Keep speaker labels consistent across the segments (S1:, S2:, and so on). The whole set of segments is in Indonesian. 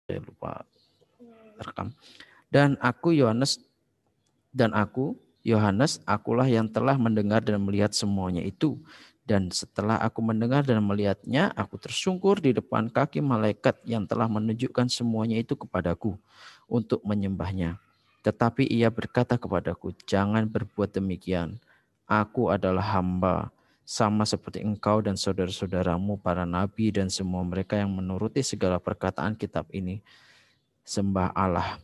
S1: Saya lupa rekam. Dan aku Yohanes, akulah yang telah mendengar dan melihat semuanya itu. Dan setelah aku mendengar dan melihatnya, aku tersungkur di depan kaki malaikat yang telah menunjukkan semuanya itu kepadaku untuk menyembahnya. Tetapi ia berkata kepadaku, jangan berbuat demikian. Aku adalah hamba, sama seperti engkau dan saudara-saudaramu, para nabi dan semua mereka yang menuruti segala perkataan kitab ini. Sembah Allah.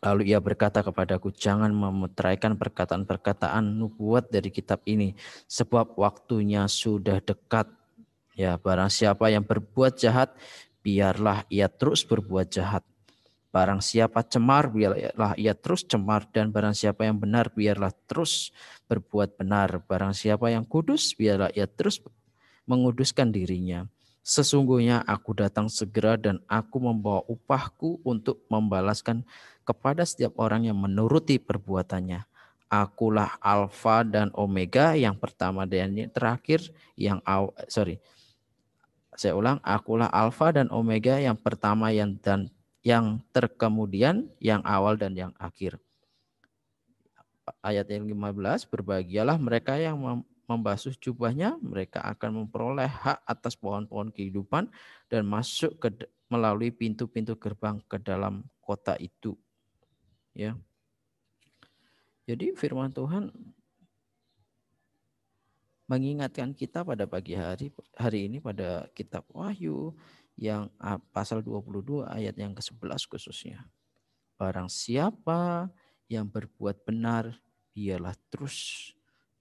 S1: Lalu ia berkata kepadaku, jangan memeteraikan perkataan-perkataan nubuat dari kitab ini, sebab waktunya sudah dekat. Ya, barang siapa yang berbuat jahat, biarlah ia terus berbuat jahat. Barang siapa cemar, biarlah ia terus cemar. Dan barang siapa yang benar, biarlah terus berbuat benar. Barang siapa yang kudus, biarlah ia terus menguduskan dirinya. Sesungguhnya aku datang segera dan aku membawa upahku untuk membalaskan kepada setiap orang yang menuruti perbuatannya. Akulah Alfa dan Omega, yang pertama dan yang terakhir, saya ulang, akulah Alfa dan Omega, yang pertama dan yang terkemudian, yang awal dan yang akhir. Ayat yang 15, berbahagialah mereka yang membasuh jubahnya, mereka akan memperoleh hak atas pohon-pohon kehidupan dan masuk melalui pintu-pintu gerbang ke dalam kota itu. Ya. Jadi firman Tuhan mengingatkan kita pada pagi hari ini pada kitab Wahyu yang pasal 22 ayat yang ke-11 khususnya. Barang siapa yang berbuat benar, biarlah terus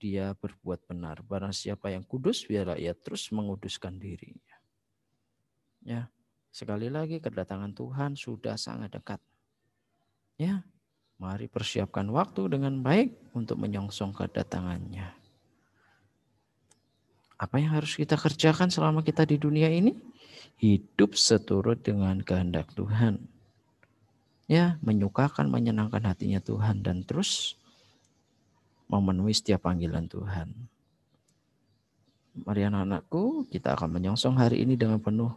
S1: dia berbuat benar. Barang siapa yang kudus, biarlah ia terus menguduskan dirinya. Ya, sekali lagi kedatangan Tuhan sudah sangat dekat. Ya, mari persiapkan waktu dengan baik untuk menyongsong kedatangannya. Apa yang harus kita kerjakan selama kita di dunia ini? Hidup seturut dengan kehendak Tuhan. Ya, menyukakan, menyenangkan hatinya Tuhan dan terus memenuhi setiap panggilan Tuhan. Mari anak-anakku, kita akan menyongsong hari ini dengan penuh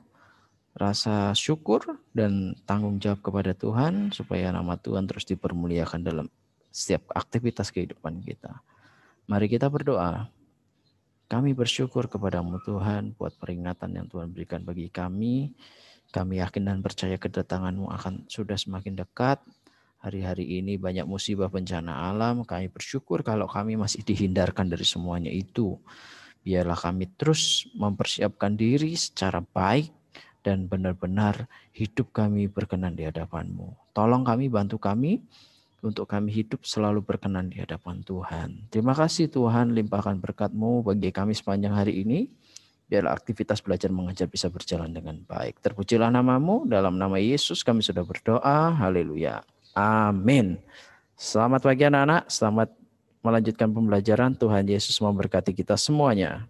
S1: rasa syukur dan tanggung jawab kepada Tuhan supaya nama Tuhan terus dipermuliakan dalam setiap aktivitas kehidupan kita. Mari kita berdoa. Kami bersyukur kepadamu Tuhan buat peringatan yang Tuhan berikan bagi kami. Kami yakin dan percaya kedatanganmu akan sudah semakin dekat. Hari-hari ini banyak musibah bencana alam. Kami bersyukur kalau kami masih dihindarkan dari semuanya itu. Biarlah kami terus mempersiapkan diri secara baik dan benar-benar hidup kami berkenan di hadapan-Mu. Tolong kami, bantu kami untuk kami hidup selalu berkenan di hadapan Tuhan. Terima kasih Tuhan, limpahkan berkat-Mu bagi kami sepanjang hari ini. Biarlah aktivitas belajar mengajar bisa berjalan dengan baik. Terpujilah nama-Mu, dalam nama Yesus kami sudah berdoa. Haleluya. Amin. Selamat pagi anak-anak, selamat melanjutkan pembelajaran. Tuhan Yesus memberkati kita semuanya.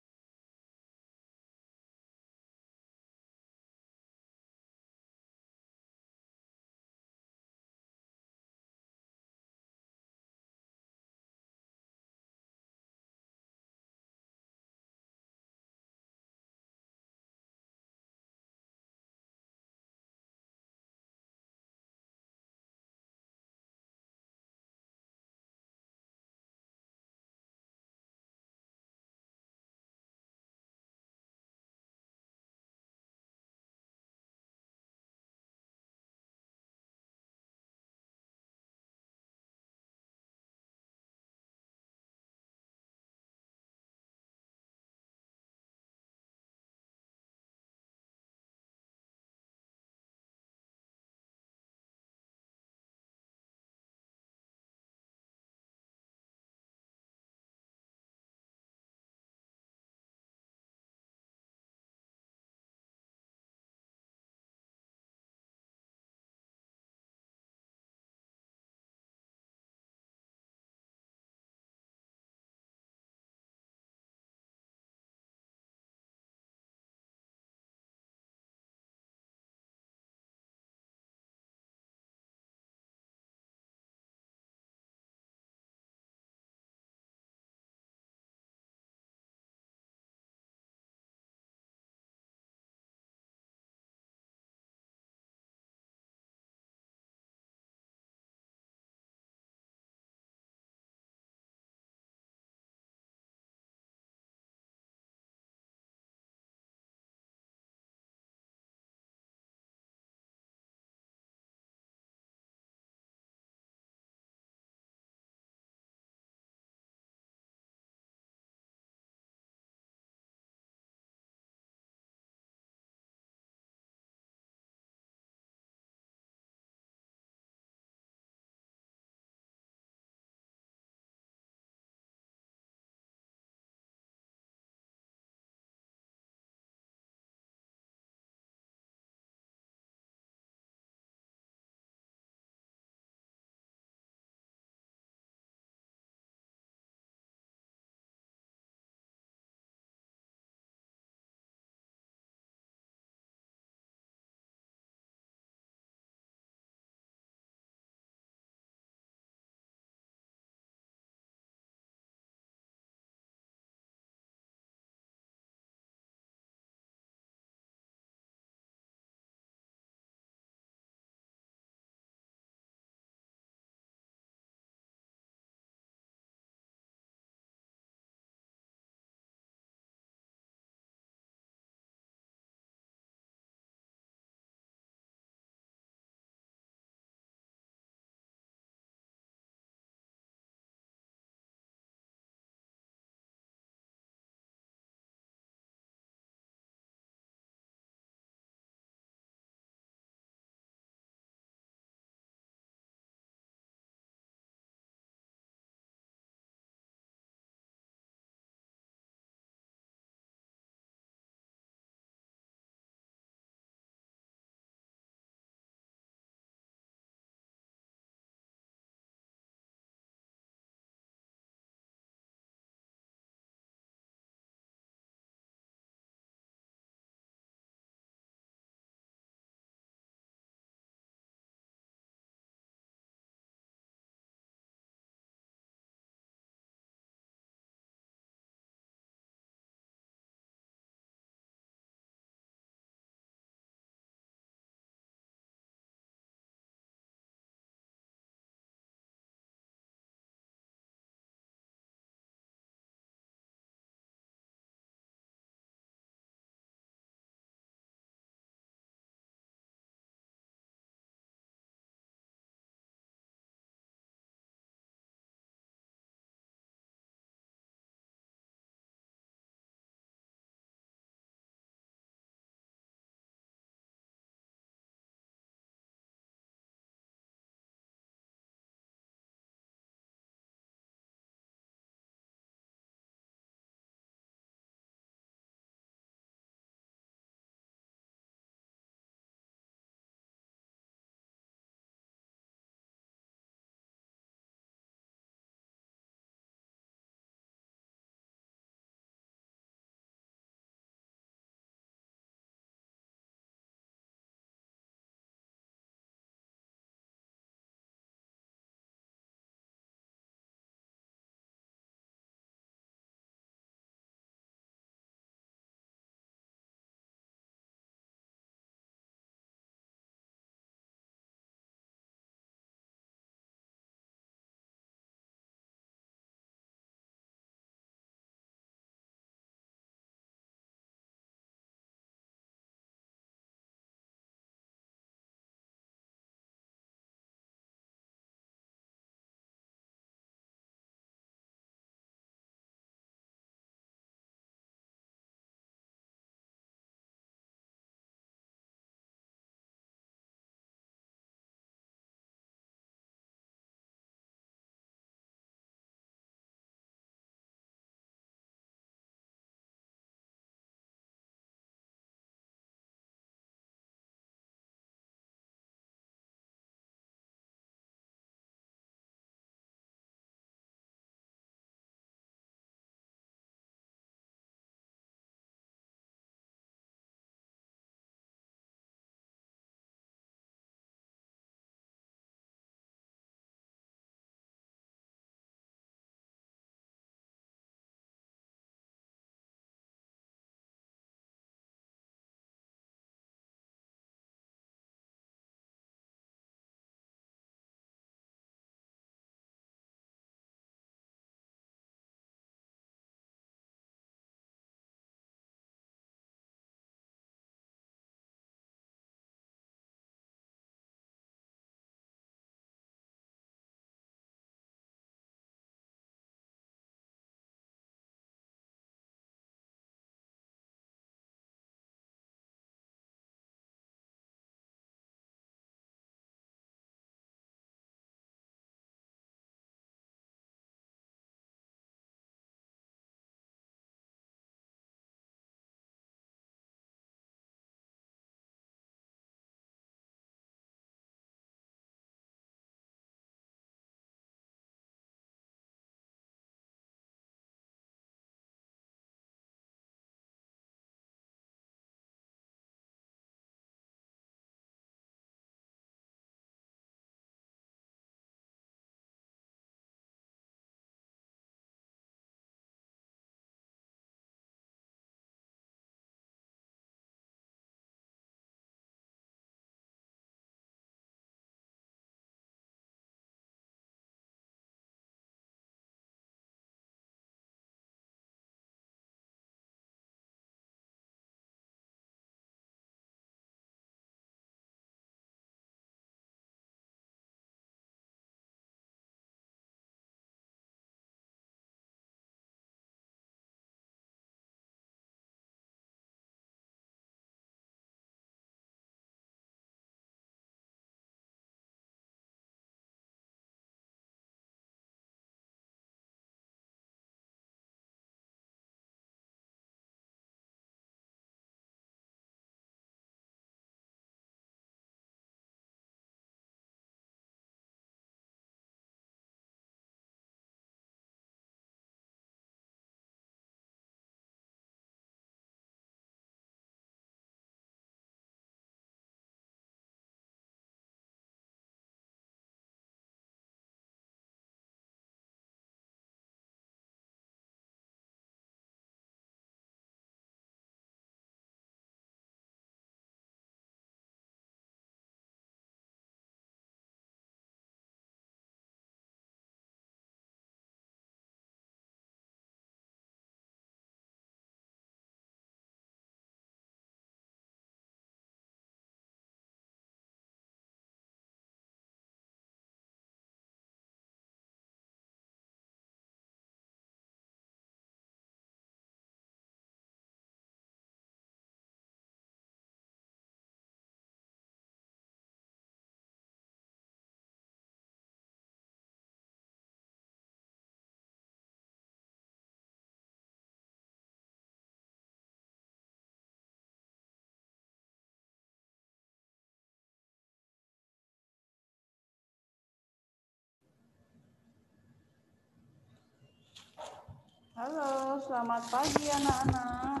S2: Halo, selamat pagi anak-anak.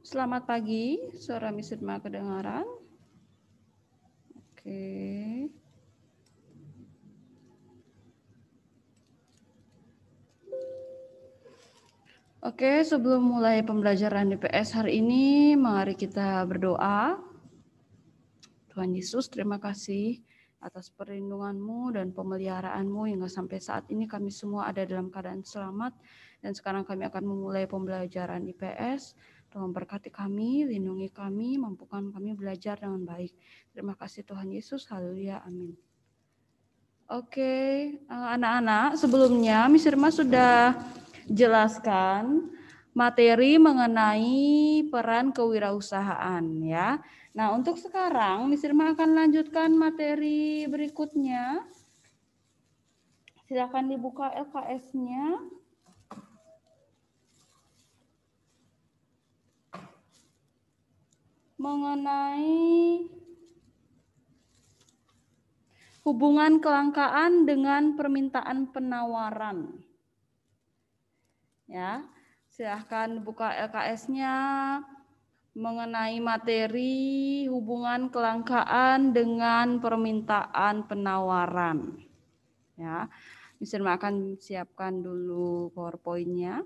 S2: Selamat pagi, suara Miss Irma kedengaran? Oke. Oke, sebelum mulai pembelajaran IPS hari ini, mari kita berdoa. Tuhan Yesus, terima kasih atas perlindungan-Mu dan pemeliharaanmu hingga sampai saat ini kami semua ada dalam keadaan selamat. Dan sekarang kami akan memulai pembelajaran IPS. Tolong berkati kami, lindungi kami, mampukan kami belajar dengan baik. Terima kasih Tuhan Yesus, haleluya, amin. Oke, anak-anak, sebelumnya Miss Irma sudah jelaskan materi mengenai peran kewirausahaan ya. Nah, untuk sekarang Miss Irma akan lanjutkan materi berikutnya. Silakan dibuka LKS-nya. Mengenai hubungan kelangkaan dengan permintaan penawaran. Ya, silahkan buka LKS-nya mengenai materi hubungan kelangkaan dengan permintaan penawaran. Ya, Miss Irma akan siapkan dulu PowerPoint-nya.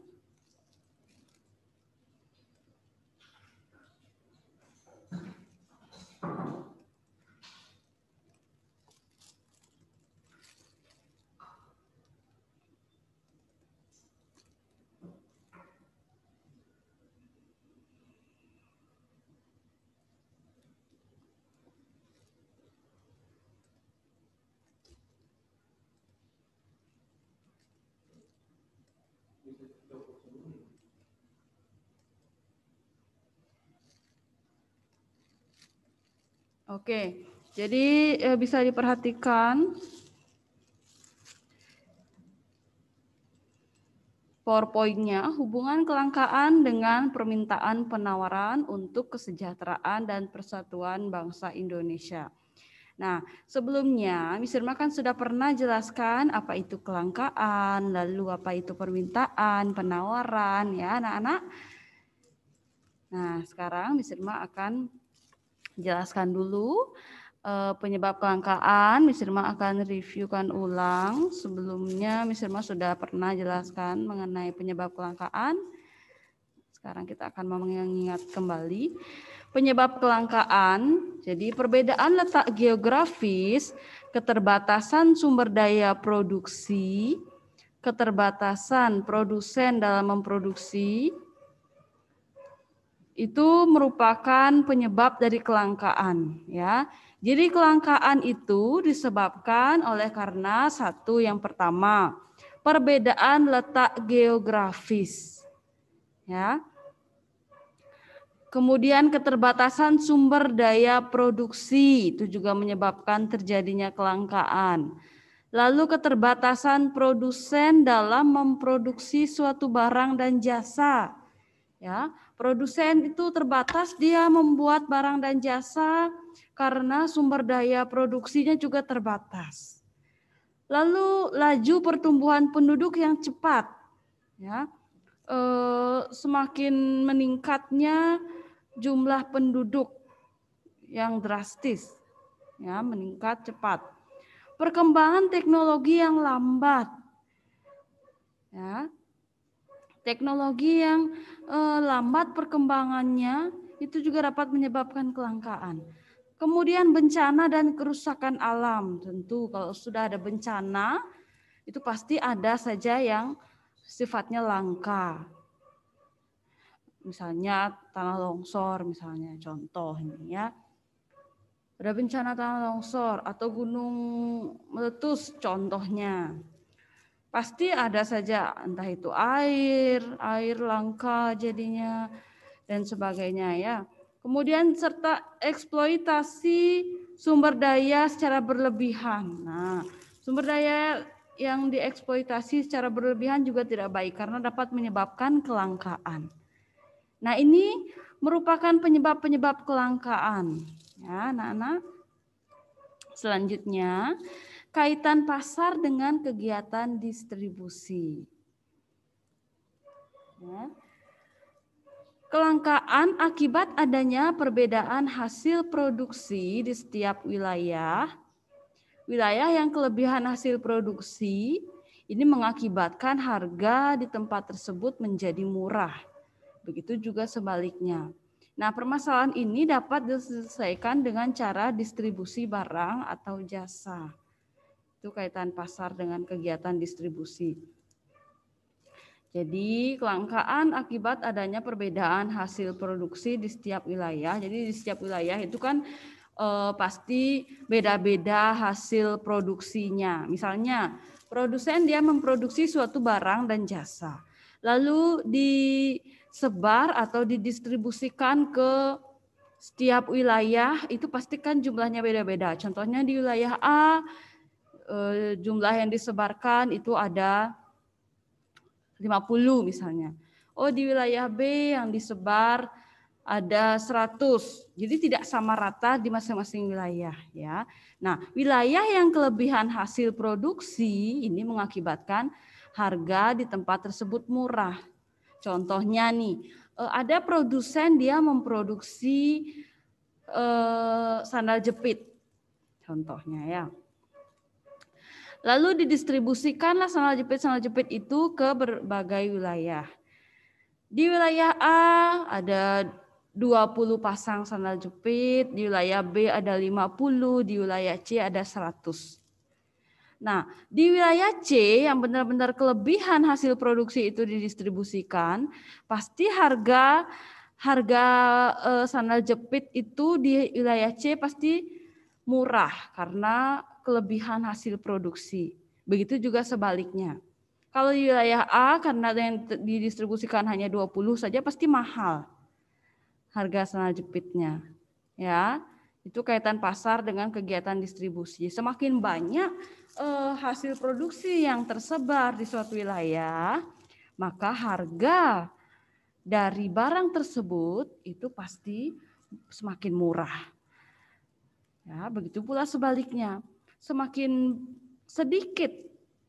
S2: Oke, jadi bisa diperhatikan PowerPoint-nya, hubungan kelangkaan dengan permintaan penawaran untuk kesejahteraan dan persatuan bangsa Indonesia. Nah, sebelumnya Miss Irma kan sudah pernah jelaskan apa itu kelangkaan, lalu apa itu permintaan, penawaran, ya anak-anak. Nah, sekarang Miss Irma akan jelaskan dulu penyebab kelangkaan. Miss Irma akan reviewkan ulang. Sebelumnya Miss Irma sudah pernah jelaskan mengenai penyebab kelangkaan. Sekarang kita akan mengingat kembali penyebab kelangkaan. Jadi perbedaan letak geografis, keterbatasan sumber daya produksi, keterbatasan produsen dalam memproduksi, itu merupakan penyebab dari kelangkaan, ya. Jadi kelangkaan itu disebabkan oleh karena satu, yang pertama, perbedaan letak geografis, ya. Kemudian keterbatasan sumber daya produksi itu juga menyebabkan terjadinya kelangkaan. Lalu keterbatasan produsen dalam memproduksi suatu barang dan jasa. Ya, produsen itu terbatas, dia membuat barang dan jasa karena sumber daya produksinya juga terbatas. Lalu laju pertumbuhan penduduk yang cepat, ya, semakin meningkatnya jumlah penduduk yang drastis, ya, meningkat cepat. Perkembangan teknologi yang lambat, ya. Teknologi yang lambat perkembangannya itu juga dapat menyebabkan kelangkaan. Kemudian bencana dan kerusakan alam. Tentu kalau sudah ada bencana, itu pasti ada saja yang sifatnya langka. Misalnya tanah longsor, misalnya contoh ini ya. Ada bencana tanah longsor atau gunung meletus contohnya. Pasti ada saja, entah itu air langka jadinya, dan sebagainya ya. Kemudian serta eksploitasi sumber daya secara berlebihan. Nah, sumber daya yang dieksploitasi secara berlebihan juga tidak baik karena dapat menyebabkan kelangkaan. Nah, ini merupakan penyebab-penyebab kelangkaan. Ya, anak-anak. Selanjutnya, kaitan pasar dengan kegiatan distribusi. Ya. Kelangkaan akibat adanya perbedaan hasil produksi di setiap wilayah. Wilayah yang kelebihan hasil produksi ini mengakibatkan harga di tempat tersebut menjadi murah. Begitu juga sebaliknya. Nah, permasalahan ini dapat diselesaikan dengan cara distribusi barang atau jasa. Itu kaitan pasar dengan kegiatan distribusi. Jadi, kelangkaan akibat adanya perbedaan hasil produksi di setiap wilayah. Jadi, di setiap wilayah itu kan pasti beda-beda hasil produksinya. Misalnya, produsen dia memproduksi suatu barang dan jasa. Lalu disebar atau didistribusikan ke setiap wilayah, itu pasti kan jumlahnya beda-beda. Contohnya di wilayah A, jumlah yang disebarkan itu ada 50 misalnya. Oh, di wilayah B yang disebar ada 100. Jadi tidak sama rata di masing-masing wilayah ya. Nah, wilayah yang kelebihan hasil produksi ini mengakibatkan harga di tempat tersebut murah. Contohnya nih, ada produsen dia memproduksi sandal jepit. Contohnya ya. Lalu didistribusikanlah sandal jepit itu ke berbagai wilayah. Di wilayah A ada 20 pasang sandal jepit, di wilayah B ada 50, di wilayah C ada 100. Nah, di wilayah C yang benar-benar kelebihan hasil produksi itu didistribusikan, pasti harga sandal jepit itu di wilayah C pasti murah karena kelebihan hasil produksi. Begitu juga sebaliknya. Kalau di wilayah A karena yang didistribusikan hanya 20 saja pasti mahal harga sandal jepitnya. Ya, itu kaitan pasar dengan kegiatan distribusi. Semakin banyak hasil produksi yang tersebar di suatu wilayah, maka harga dari barang tersebut itu pasti semakin murah. Ya, begitu pula sebaliknya. Semakin sedikit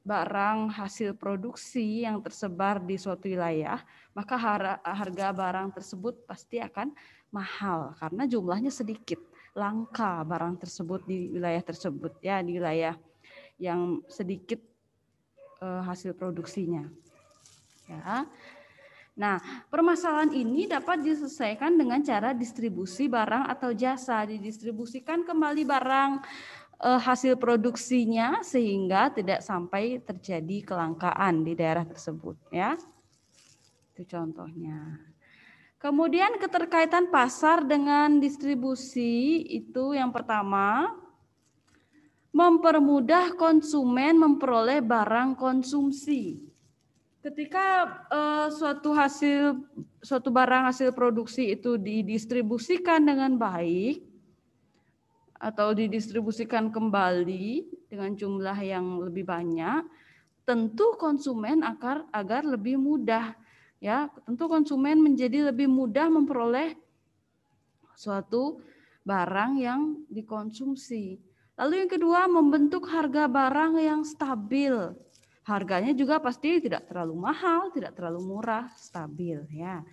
S2: barang hasil produksi yang tersebar di suatu wilayah, maka harga barang tersebut pasti akan mahal karena jumlahnya sedikit, langka barang tersebut di wilayah tersebut ya, di wilayah yang sedikit hasil produksinya. Ya. Nah, permasalahan ini dapat diselesaikan dengan cara distribusi barang atau jasa, didistribusikan kembali barang hasil produksinya sehingga tidak sampai terjadi kelangkaan di daerah tersebut ya. Itu contohnya. Kemudian keterkaitan pasar dengan distribusi itu yang pertama mempermudah konsumen memperoleh barang konsumsi. Ketika suatu barang hasil produksi itu didistribusikan dengan baik atau didistribusikan kembali dengan jumlah yang lebih banyak, tentu konsumen agar lebih mudah ya, tentu konsumen menjadi lebih mudah memperoleh suatu barang yang dikonsumsi. Lalu yang kedua, membentuk harga barang yang stabil. Harganya juga pasti tidak terlalu mahal, tidak terlalu murah, stabil ya.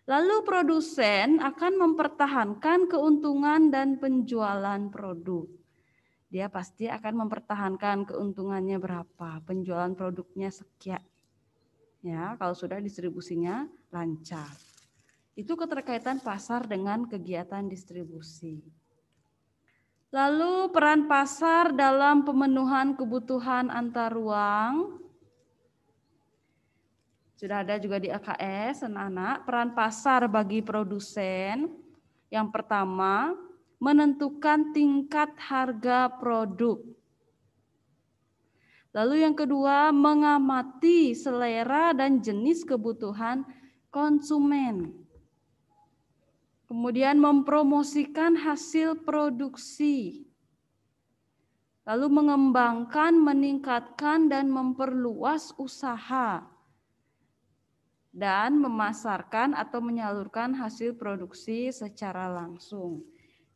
S2: Lalu produsen akan mempertahankan keuntungan dan penjualan produk. Dia pasti akan mempertahankan keuntungannya berapa, penjualan produknya sekian. Ya, kalau sudah distribusinya lancar. Itu keterkaitan pasar dengan kegiatan distribusi. Lalu peran pasar dalam pemenuhan kebutuhan antar ruang. Sudah ada juga di AKS, anak-anak. Peran pasar bagi produsen. Yang pertama, menentukan tingkat harga produk. Lalu yang kedua, mengamati selera dan jenis kebutuhan konsumen. Kemudian mempromosikan hasil produksi. Lalu mengembangkan, meningkatkan, dan memperluas usaha. Dan memasarkan atau menyalurkan hasil produksi secara langsung.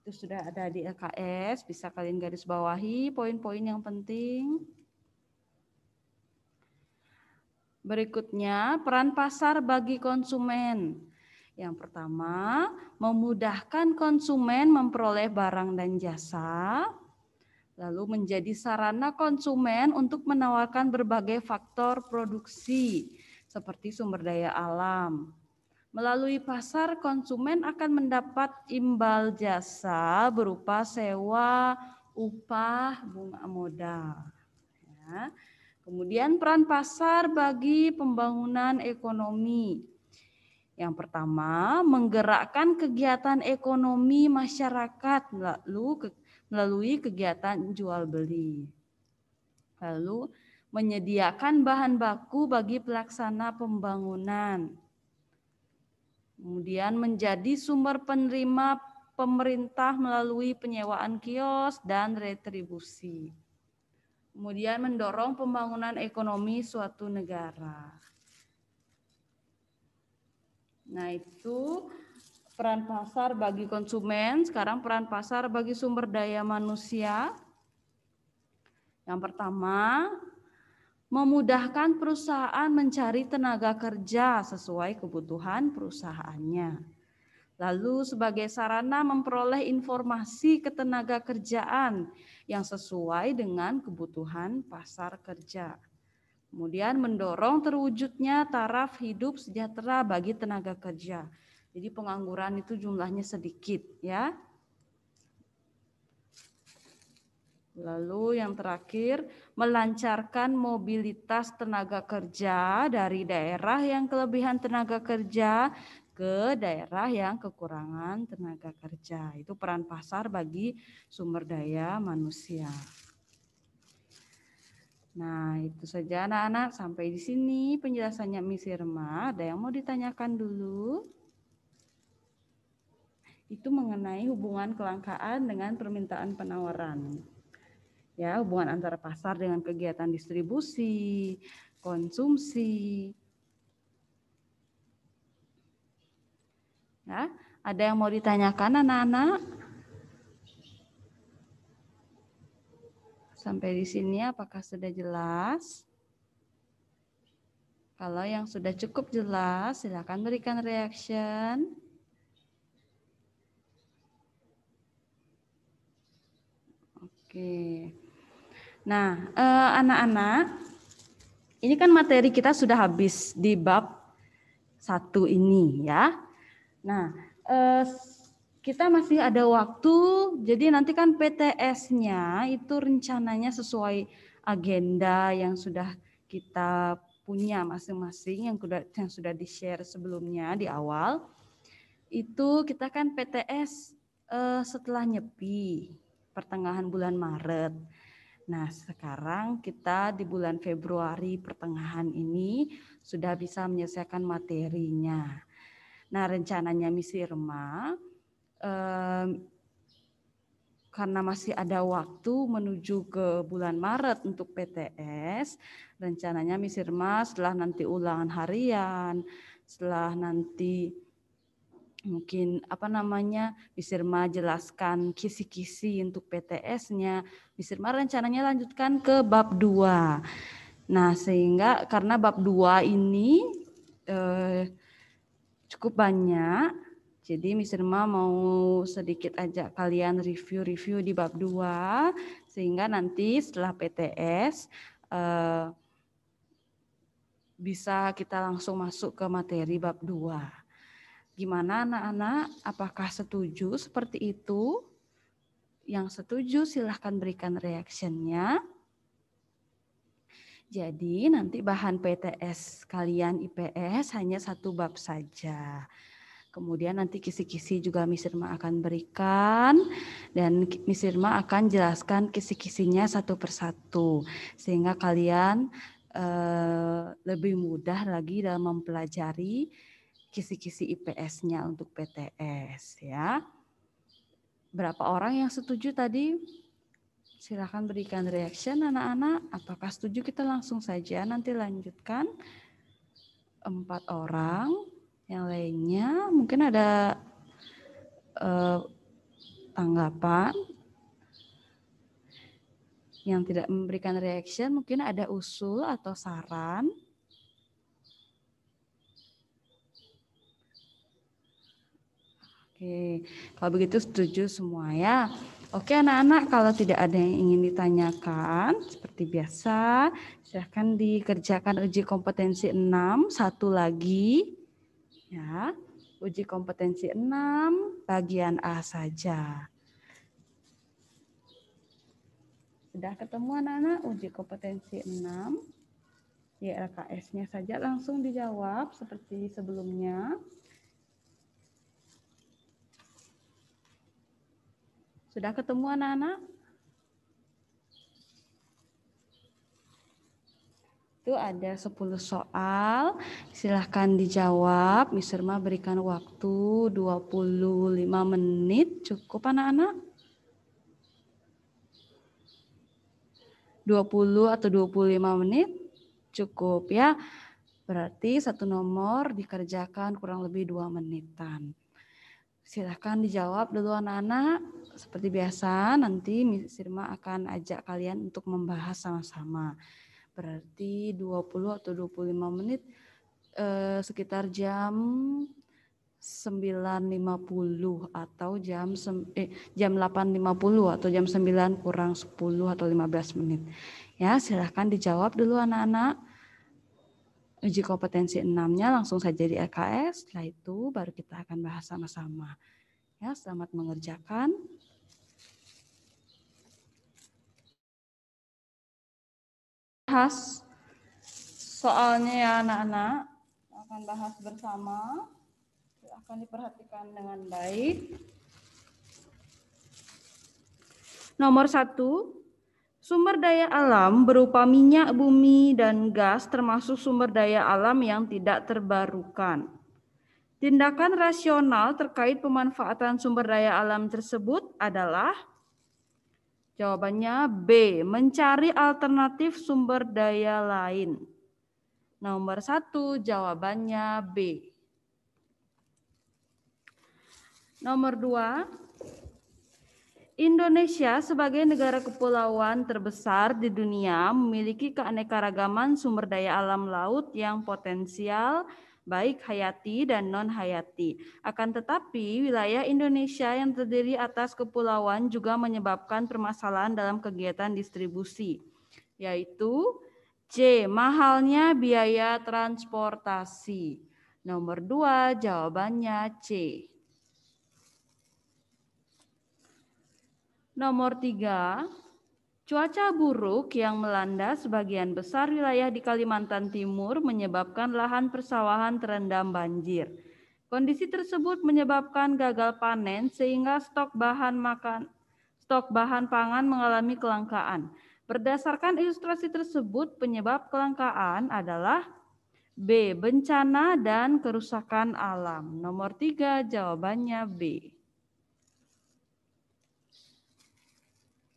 S2: Itu sudah ada di LKS, bisa kalian garis bawahi poin-poin yang penting. Berikutnya, peran pasar bagi konsumen. Yang pertama, memudahkan konsumen memperoleh barang dan jasa, lalu menjadi sarana konsumen untuk menawarkan berbagai faktor produksi, seperti sumber daya alam. Melalui pasar, konsumen akan mendapat imbal jasa berupa sewa, upah, bunga modal. Ya. Kemudian peran pasar bagi pembangunan ekonomi. Yang pertama, menggerakkan kegiatan ekonomi masyarakat melalui kegiatan jual beli. Lalu menyediakan bahan baku bagi pelaksana pembangunan. Kemudian menjadi sumber penerima pemerintah melalui penyewaan kios dan retribusi. Kemudian mendorong pembangunan ekonomi suatu negara. Nah, itu peran pasar bagi konsumen. Sekarang peran pasar bagi sumber daya manusia. Yang pertama, memudahkan perusahaan mencari tenaga kerja sesuai kebutuhan perusahaannya. Lalu sebagai sarana memperoleh informasi ketenaga kerjaan yang sesuai dengan kebutuhan pasar kerja. Kemudian mendorong terwujudnya taraf hidup sejahtera bagi tenaga kerja. Jadi pengangguran itu jumlahnya sedikit ya. Lalu yang terakhir, melancarkan mobilitas tenaga kerja dari daerah yang kelebihan tenaga kerja ke daerah yang kekurangan tenaga kerja. Itu peran pasar bagi sumber daya manusia. Nah, itu saja anak-anak. Sampai di sini penjelasannya Miss Irma. Ada yang mau ditanyakan dulu? Itu mengenai hubungan kelangkaan dengan permintaan penawaran. Ya, hubungan antara pasar dengan kegiatan distribusi, konsumsi. Ya, ada yang mau ditanyakan anak-anak? Sampai di sini apakah sudah jelas? Kalau yang sudah cukup jelas, silakan berikan reaction. Oke. Nah, anak-anak, ini kan materi kita sudah habis di bab 1 ini ya. Nah, kita masih ada waktu, jadi nanti kan PTS-nya itu rencananya sesuai agenda yang sudah kita punya masing-masing, yang sudah di-share sebelumnya di awal. Itu kita kan PTS setelah Nyepi, pertengahan bulan Maret. Nah, sekarang kita di bulan Februari pertengahan ini sudah bisa menyelesaikan materinya. Nah, rencananya Miss Irma, karena masih ada waktu menuju ke bulan Maret untuk PTS, rencananya Miss Irma setelah nanti ulangan harian, setelah nanti mungkin Miss Irma jelaskan kisi-kisi untuk PTS-nya, Miss Irma rencananya lanjutkan ke bab 2. Nah, sehingga karena bab 2 ini cukup banyak, jadi Miss Irma mau sedikit ajak kalian review-review di bab 2, sehingga nanti setelah PTS bisa kita langsung masuk ke materi bab 2. Gimana anak-anak? Apakah setuju seperti itu? Yang setuju silahkan berikan reaction-nya. Jadi nanti bahan PTS kalian IPS hanya 1 bab saja. Kemudian nanti kisi-kisi juga Miss Irma akan berikan. Dan Miss Irma akan jelaskan kisi-kisinya satu persatu. Sehingga kalian lebih mudah lagi dalam mempelajari kisi-kisi IPS-nya untuk PTS ya. Berapa orang yang setuju tadi? Silakan berikan reaction anak-anak. Apakah setuju kita langsung saja nanti lanjutkan? 4 orang. Yang lainnya mungkin ada tanggapan. Yang tidak memberikan reaction mungkin ada usul atau saran. Oke, kalau begitu setuju semua ya. Oke anak-anak, kalau tidak ada yang ingin ditanyakan, seperti biasa, silahkan dikerjakan uji kompetensi 6, satu lagi. Ya, uji kompetensi 6, bagian A saja. Sudah ketemu anak-anak uji kompetensi 6? YLKS-nya saja langsung dijawab seperti sebelumnya. Sudah ketemu anak-anak? Itu ada 10 soal, silahkan dijawab. Miss Irma berikan waktu 25 menit, cukup anak-anak? 20 atau 25 menit? Cukup ya. Berarti satu nomor dikerjakan kurang lebih 2 menitan. Silahkan dijawab dulu anak-anak. Seperti biasa nanti Miss Irma akan ajak kalian untuk membahas sama-sama. Berarti 20 atau 25 menit sekitar jam 9.50 atau jam 8.50 atau jam 9 kurang 10 atau 15 menit. Ya, silahkan dijawab dulu anak-anak. Uji kompetensi 6-nya langsung saja di LKS, setelah itu baru kita akan bahas sama-sama. Ya, selamat mengerjakan. Bahas soalnya ya anak-anak, akan bahas bersama. Akan diperhatikan dengan baik. Nomor 1, sumber daya alam berupa minyak bumi dan gas termasuk sumber daya alam yang tidak terbarukan. Tindakan rasional terkait pemanfaatan sumber daya alam tersebut adalah jawabannya B, mencari alternatif sumber daya lain. Nomor 1 jawabannya B. Nomor 2, Indonesia sebagai negara kepulauan terbesar di dunia memiliki keanekaragaman sumber daya alam laut yang potensial baik hayati dan non-hayati. Akan tetapi wilayah Indonesia yang terdiri atas kepulauan juga menyebabkan permasalahan dalam kegiatan distribusi, yaitu C, mahalnya biaya transportasi. Nomor 2 jawabannya C. Nomor 3, cuaca buruk yang melanda sebagian besar wilayah di Kalimantan Timur menyebabkan lahan persawahan terendam banjir. Kondisi tersebut menyebabkan gagal panen sehingga stok bahan pangan mengalami kelangkaan. Berdasarkan ilustrasi tersebut, penyebab kelangkaan adalah B, bencana dan kerusakan alam. Nomor 3 jawabannya B.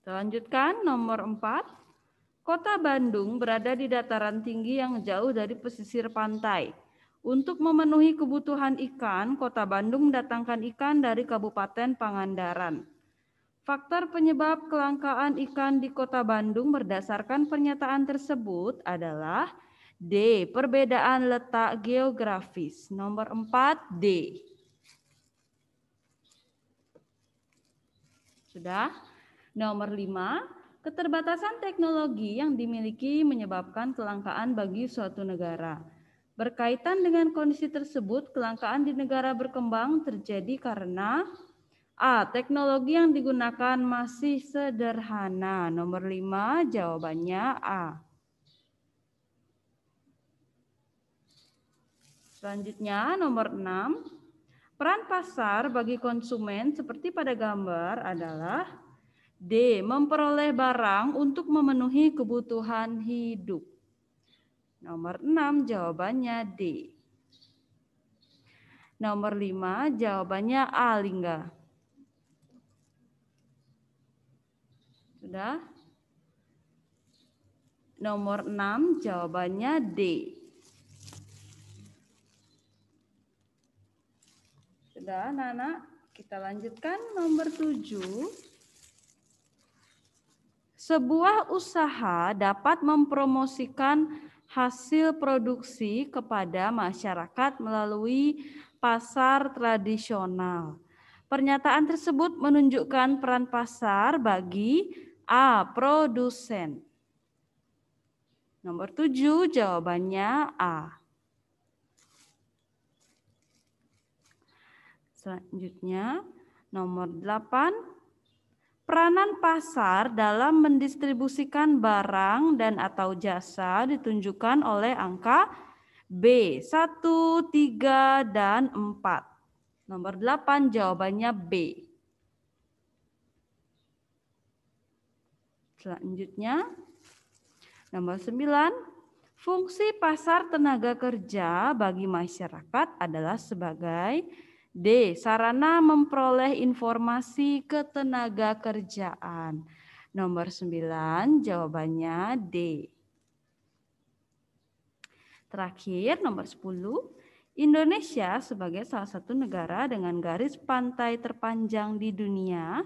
S2: Lanjutkan nomor 4. Kota Bandung berada di dataran tinggi yang jauh dari pesisir pantai. Untuk memenuhi kebutuhan ikan, Kota Bandung mendatangkan ikan dari Kabupaten Pangandaran. Faktor penyebab kelangkaan ikan di Kota Bandung berdasarkan pernyataan tersebut adalah D, perbedaan letak geografis. Nomor 4, D. Sudah? Nomor 5, keterbatasan teknologi yang dimiliki menyebabkan kelangkaan bagi suatu negara. Berkaitan dengan kondisi tersebut, kelangkaan di negara berkembang terjadi karena A, teknologi yang digunakan masih sederhana. Nomor 5, jawabannya A. Selanjutnya, nomor 6, peran pasar bagi konsumen seperti pada gambar adalah D, memperoleh barang untuk memenuhi kebutuhan hidup. Nomor 6 jawabannya D. Nomor 5 jawabannya A, Lingga. Sudah? Nomor 6 jawabannya D. Sudah, anak-anak? Kita lanjutkan nomor 7. Sebuah usaha dapat mempromosikan hasil produksi kepada masyarakat melalui pasar tradisional. Pernyataan tersebut menunjukkan peran pasar bagi A. Produsen. Nomor 7 jawabannya A. Selanjutnya nomor 8. Peranan pasar dalam mendistribusikan barang dan atau jasa ditunjukkan oleh angka B. 1, 3, dan 4. Nomor 8 jawabannya B. Selanjutnya nomor 9, fungsi pasar tenaga kerja bagi masyarakat adalah sebagai D. Sarana memperoleh informasi ketenaga kerjaan. Nomor 9 jawabannya D. Terakhir nomor 10, Indonesia sebagai salah satu negara dengan garis pantai terpanjang di dunia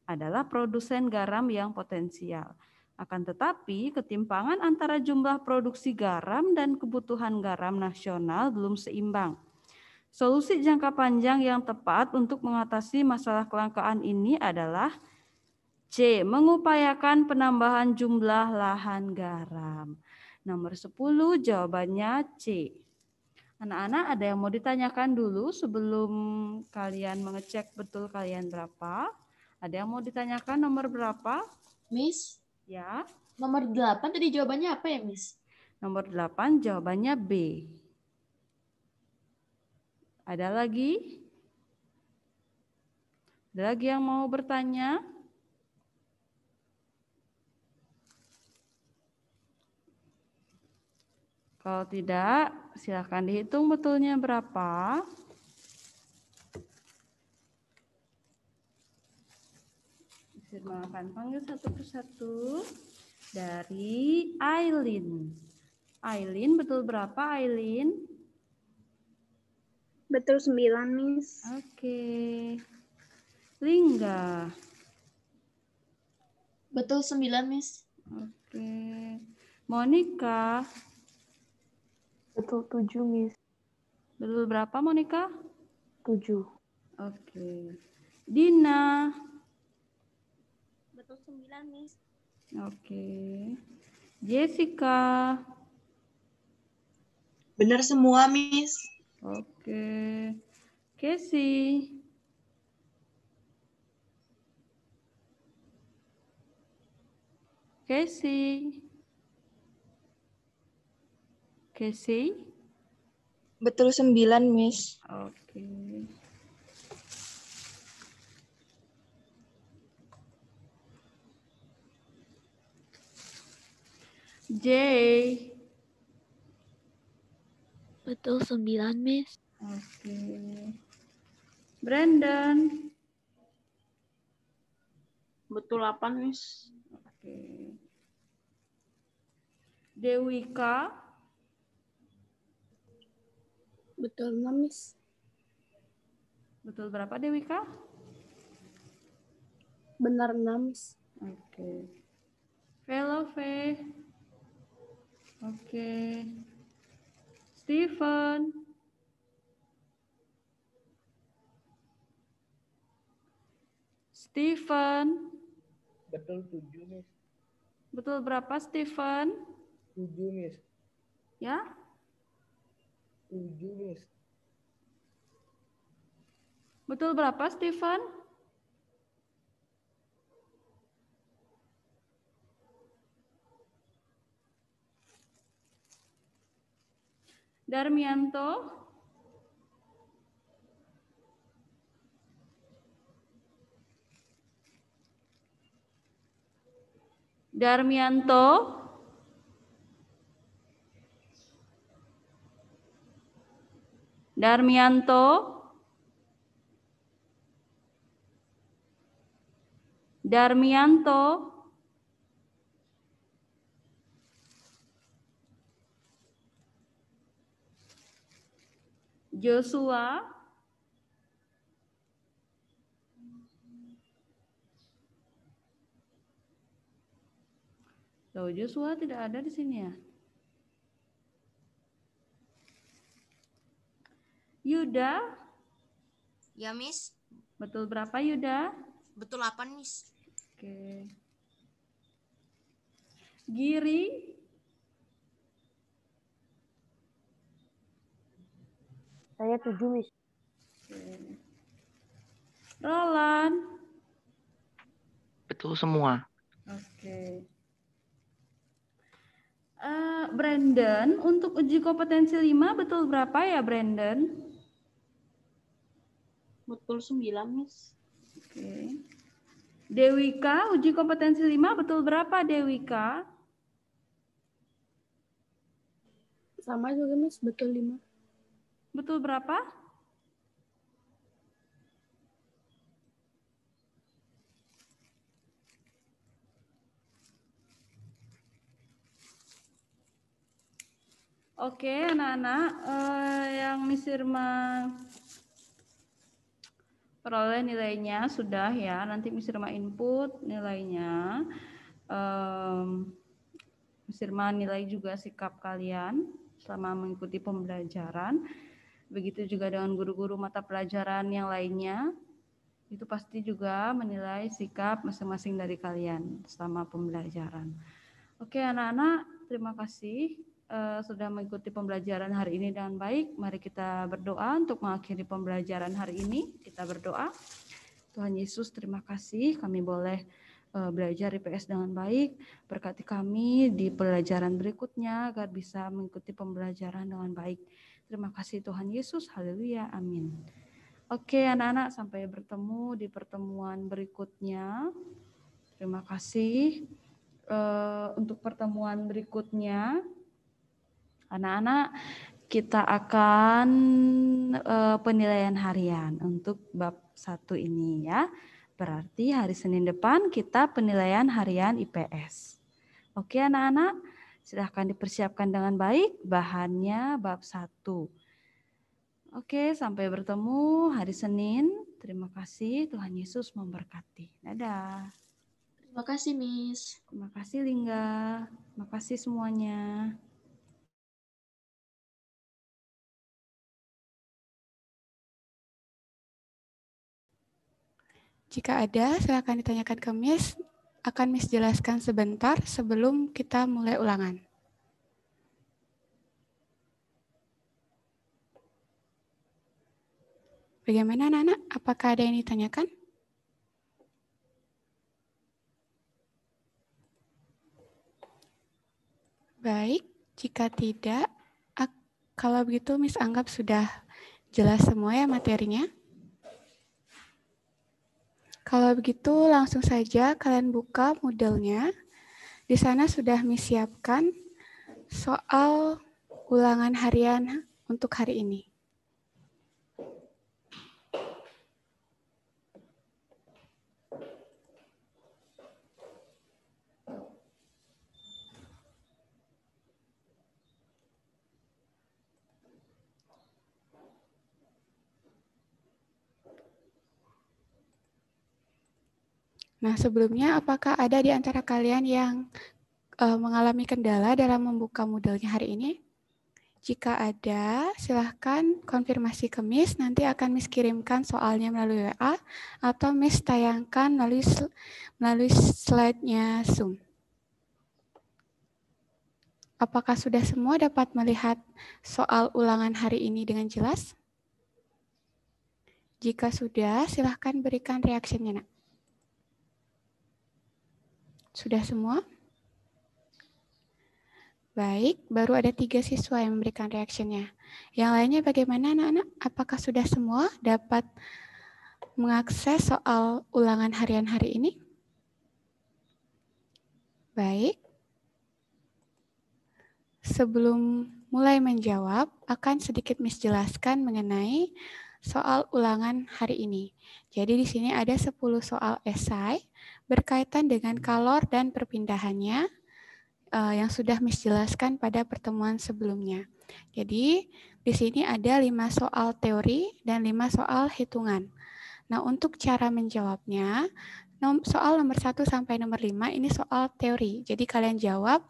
S2: adalah produsen garam yang potensial. Akan tetapi, ketimpangan antara jumlah produksi garam dan kebutuhan garam nasional belum seimbang. Solusi jangka panjang yang tepat untuk mengatasi masalah kelangkaan ini adalah C. Mengupayakan penambahan jumlah lahan garam. Nomor 10 jawabannya C. Anak-anak ada yang mau ditanyakan dulu sebelum kalian mengecek betul kalian berapa? Ada yang mau ditanyakan nomor berapa?
S3: Miss,
S2: Ya.
S3: nomor 8 tadi jawabannya apa ya, Miss?
S2: Nomor 8 jawabannya B. Ada lagi? Ada lagi yang mau bertanya? Kalau tidak, silakan dihitung betulnya berapa. Firman akan panggil satu persatu dari Aileen. Aileen, betul berapa Aileen?
S4: Betul 9, Miss.
S2: Oke. Lingga.
S3: Betul 9, Miss.
S2: Oke. Monica.
S4: Betul 7, Miss.
S2: Betul berapa Monica?
S4: 7.
S2: Oke. Dina.
S4: Betul 9, Miss.
S2: Oke. Jessica.
S5: Benar semua, Miss.
S2: Oke. Casey. Casey. Casey.
S5: Betul 9, Miss.
S2: Oke. Jay.
S4: Betul 9, Miss.
S2: Oke. Brandon.
S5: Betul 8, Miss.
S2: Oke. Dewika.
S4: Betul 6, Miss.
S2: Betul berapa Dewika?
S4: Benar 6, Miss.
S2: Oke. Velove. Oke. Steven. Steven.
S6: Betul 7, Miss.
S2: Betul berapa Steven?
S6: 7, Miss.
S2: Ya?
S6: 7, Miss.
S2: Betul berapa Steven? Darmianto. Darmianto. Darmianto. Darmianto. Joshua. Loh, Joshua tidak ada di sini ya? Yuda.
S7: Ya, Miss.
S2: Betul berapa, Yuda?
S7: Betul 8, Miss.
S2: Oke. Giri.
S4: Saya 7, Miss.
S2: Oke. Roland.
S8: Betul semua.
S2: Oke. Brandon, untuk uji kompetensi 5 betul berapa ya, Brandon?
S5: Betul 9, Miss.
S2: Oke. Dewika, uji kompetensi 5 betul berapa, Dewika?
S4: Sama juga, Miss. Betul 5.
S2: Betul berapa? Oke, anak-anak, yang Miss Irma peroleh nilainya sudah ya. Nanti Miss Irma input nilainya. Miss Irma nilai juga sikap kalian selama mengikuti pembelajaran. Begitu juga dengan guru-guru mata pelajaran yang lainnya. Itu pasti juga menilai sikap masing-masing dari kalian selama pembelajaran. Oke, anak-anak, terima kasih sudah mengikuti pembelajaran hari ini dengan baik. Mari kita berdoa untuk mengakhiri pembelajaran hari ini. Kita berdoa. Tuhan Yesus, terima kasih kami boleh belajar IPS dengan baik. Berkati kami di pelajaran berikutnya agar bisa mengikuti pembelajaran dengan baik. Terima kasih Tuhan Yesus. Haleluya. Amin. Oke, anak-anak, sampai bertemu di pertemuan berikutnya. Terima kasih. Untuk pertemuan berikutnya, anak-anak, kita akan penilaian harian untuk bab 1 ini ya. Berarti hari Senin depan kita penilaian harian IPS. Oke anak-anak, silahkan dipersiapkan dengan baik bahannya bab 1. Oke, sampai bertemu hari Senin. Terima kasih, Tuhan Yesus memberkati. Dadah.
S3: Terima kasih, Miss.
S2: Terima kasih Lingga. Terima kasih semuanya.
S9: Jika ada, silakan ditanyakan ke Miss. Akan Miss jelaskan sebentar sebelum kita mulai ulangan. Bagaimana anak-anak? Apakah ada yang ditanyakan? Baik, jika tidak, kalau begitu Miss anggap sudah jelas semua ya materinya. Kalau begitu langsung saja kalian buka Moodle-nya. Di sana sudah Miss siapkan soal ulangan harian untuk hari ini. Nah, sebelumnya apakah ada di antara kalian yang mengalami kendala dalam membuka Moodle-nya hari ini? Jika ada, silahkan konfirmasi ke Miss, nanti akan Miss kirimkan soalnya melalui WA, atau Miss tayangkan melalui slide-nya Zoom. Apakah sudah semua dapat melihat soal ulangan hari ini dengan jelas? Jika sudah, silahkan berikan reaksinya, nak. Sudah semua? Baik, baru ada 3 siswa yang memberikan reaksinya. Yang lainnya bagaimana anak-anak? Apakah sudah semua dapat mengakses soal ulangan harian hari ini? Baik. Sebelum mulai menjawab, akan sedikit Miss jelaskan mengenai soal ulangan hari ini. Jadi di sini ada 10 soal esai berkaitan dengan kalor dan perpindahannya yang sudah Miss jelaskan pada pertemuan sebelumnya. Jadi di sini ada 5 soal teori dan 5 soal hitungan. Nah, untuk cara menjawabnya, soal nomor 1 sampai nomor 5 ini soal teori. Jadi kalian jawab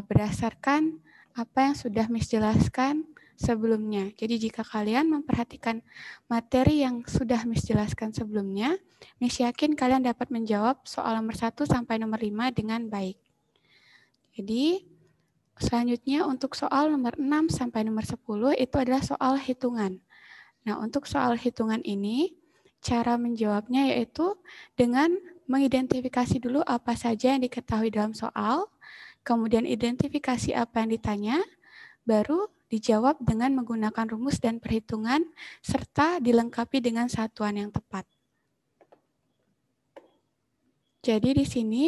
S9: berdasarkan apa yang sudah Miss jelaskan sebelumnya. Jadi jika kalian memperhatikan materi yang sudah Miss jelaskan sebelumnya, Miss yakin kalian dapat menjawab soal nomor 1 sampai nomor 5 dengan baik. Jadi selanjutnya untuk soal nomor 6 sampai nomor 10 itu adalah soal hitungan. Nah, untuk soal hitungan ini, cara menjawabnya yaitu dengan mengidentifikasi dulu apa saja yang diketahui dalam soal, kemudian identifikasi apa yang ditanya, baru dijawab dengan menggunakan rumus dan perhitungan, serta dilengkapi dengan satuan yang tepat. Jadi di sini,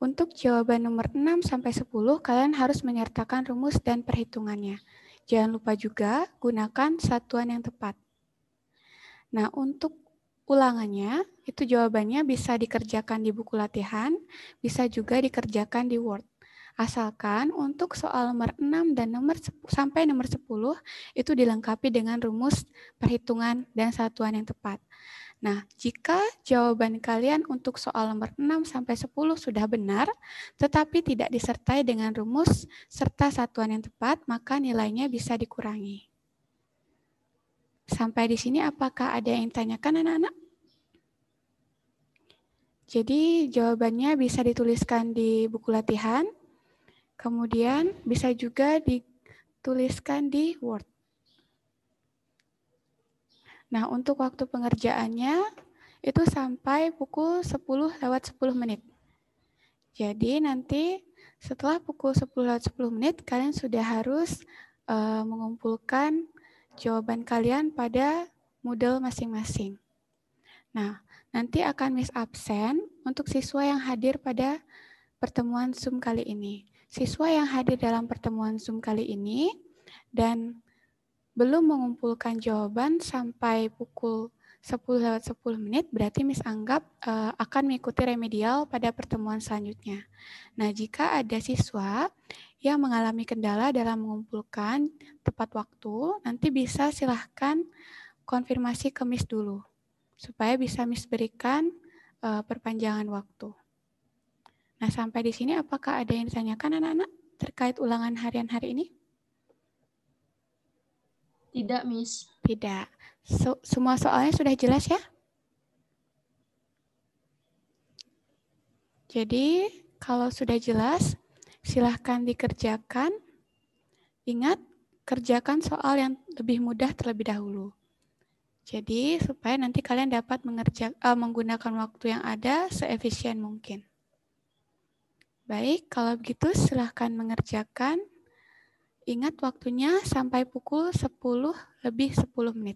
S9: untuk jawaban nomor 6 sampai 10, kalian harus menyertakan rumus dan perhitungannya. Jangan lupa juga gunakan satuan yang tepat. Nah, untuk ulangannya, itu jawabannya bisa dikerjakan di buku latihan, bisa juga dikerjakan di Word. Asalkan untuk soal nomor 6 dan sampai nomor 10 itu dilengkapi dengan rumus, perhitungan, dan satuan yang tepat. Nah, jika jawaban kalian untuk soal nomor 6 sampai 10 sudah benar, tetapi tidak disertai dengan rumus serta satuan yang tepat, maka nilainya bisa dikurangi. Sampai di sini apakah ada yang ditanyakan anak-anak? Jadi jawabannya bisa dituliskan di buku latihan, kemudian bisa juga dituliskan di Word. Nah, untuk waktu pengerjaannya itu sampai pukul 10:10 menit. Jadi nanti setelah pukul 10:10 menit, kalian sudah harus mengumpulkan jawaban kalian pada Moodle masing-masing. Nah, nanti akan Miss absen untuk siswa yang hadir pada pertemuan Zoom kali ini. Siswa yang hadir dalam pertemuan Zoom kali ini dan belum mengumpulkan jawaban sampai pukul 10:10 menit, berarti Miss anggap akan mengikuti remedial pada pertemuan selanjutnya. Nah, jika ada siswa yang mengalami kendala dalam mengumpulkan tepat waktu, nanti bisa silahkan konfirmasi ke Miss dulu, supaya bisa Miss berikan perpanjangan waktu. Nah, sampai di sini apakah ada yang ditanyakan anak-anak terkait ulangan harian hari ini?
S3: Tidak, Miss.
S9: Tidak. Semua soalnya sudah jelas ya? Jadi, kalau sudah jelas, silahkan dikerjakan. Ingat, kerjakan soal yang lebih mudah terlebih dahulu. Jadi, supaya nanti kalian dapat menggunakan waktu yang ada seefisien mungkin. Baik, kalau begitu silahkan mengerjakan. Ingat waktunya sampai pukul 10:10 menit.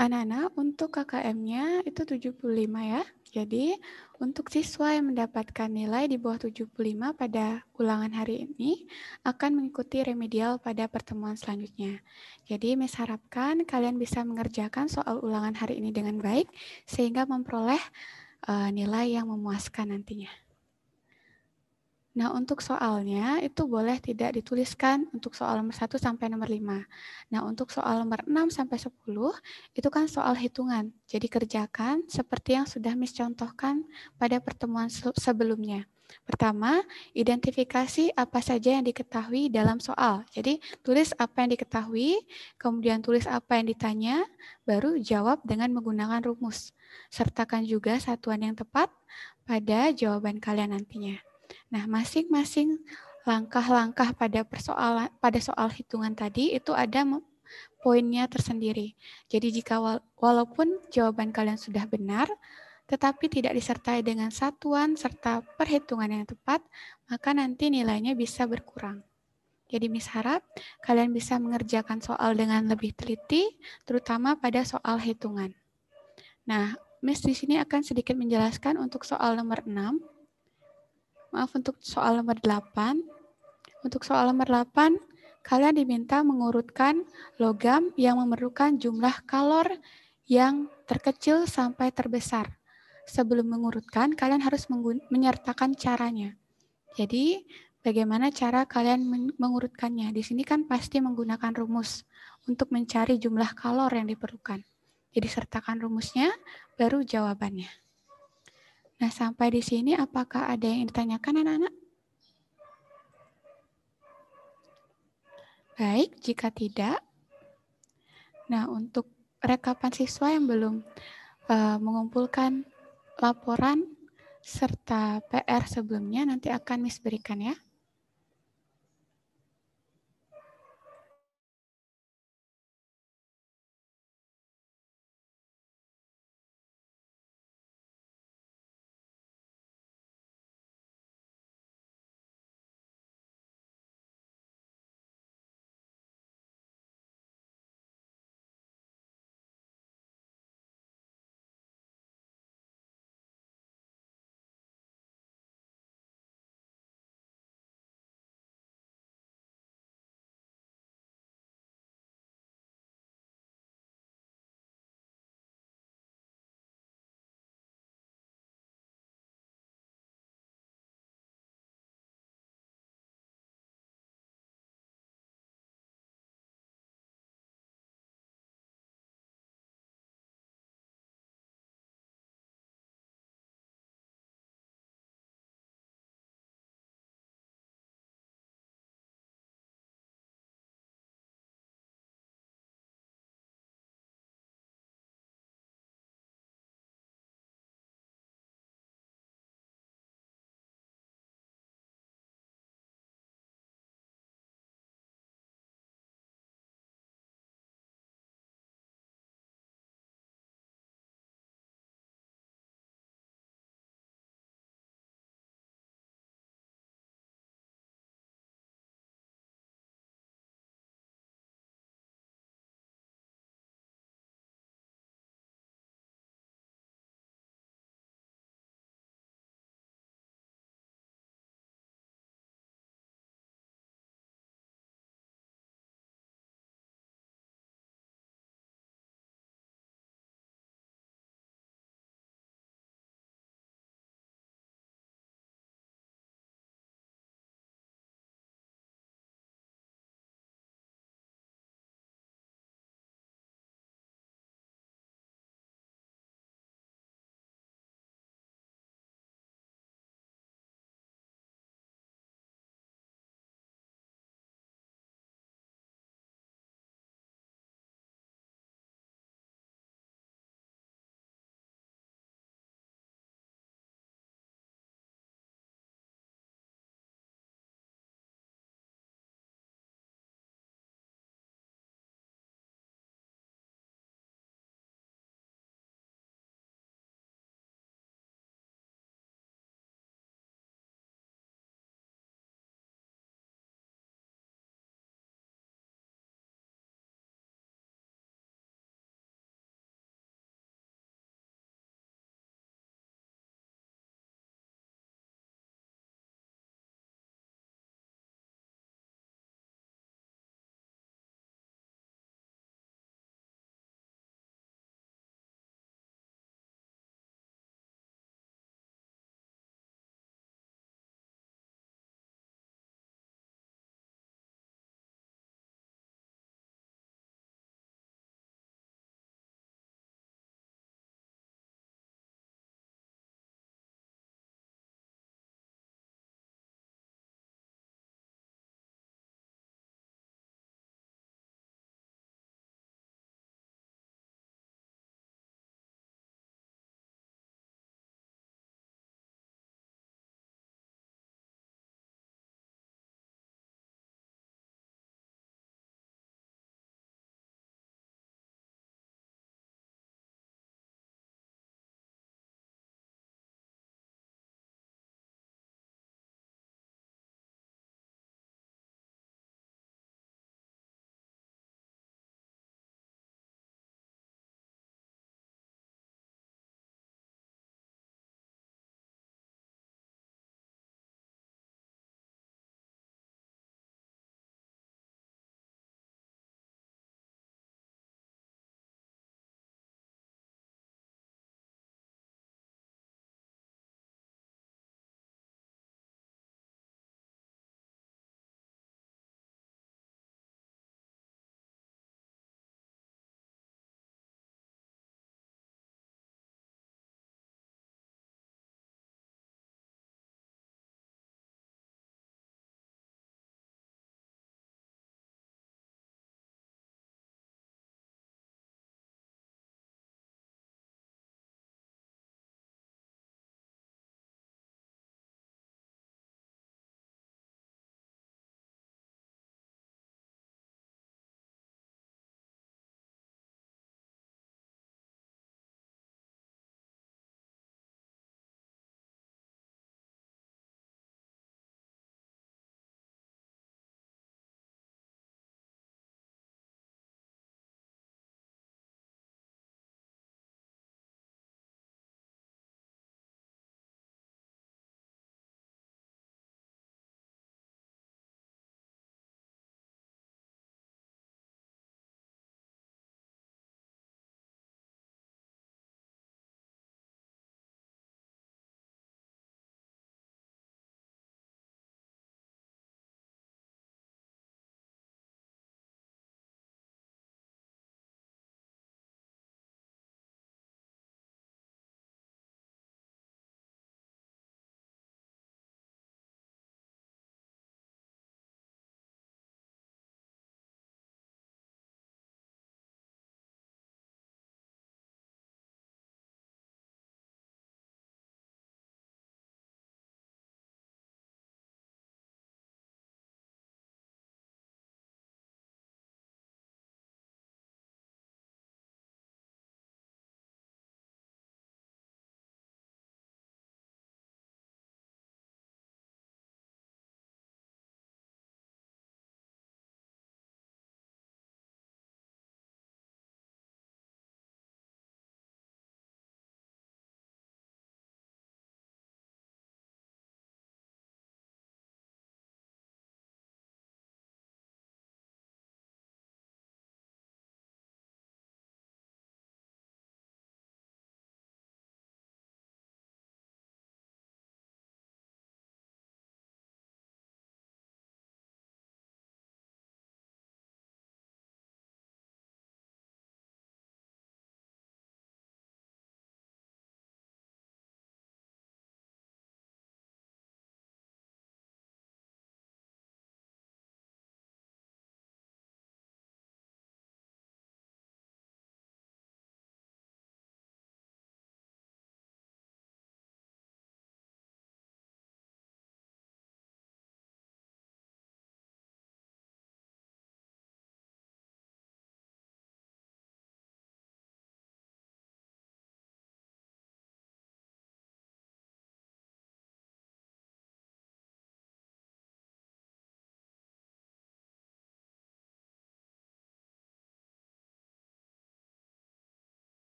S9: Anak-anak, untuk KKM-nya itu 75 ya. Jadi, untuk siswa yang mendapatkan nilai di bawah 75 pada ulangan hari ini akan mengikuti remedial pada pertemuan selanjutnya. Jadi, Miss harapkan kalian bisa mengerjakan soal ulangan hari ini dengan baik sehingga memperoleh nilai yang memuaskan nantinya. Nah, untuk soalnya itu boleh tidak dituliskan untuk soal nomor 1 sampai nomor 5. Nah, untuk soal nomor 6 sampai 10 itu kan soal hitungan. Jadi kerjakan seperti yang sudah Miss contohkan pada pertemuan sebelumnya. Pertama, identifikasi apa saja yang diketahui dalam soal. Jadi tulis apa yang diketahui, kemudian tulis apa yang ditanya, baru jawab dengan menggunakan rumus. Sertakan juga satuan yang tepat pada jawaban kalian nantinya. Nah, masing-masing langkah-langkah pada soal hitungan tadi itu ada poinnya tersendiri. Jadi jika walaupun jawaban kalian sudah benar, tetapi tidak disertai dengan satuan serta perhitungan yang tepat, maka nanti nilainya bisa berkurang. Jadi Miss harap kalian bisa mengerjakan soal dengan lebih teliti, terutama pada soal hitungan. Nah, Miss di sini akan sedikit menjelaskan untuk soal nomor 6. Maaf, untuk soal nomor 8. Untuk soal nomor 8, kalian diminta mengurutkan logam yang memerlukan jumlah kalor yang terkecil sampai terbesar. Sebelum mengurutkan, kalian harus menyertakan caranya. Jadi, bagaimana cara kalian mengurutkannya? Di sini kan pasti menggunakan rumus untuk mencari jumlah kalor yang diperlukan. Jadi, sertakan rumusnya, baru jawabannya. Nah, sampai di sini apakah ada yang ditanyakan anak-anak? Baik, jika tidak, nah untuk rekapan siswa yang belum mengumpulkan laporan serta PR sebelumnya nanti akan Miss berikan ya.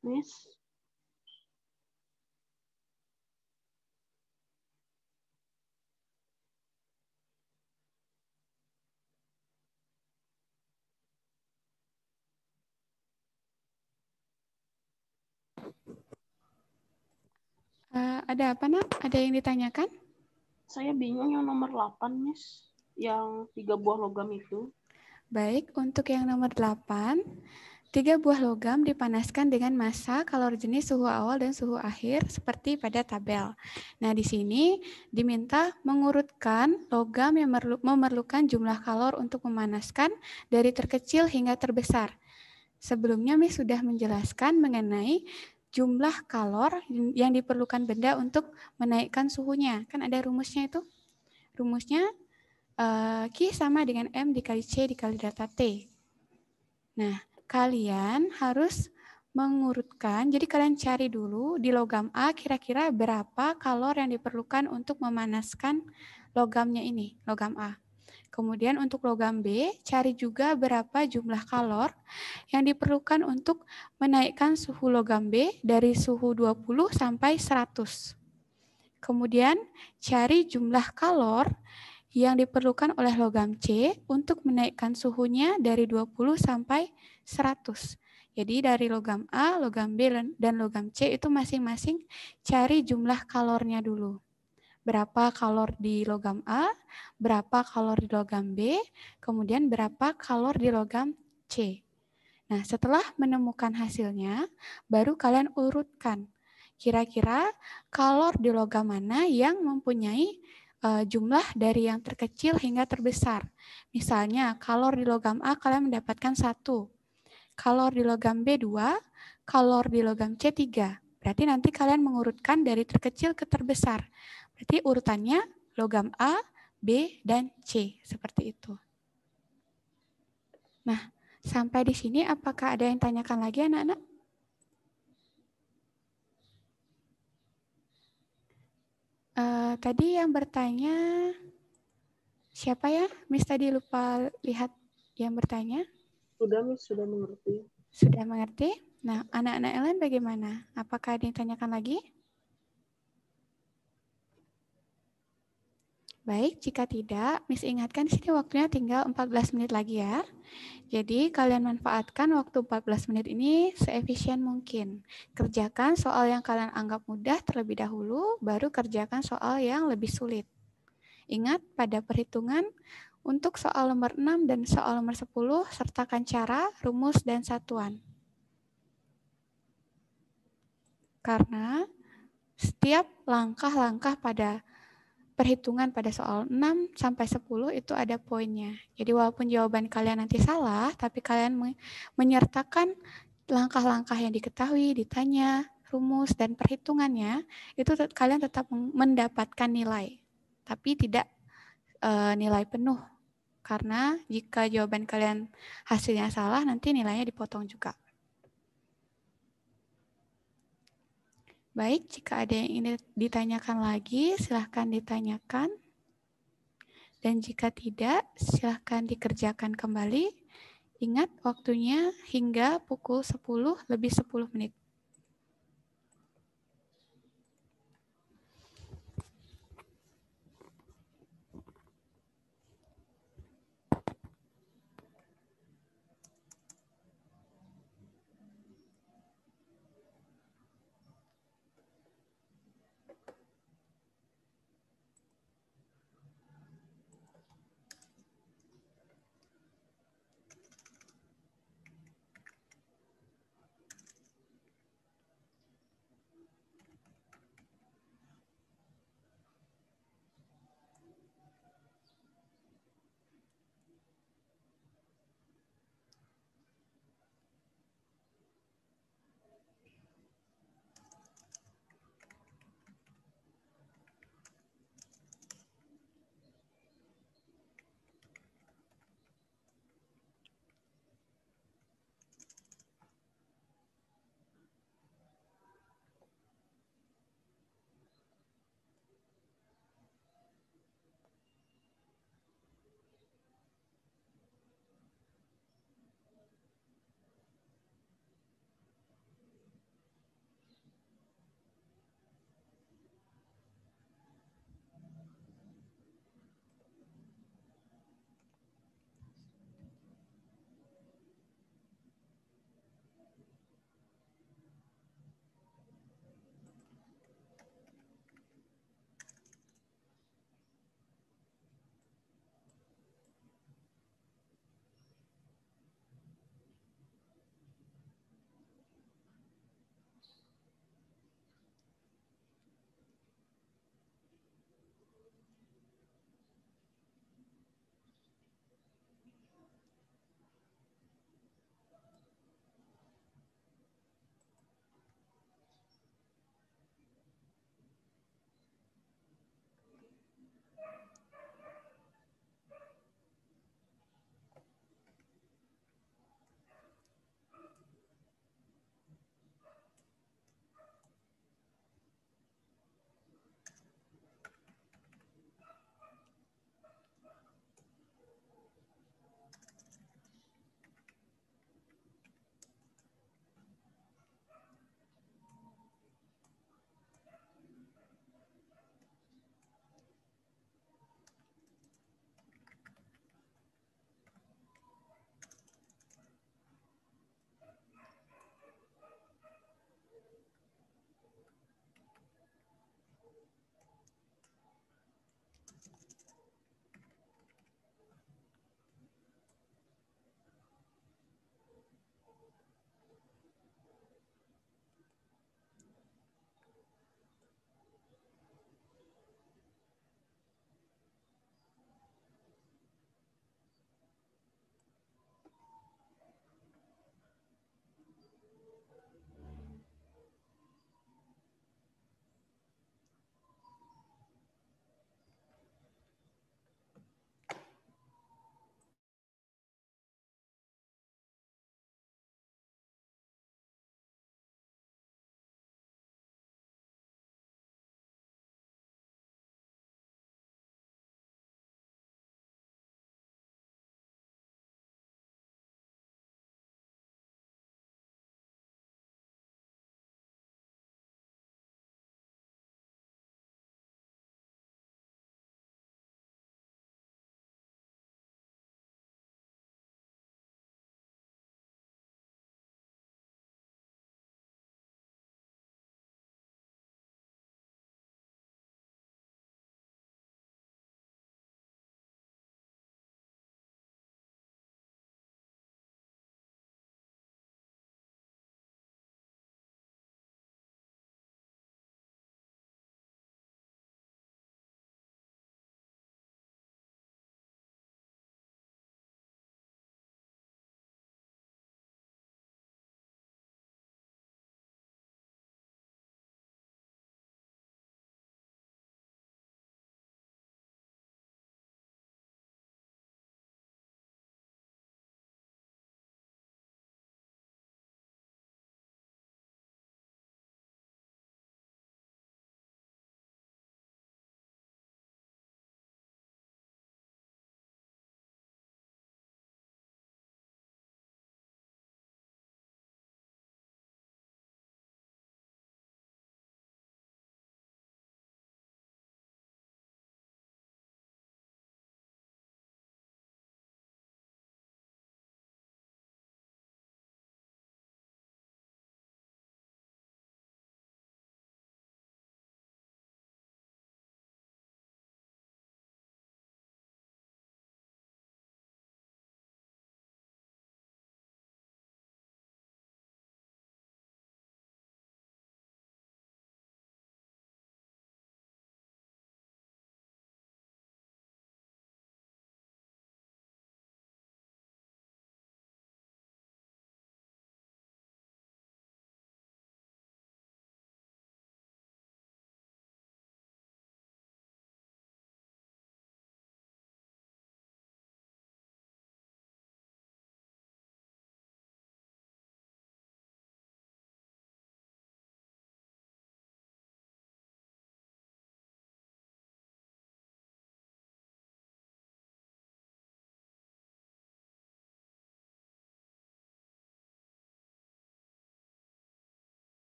S5: Miss.
S9: Ada apa, Nak? Ada yang ditanyakan?
S5: Saya bingung yang nomor 8, Miss. Yang 3 buah logam itu.
S9: Baik, untuk yang nomor 8, 3 buah logam dipanaskan dengan massa, kalor jenis, suhu awal, dan suhu akhir seperti pada tabel. Nah, di sini diminta mengurutkan logam yang memerlukan jumlah kalor untuk memanaskan dari terkecil hingga terbesar. Sebelumnya Miss sudah menjelaskan mengenai jumlah kalor yang diperlukan benda untuk menaikkan suhunya. Kan ada rumusnya itu. Rumusnya Q sama dengan M dikali C dikali delta T. Nah, kalian harus mengurutkan, jadi kalian cari dulu di logam A kira-kira berapa kalor yang diperlukan untuk memanaskan logamnya ini, logam A. Kemudian untuk logam B, cari juga berapa jumlah kalor yang diperlukan untuk menaikkan suhu logam B dari suhu 20 sampai 100. Kemudian cari jumlah kalor yang diperlukan oleh logam C untuk menaikkan suhunya dari 20 sampai 100. Jadi dari logam A, logam B, dan logam C itu masing-masing cari jumlah kalornya dulu. Berapa kalor di logam A, berapa kalor di logam B, kemudian berapa kalor di logam C. Nah, setelah menemukan hasilnya, baru kalian urutkan. Kira-kira kalor di logam mana yang mempunyai jumlah dari yang terkecil hingga terbesar. Misalnya, kalor di logam A kalian mendapatkan 1, kalor di logam B 2, kalor di logam C 3. Berarti nanti kalian mengurutkan dari terkecil ke terbesar. Berarti urutannya logam A, B, dan C. Seperti itu. Nah, sampai di sini apakah ada yang tanyakan lagi anak-anak? Tadi yang bertanya siapa ya? Miss tadi lupa lihat yang bertanya.
S5: Sudah, Miss, sudah mengerti.
S9: Sudah mengerti? Nah, anak-anak lain bagaimana? Apakah ada yang tanyakan lagi? Baik, jika tidak, Miss ingatkan di sini waktunya tinggal 14 menit lagi ya. Jadi kalian manfaatkan waktu 14 menit ini seefisien mungkin. Kerjakan soal yang kalian anggap mudah terlebih dahulu, baru kerjakan soal yang lebih sulit. Ingat pada perhitungan, untuk soal nomor 6 dan soal nomor 10, sertakan cara, rumus, dan satuan. Karena setiap langkah-langkah pada perhitungan pada soal 6 sampai 10 itu ada poinnya. Jadi walaupun jawaban kalian nanti salah, tapi kalian menyertakan langkah-langkah yang diketahui, ditanya, rumus, dan perhitungannya, itu kalian tetap mendapatkan nilai. Tapi tidak nilai penuh. Karena jika jawaban kalian hasilnya salah, nanti nilainya dipotong juga. Baik, jika ada yang ingin ditanyakan lagi, silahkan ditanyakan. Dan jika tidak, silahkan dikerjakan kembali. Ingat waktunya hingga pukul 10 lebih 10 menit.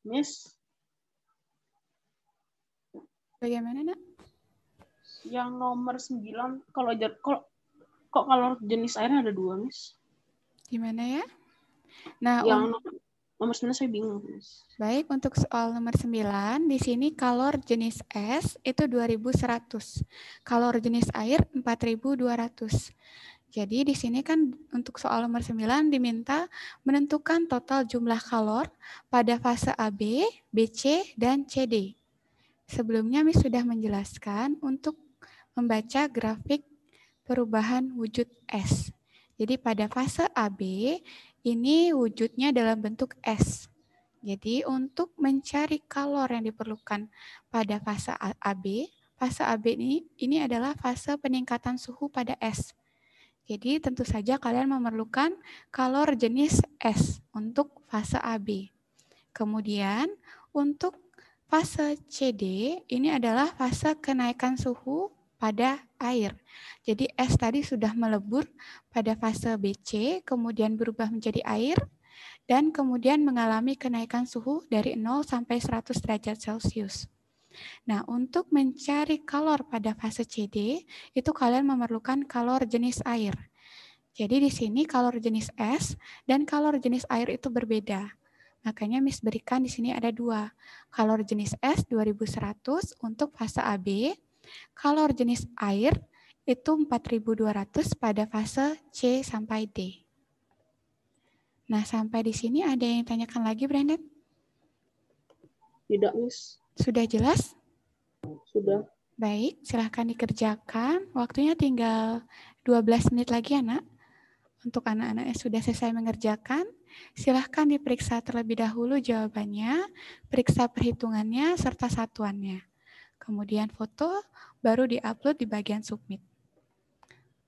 S5: Miss,
S9: Bagaimana, Nak?
S5: yang nomor 9, kalau jenis airnya ada 2, Miss.
S9: Gimana ya? Nah,
S5: Yang nomor 9 saya bingung, Miss.
S9: baik, untuk soal nomor 9, di sini kalor jenis es itu 2100. Kalor jenis air 4200. Jadi di sini kan untuk soal nomor 9 diminta menentukan total jumlah kalor pada fase AB, BC, dan CD. Sebelumnya Miss sudah menjelaskan untuk membaca grafik perubahan wujud es. Jadi pada fase AB ini wujudnya dalam bentuk es. Jadi untuk mencari kalor yang diperlukan pada fase AB ini adalah fase peningkatan suhu pada es. Jadi tentu saja kalian memerlukan kalor jenis es untuk fase AB. Kemudian untuk fase CD ini adalah fase kenaikan suhu pada air. Jadi es tadi sudah melebur pada fase BC, kemudian berubah menjadi air, dan kemudian mengalami kenaikan suhu dari 0 sampai 100 derajat Celcius. Nah, untuk mencari kalor pada fase CD, itu kalian memerlukan kalor jenis air. Jadi di sini kalor jenis es dan kalor jenis air itu berbeda. Makanya Miss berikan di sini ada 2. Kalor jenis es 2100 untuk fase AB, kalor jenis air itu 4200 pada fase C sampai D. Nah, sampai di sini ada yang tanyakan lagi, Brandon?
S5: Tidak, Miss.
S9: Sudah jelas?
S5: Sudah.
S9: Baik, silahkan dikerjakan. Waktunya tinggal 12 menit lagi ya, Nak. Untuk anak-anak yang sudah selesai mengerjakan, silahkan diperiksa terlebih dahulu jawabannya, periksa perhitungannya, serta satuannya. Kemudian foto, baru diupload di bagian submit.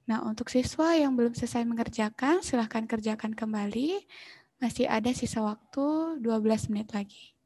S9: Nah, untuk siswa yang belum selesai mengerjakan, silahkan kerjakan kembali. Masih ada sisa waktu 12 menit lagi.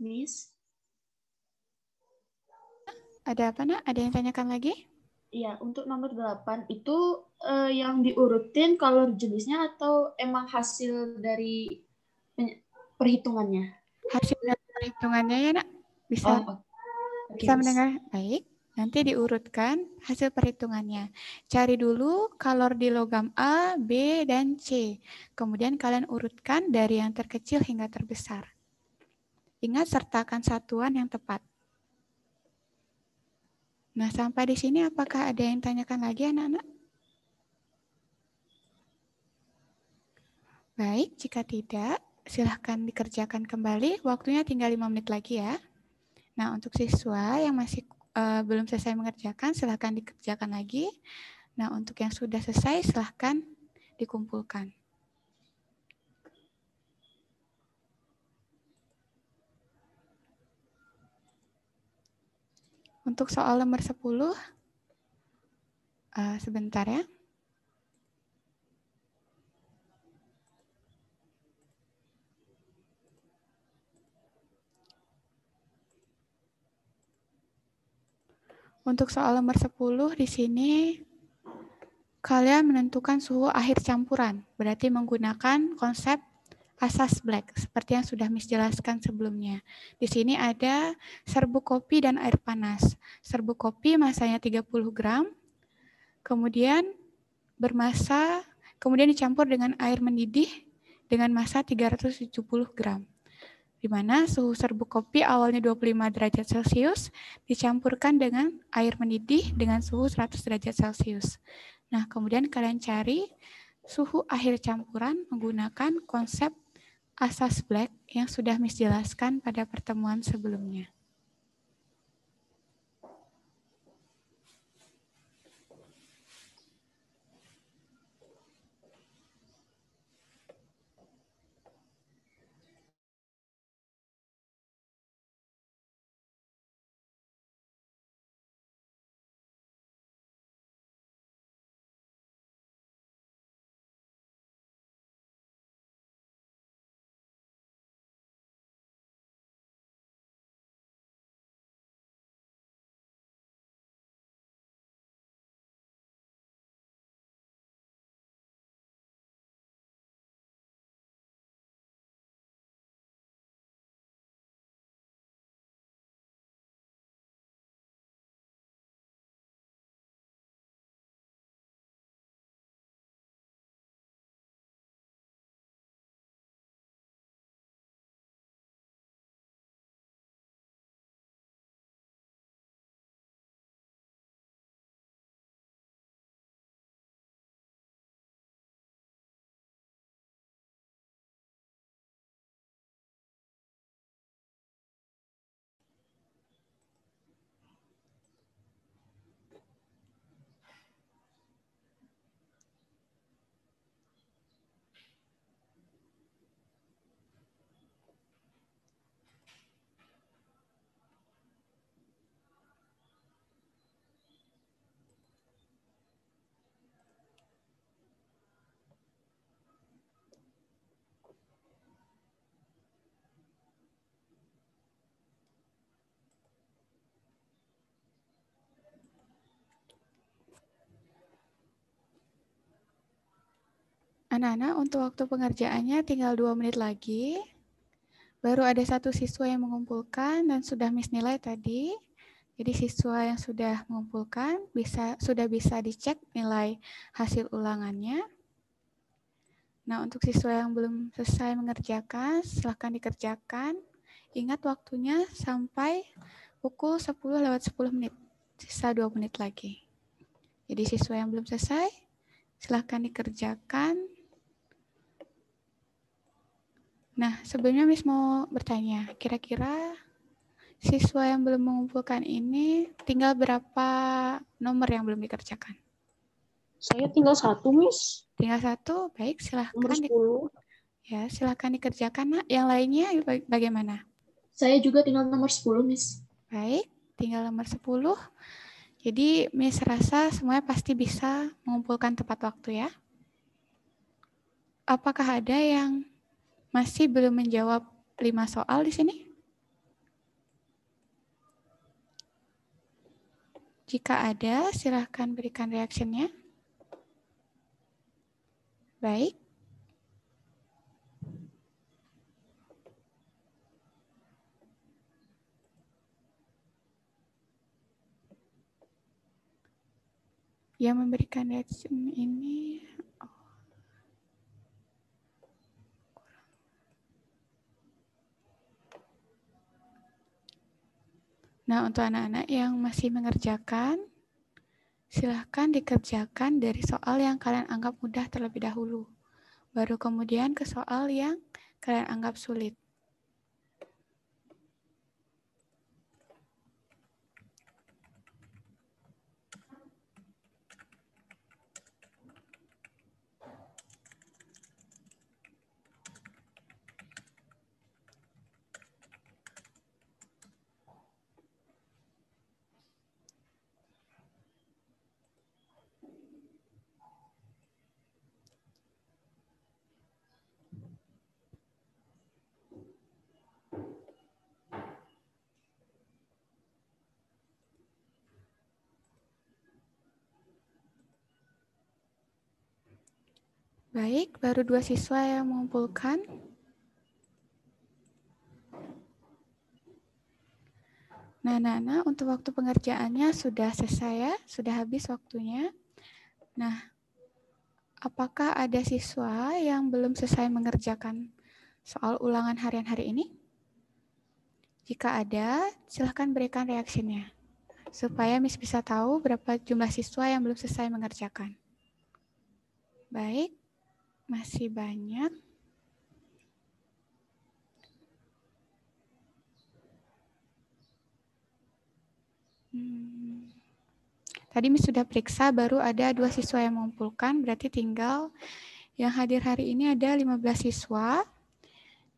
S3: Miss.
S9: Ada apa, Nak? Ada yang tanyakan lagi?
S3: Iya, untuk nomor 8 itu yang diurutin kalori jenisnya atau emang hasil dari perhitungannya?
S9: Hasil dari perhitungannya ya, Nak. Bisa, bisa mendengar? Baik. Nanti diurutkan hasil perhitungannya. Cari dulu kalor di logam A, B, dan C. Kemudian kalian urutkan dari yang terkecil hingga terbesar. Ingat sertakan satuan yang tepat. Nah, sampai di sini apakah ada yang tanyakan lagi anak-anak? Baik, jika tidak, silahkan dikerjakan kembali. Waktunya tinggal 5 menit lagi ya. Nah, untuk siswa yang masih belum selesai mengerjakan, silahkan dikerjakan lagi. Nah, untuk yang sudah selesai, silahkan dikumpulkan. Untuk soal nomor 10, sebentar ya. Untuk soal nomor 10 di sini kalian menentukan suhu akhir campuran, berarti menggunakan konsep asas black seperti yang sudah Miss jelaskan sebelumnya. Di sini ada serbuk kopi dan air panas. Serbuk kopi masanya 30 gram, kemudian bermasa, kemudian dicampur dengan air mendidih dengan massa 370 gram. Di mana suhu serbuk kopi awalnya 25 derajat Celcius dicampurkan dengan air mendidih dengan suhu 100 derajat Celcius. Nah, kemudian kalian cari suhu akhir campuran menggunakan konsep asas black yang sudah Miss jelaskan pada pertemuan sebelumnya. Anak-anak, untuk waktu pengerjaannya tinggal 2 menit lagi. Baru ada satu siswa yang mengumpulkan dan sudah Miss nilai tadi. Jadi siswa yang sudah mengumpulkan sudah bisa dicek nilai hasil ulangannya. Nah, untuk siswa yang belum selesai mengerjakan, silakan dikerjakan. Ingat waktunya sampai pukul 10:10 menit. Sisa 2 menit lagi. Jadi siswa yang belum selesai, silakan dikerjakan. Nah, sebelumnya Miss mau bertanya, kira-kira siswa yang belum mengumpulkan ini tinggal berapa nomor yang belum dikerjakan?
S5: Saya tinggal 1, Miss.
S9: Tinggal 1, baik, silahkan.
S5: Nomor 10.
S9: Ya, silahkan dikerjakan, Nak. Yang lainnya bagaimana?
S3: Saya juga tinggal nomor 10, Miss.
S9: Baik, tinggal nomor 10. Jadi, Miss rasa semuanya pasti bisa mengumpulkan tepat waktu ya. Apakah ada yang masih belum menjawab 5 soal di sini? Jika ada, silahkan berikan reaksinya. Baik. Yang memberikan reaction ini, nah, untuk anak-anak yang masih mengerjakan, silahkan dikerjakan dari soal yang kalian anggap mudah terlebih dahulu. Baru kemudian ke soal yang kalian anggap sulit. Baik, baru 2 siswa yang mengumpulkan. Nah, anak-anak, untuk waktu pengerjaannya sudah selesai ya, sudah habis waktunya. Nah, apakah ada siswa yang belum selesai mengerjakan soal ulangan harian hari ini? Jika ada, silahkan berikan reaksinya, supaya Miss bisa tahu berapa jumlah siswa yang belum selesai mengerjakan. Baik. Masih banyak. Tadi Miss sudah periksa, baru ada 2 siswa yang mengumpulkan, berarti tinggal yang hadir hari ini ada 15 siswa,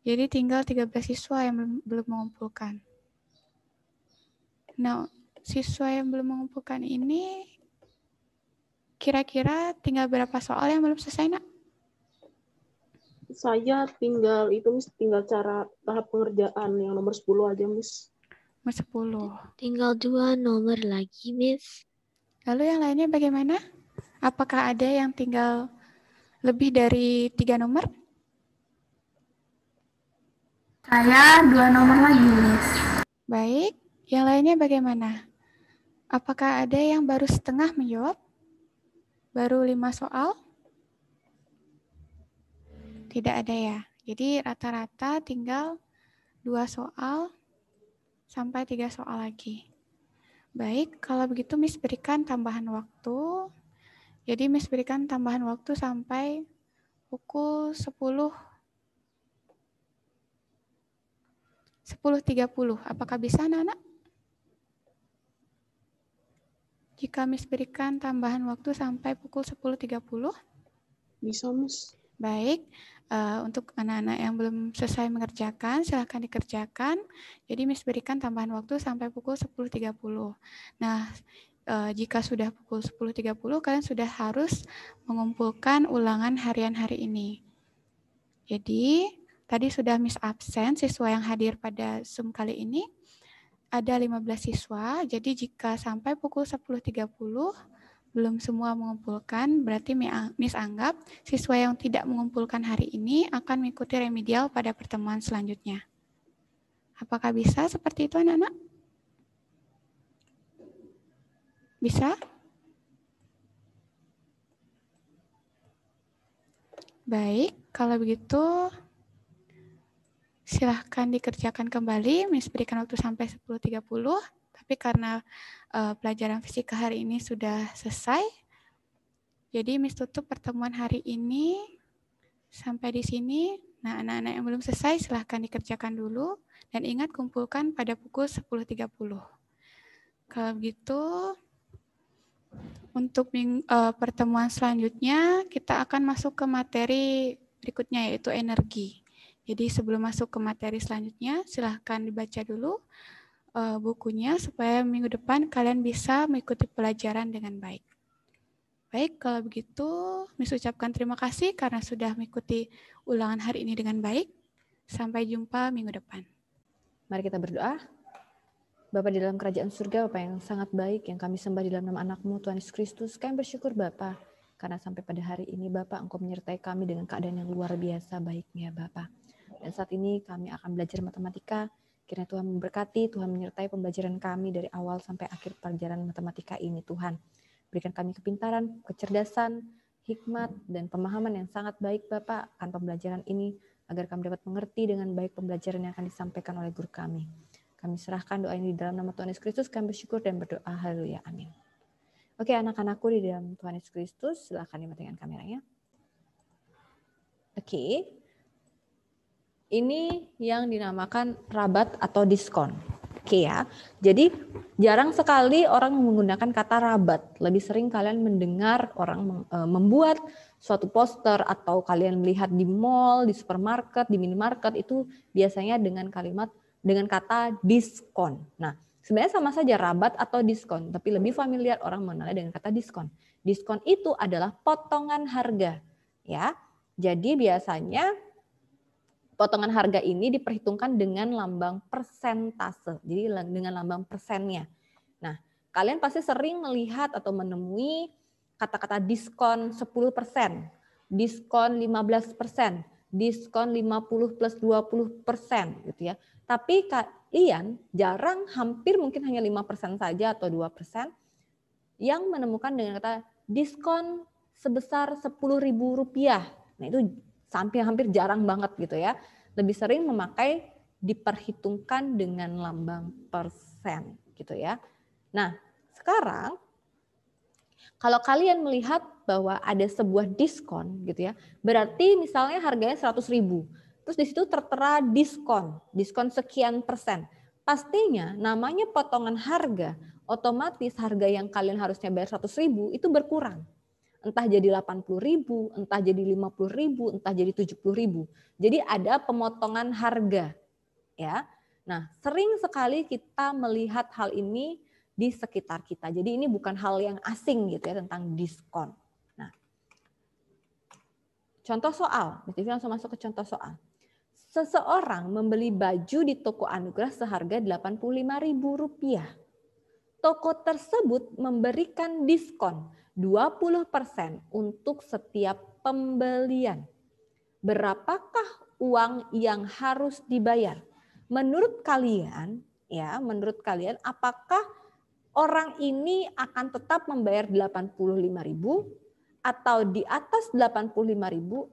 S9: jadi tinggal 13 siswa yang belum mengumpulkan. Nah, siswa yang belum mengumpulkan ini, kira-kira tinggal berapa soal yang belum selesai, Nak?
S5: Saya tinggal cara tahap pengerjaan yang nomor 10 aja, Miss.
S9: Nomor 10.
S8: Tinggal 2 nomor lagi, Miss.
S9: Lalu yang lainnya bagaimana? Apakah ada yang tinggal lebih dari 3 nomor?
S10: Saya 2 nomor lagi, Miss.
S9: Baik, yang lainnya bagaimana? Apakah ada yang baru setengah menjawab? Baru 5 soal? Tidak ada ya. Jadi rata-rata tinggal 2 soal sampai 3 soal lagi. Baik, kalau begitu Miss berikan tambahan waktu. Jadi Miss berikan tambahan waktu sampai pukul 10.30. Apakah bisa, anak-anak? Jika Miss berikan tambahan waktu sampai pukul 10.30?
S5: Bisa, Miss.
S9: Baik, untuk anak-anak yang belum selesai mengerjakan, silahkan dikerjakan. Jadi Miss berikan tambahan waktu sampai pukul 10.30. Nah, jika sudah pukul 10.30, kalian sudah harus mengumpulkan ulangan harian hari ini. Jadi, tadi sudah Miss absen siswa yang hadir pada Zoom kali ini. Ada 15 siswa, jadi jika sampai pukul 10.30, belum semua mengumpulkan, berarti Miss anggap siswa yang tidak mengumpulkan hari ini akan mengikuti remedial pada pertemuan selanjutnya. Apakah bisa seperti itu, anak-anak? Bisa? Baik, kalau begitu silahkan dikerjakan kembali. Miss berikan waktu sampai 10.30. Tapi karena pelajaran fisika hari ini sudah selesai, jadi Miss tutup pertemuan hari ini sampai di sini. Nah, anak-anak yang belum selesai silahkan dikerjakan dulu. Dan ingat kumpulkan pada pukul 10.30. Kalau begitu, untuk pertemuan selanjutnya, kita akan masuk ke materi berikutnya, yaitu energi. Jadi sebelum masuk ke materi selanjutnya, silahkan dibaca dulu bukunya supaya minggu depan kalian bisa mengikuti pelajaran dengan baik. Baik, kalau begitu Miss ucapkan terima kasih karena sudah mengikuti ulangan hari ini dengan baik. Sampai jumpa minggu depan.
S11: Mari kita berdoa. Bapa di dalam kerajaan surga, Bapa yang sangat baik, yang kami sembah di dalam nama anak-Mu, Tuhan Yesus Kristus. Kami bersyukur Bapa, karena sampai pada hari ini Bapa, Engkau menyertai kami dengan keadaan yang luar biasa baiknya Bapa. Dan saat ini kami akan belajar matematika. Kiranya Tuhan memberkati, Tuhan menyertai pembelajaran kami dari awal sampai akhir pelajaran matematika ini Tuhan. Berikan kami kepintaran, kecerdasan, hikmat, dan pemahaman yang sangat baik Bapak akan pembelajaran ini, agar kami dapat mengerti dengan baik pembelajaran yang akan disampaikan oleh guru kami. Kami serahkan doa ini di dalam nama Tuhan Yesus Kristus, kami bersyukur dan berdoa, haleluya, amin. Oke, anak-anakku di dalam Tuhan Yesus Kristus, silakan dimatikan kameranya. Oke. Ini yang dinamakan rabat atau diskon. Oke ya. Jadi jarang sekali orang menggunakan kata rabat. Lebih sering kalian mendengar orang membuat suatu poster atau kalian melihat di mall, di supermarket, di minimarket itu biasanya dengan kata diskon. Nah, sebenarnya sama saja rabat atau diskon, tapi lebih familiar orang mengenalnya dengan kata diskon. Diskon itu adalah potongan harga, ya. Jadi biasanya potongan harga ini diperhitungkan dengan lambang persentase, jadi dengan lambang persennya. Nah, kalian pasti sering melihat atau menemui kata-kata diskon 10%, diskon 15%, diskon 50 plus 20% gitu ya. Tapi kalian jarang, hampir mungkin hanya 5% saja atau 2% yang menemukan dengan kata diskon sebesar Rp10.000. Nah, itu hampir jarang banget gitu ya. Lebih sering memakai diperhitungkan dengan lambang persen gitu ya. Nah, sekarang kalau kalian melihat bahwa ada sebuah diskon gitu ya, berarti misalnya harganya 100.000. Terus di situ tertera diskon sekian persen. Pastinya namanya potongan harga, otomatis harga yang kalian harusnya bayar 100.000 itu berkurang. Entah jadi 80.000, entah jadi 50.000, entah jadi 70.000. Jadi ada pemotongan harga, ya. Nah, sering sekali kita melihat hal ini di sekitar kita. Jadi ini bukan hal yang asing gitu ya tentang diskon. Nah, contoh soal, Miss langsung masuk ke contoh soal. Seseorang membeli baju di toko Anugerah seharga Rp85.000. Toko tersebut memberikan diskon 20% untuk setiap pembelian. Berapakah uang yang harus dibayar? Menurut kalian, apakah orang ini akan tetap membayar 85.000 atau di atas 85.000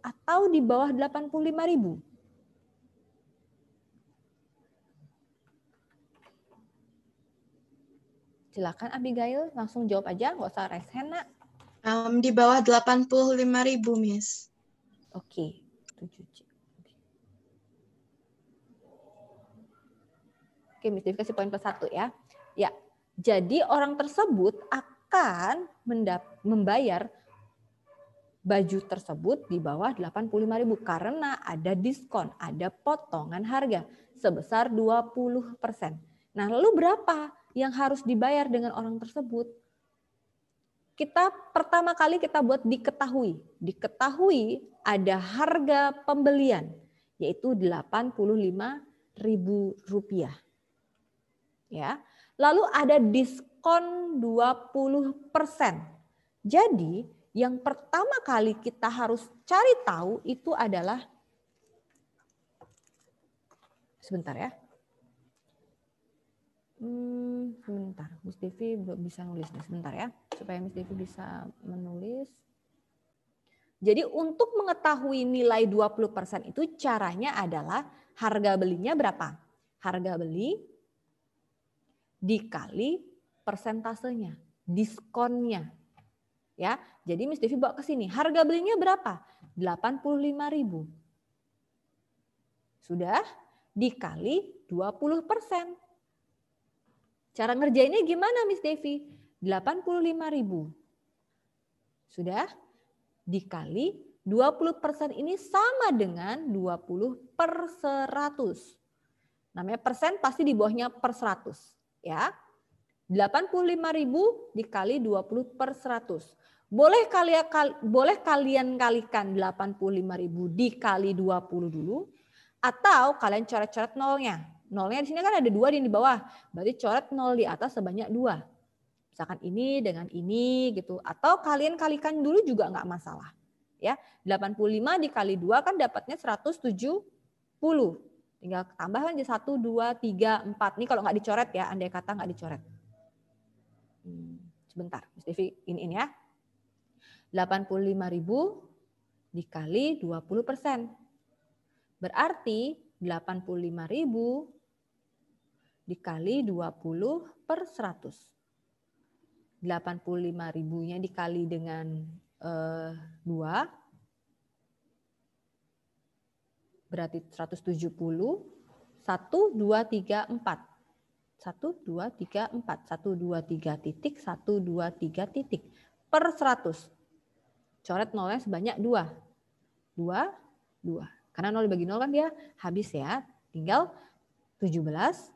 S11: atau di bawah 85.000? Silakan Abigail, langsung jawab aja, nggak usah raise hand, Nak.
S12: Di bawah 85.000, Miss.
S11: Oke. 7C. Oke, Miss Devi kasih poin plus 1 ya. Ya, jadi orang tersebut akan membayar baju tersebut di bawah 85.000 karena ada diskon, ada potongan harga sebesar 20%. Nah, lalu berapa yang harus dibayar dengan orang tersebut? Pertama kali kita buat diketahui. Diketahui ada harga pembelian yaitu Rp85.000. Ya. Lalu ada diskon 20%. Jadi yang pertama kali kita harus cari tahu itu adalah, sebentar ya. Sebentar, Miss Devi belum bisa nulis nih, sebentar ya, supaya Miss Devi bisa menulis. Jadi untuk mengetahui nilai 20% itu caranya adalah harga belinya berapa? Harga beli dikali persentasenya, diskonnya. Ya, jadi Miss Devi bawa ke sini. Harga belinya berapa? 85.000. Sudah dikali 20%. Cara ngerjainnya gimana Miss Devi? 85.000. Sudah dikali 20% ini sama dengan 20/100. Namanya persen pasti di bawahnya per 100. Ya. 85.000 dikali 20/100. Boleh kalian kalikan 85.000 dikali 20 dulu. Atau kalian coret-coret nolnya. Nolnya di sini kan ada 2 yang di bawah. Berarti coret 0 di atas sebanyak 2. Misalkan ini dengan ini gitu. Atau kalian kalikan dulu juga nggak masalah. Ya, 85 dikali 2 kan dapatnya 170. Tinggal tambahkan aja 1, 2, 3, 4. Ini kalau nggak dicoret ya, andai kata nggak dicoret. Sebentar, Miss Devi ini ya. 85.000 dikali 20%. Berarti 85.000 dikali 20 per 100. 85.000-nya dikali dengan 2. Berarti 170. 1, 2, 3, 4. 1, 2, 3, 4. 1, 2, 3 titik. 1, 2, 3 titik. Per 100. Coret nolnya sebanyak 2. 2, 2. Karena 0 dibagi 0 kan dia habis ya. Tinggal 17.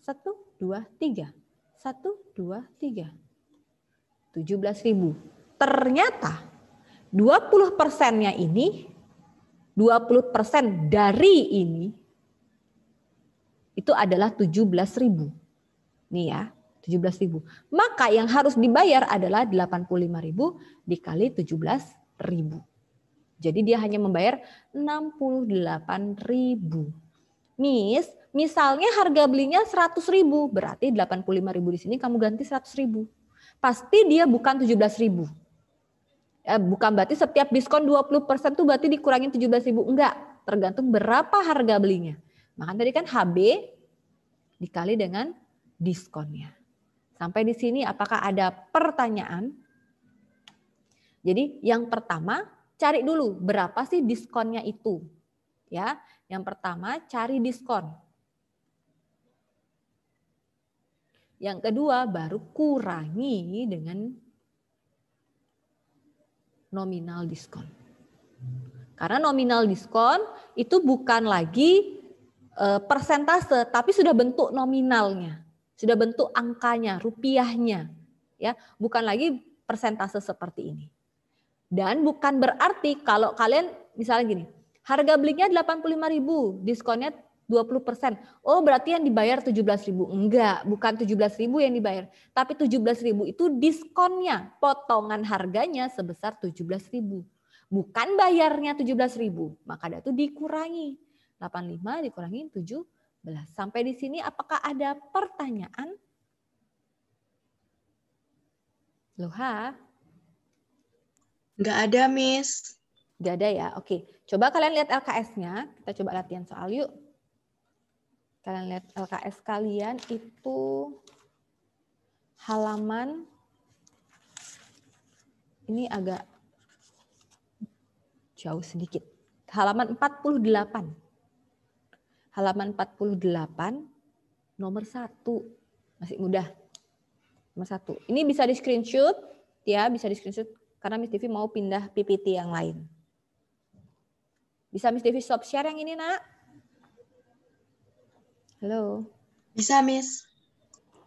S11: 1, 2, 3. 1, 2, 3. 17.000. Ternyata 20%-nya ini, 20% dari ini, itu adalah 17.000. Nih ya, 17.000. Maka yang harus dibayar adalah 85.000 dikali 17.000. Jadi dia hanya membayar 68.000. Miss, misalnya harga belinya 100.000, berarti 85.000 di sini kamu ganti 100.000. Pasti dia bukan 17.000. Bukan berarti setiap diskon 20% tuh berarti dikurangin 17.000. Enggak, tergantung berapa harga belinya. Maka tadi kan HB dikali dengan diskonnya. Sampai di sini apakah ada pertanyaan? Jadi yang pertama cari dulu berapa sih diskonnya itu. Ya, yang pertama cari diskon. Yang kedua baru kurangi dengan nominal diskon. Karena nominal diskon itu bukan lagi persentase, tapi sudah bentuk nominalnya, sudah bentuk angkanya, rupiahnya, ya, bukan lagi persentase seperti ini. Dan bukan berarti kalau kalian misalnya gini, harga belinya 85.000, diskonnya 20%. Oh, berarti yang dibayar 17.000. Enggak, bukan 17.000 yang dibayar, tapi 17.000 itu diskonnya, potongan harganya sebesar 17.000. Bukan bayarnya 17.000, maka itu dikurangi. 85 dikurangi 17. Sampai di sini apakah ada pertanyaan? Loha?
S12: Nggak ada, Miss.
S11: Nggak ada ya? Oke. Coba kalian lihat LKS-nya. Kita coba latihan soal yuk. Kalian lihat LKS kalian itu halaman, ini agak jauh sedikit. Halaman 48. Halaman 48, nomor 1. Masih mudah. Nomor 1. Ini bisa di screenshot, ya, bisa di screenshot karena Miss Devi mau pindah PPT yang lain. Bisa Miss Devi stop share yang ini, Nak? Halo.
S12: Bisa, Miss.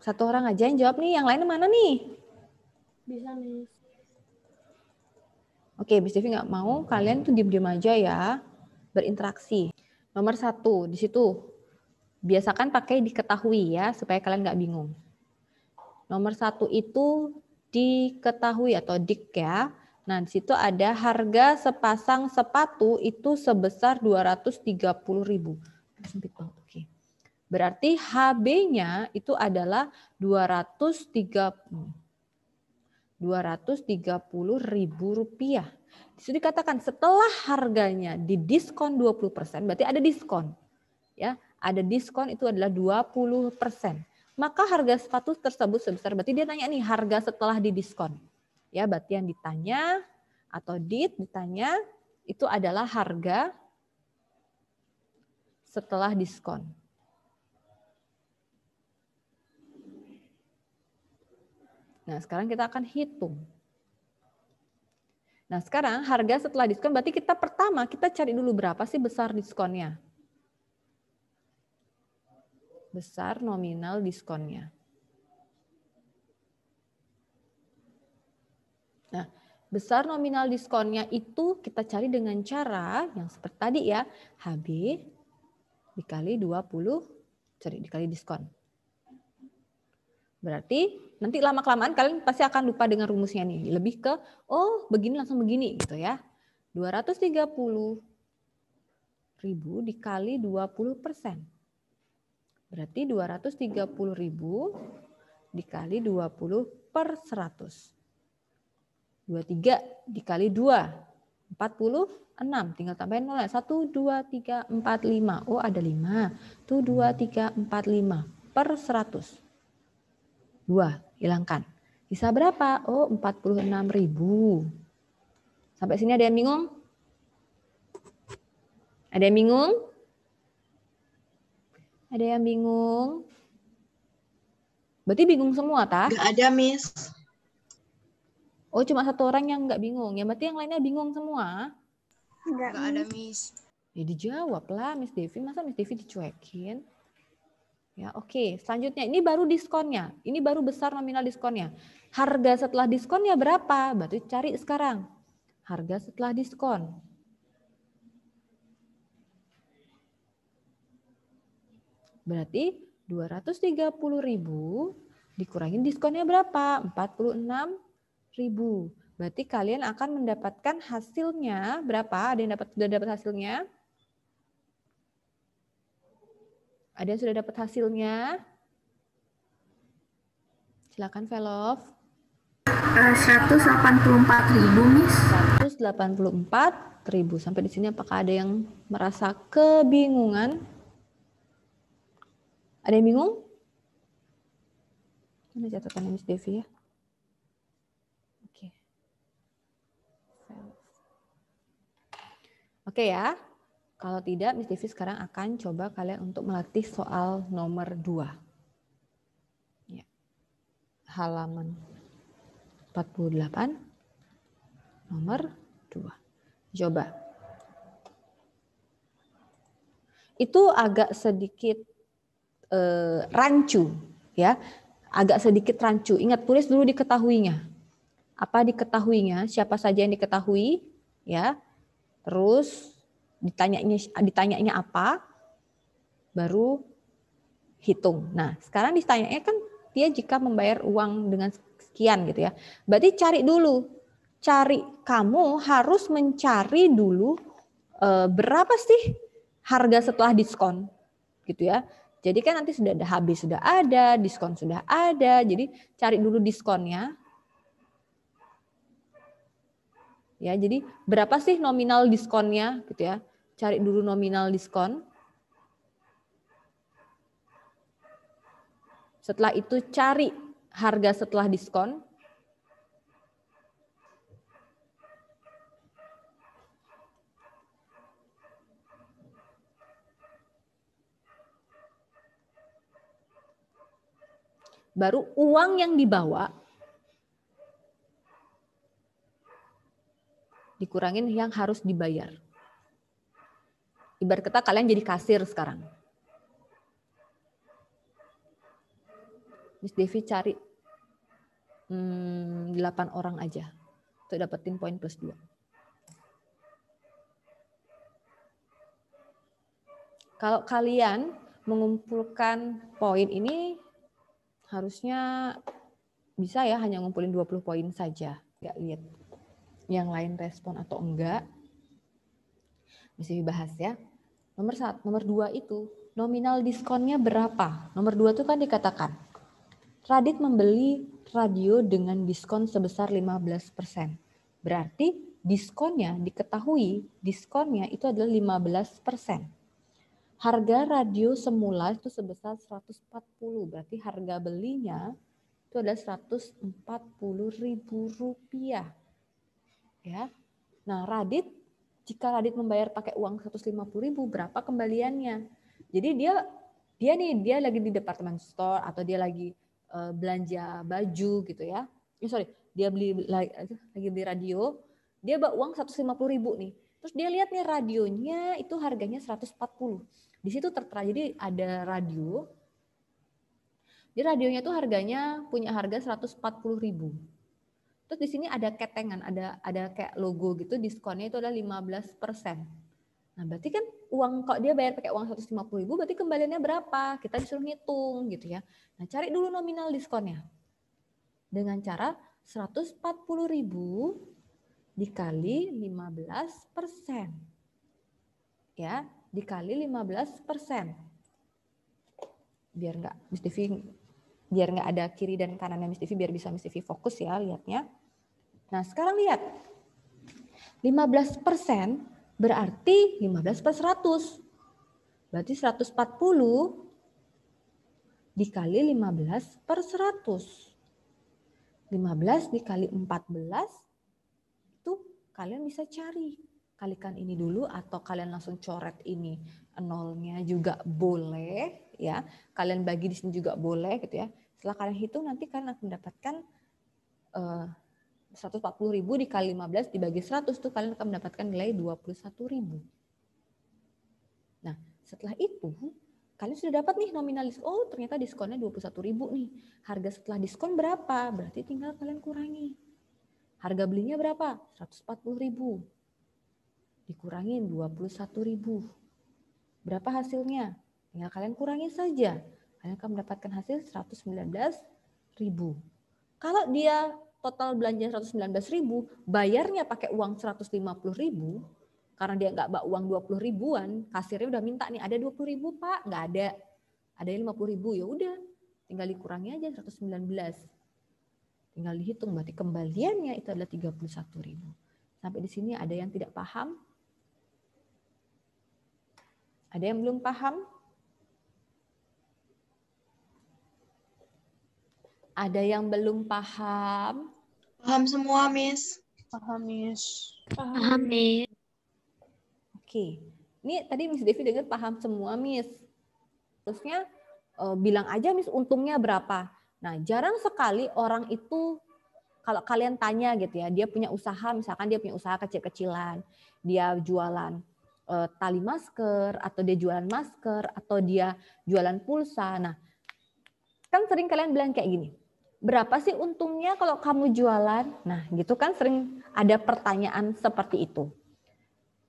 S11: Satu orang aja yang jawab nih, yang lain mana nih?
S4: Bisa, Miss.
S11: Oke, Miss Devi nggak mau, kalian tuh diem-diem aja ya, berinteraksi. Nomor 1, di situ biasakan pakai diketahui ya, supaya kalian nggak bingung. Nomor 1 itu diketahui atau dik ya. Nah, di situ ada harga sepasang sepatu itu sebesar 230.000. Sempit banget, oke. Berarti HB-nya itu adalah 230.000 rupiah. Itu dikatakan setelah harganya didiskon 20%, berarti ada diskon. Ya, ada diskon itu adalah 20%. Maka harga sepatu tersebut sebesar, berarti dia tanya nih harga setelah didiskon. Ya, berarti yang ditanya atau ditanya itu adalah harga setelah diskon. Nah, sekarang kita akan hitung. Nah, sekarang harga setelah diskon berarti kita pertama kita cari dulu berapa sih besar diskonnya. Besar nominal diskonnya. Nah, Besar nominal diskonnya itu kita cari dengan cara yang seperti tadi ya. HB dikali dikali diskon. Berarti nanti lama-kelamaan kalian pasti akan lupa dengan rumusnya nih. Lebih ke, oh begini langsung begini gitu ya. 230.000 dikali 20%. Berarti 230.000 dikali 20 per 100. 23 dikali 2, 46. Tinggal tambahin 0. 1, 2, 3, 4, 5. Oh ada 5. Tuh 2, 3, 4, 5 per 100. 2, hilangkan. Sisa berapa? Oh 46.000. Sampai sini ada yang bingung? Ada yang bingung? Ada yang bingung? Berarti bingung semua, tak?
S12: Nggak ada, Miss.
S11: Oh, cuma satu orang yang nggak bingung. Ya, berarti yang lainnya bingung semua?
S7: Nggak ada, Miss.
S11: Ya dijawab lah, Miss Devi. Masa Miss Devi dicuekin? Ya, oke. Selanjutnya, ini baru diskonnya. Ini baru besar nominal diskonnya. Harga setelah diskonnya berapa? Berarti cari sekarang. Harga setelah diskon. Berarti 230.000 dikurangin diskonnya berapa? 46.000. Berarti kalian akan mendapatkan hasilnya berapa? Ada yang sudah dapat hasilnya? Ada yang sudah dapat hasilnya? Silakan Velov.
S10: 184.000, Miss.
S11: 184.000. Sampai di sini apakah ada yang merasa kebingungan? Ada yang bingung? Mana catatannya Miss Devi ya? Oke ya, kalau tidak Miss Devi sekarang akan coba kalian untuk melatih soal nomor 2. Ya. Halaman 48, nomor 2. Coba. Itu agak sedikit rancu, ya. Agak sedikit rancu. Ingat, tulis dulu diketahuinya. Apa diketahuinya? Siapa saja yang diketahui, ya. Terus ditanyanya apa, baru hitung. Nah, sekarang ditanyanya kan dia jika membayar uang dengan sekian gitu ya. Berarti cari dulu. Kamu harus mencari dulu berapa sih harga setelah diskon gitu ya. Jadi kan nanti sudah ada HB sudah ada, diskon sudah ada. Jadi cari dulu diskonnya. Ya, jadi berapa sih nominal diskonnya gitu ya? Cari dulu nominal diskon. Setelah itu cari harga setelah diskon. Baru uang yang dibawa dikurangin yang harus dibayar. Ibarat kata kalian jadi kasir sekarang. Miss Devi cari 8 orang aja untuk dapetin poin plus 2. Kalau kalian mengumpulkan poin ini harusnya bisa ya, hanya ngumpulin 20 poin saja. Nggak lihat yang lain respon atau enggak. Bisa dibahas ya. Nomor 2 itu nominal diskonnya berapa? Nomor 2 itu kan dikatakan Radit membeli radio dengan diskon sebesar 15%. Berarti diskonnya diketahui, diskonnya itu adalah 15%. Harga radio semula itu sebesar 140, berarti harga belinya itu adalah Rp140.000. Ya. Nah, jika Radit membayar pakai uang 150.000, berapa kembaliannya? Jadi dia lagi di department store atau dia lagi belanja baju gitu ya. Dia lagi beli radio, dia bawa uang 150.000 nih. Terus dia lihat nih radionya itu harganya 140. Di situ tertera, jadi ada radio. Di radionya tuh harganya punya harga 140.000. Terus di sini ada ketengan, ada kayak logo gitu, diskonnya itu adalah 15%. Nah, berarti kan uang, kalau dia bayar pakai uang 150.000, berarti kembaliannya berapa? Kita disuruh ngitung gitu ya. Nah, cari dulu nominal diskonnya. Dengan cara 140.000 dikali 15%. Ya, dikali 15%. Biar nggak ada kiri dan kanannya Miss Devi, biar bisa Miss Devi fokus ya lihatnya. Nah, sekarang lihat. 15% berarti 15 per 100. Berarti 140 dikali 15 per 100. 15 dikali 14 itu kalian bisa cari. Kalikan ini dulu atau kalian langsung coret ini. Nolnya juga boleh ya. Kalian bagi di sini juga boleh gitu ya. Setelah kalian hitung nanti kalian akan mendapatkan 140.000 dikali 15 dibagi 100 tuh kalian akan mendapatkan nilai 21.000. Nah, setelah itu kalian sudah dapat nih nominalis. Oh, ternyata diskonnya 21.000 nih. Harga setelah diskon berapa? Berarti tinggal kalian kurangi. Harga belinya berapa? 140.000. Dikurangin 21.000. Berapa hasilnya? Tinggal kalian kurangi saja. Kalian akan mendapatkan hasil 119.000. Kalau dia total belanja 119.000, bayarnya pakai uang 150.000, karena dia nggak bawa uang 20.000-an, kasirnya udah minta nih, ada 20.000 Pak, nggak ada, ada 50.000, ya udah, tinggal dikurangi aja 119, tinggal dihitung, berarti kembaliannya itu adalah 31.000. Sampai di sini ada yang tidak paham? Ada yang belum paham? Ada yang belum paham?
S12: Paham semua, Miss.
S5: Paham, Miss.
S8: Paham, Miss.
S11: Oke. Ini tadi Miss Devi dengar paham semua, Miss. Terusnya bilang aja, Miss, untungnya berapa. Nah, jarang sekali orang itu, kalau kalian tanya gitu ya, dia punya usaha, misalkan dia punya usaha kecil-kecilan, dia jualan tali masker, atau dia jualan masker, atau dia jualan pulsa. Nah, kan sering kalian bilang kayak gini, berapa sih untungnya kalau kamu jualan? Nah, gitu kan sering ada pertanyaan seperti itu.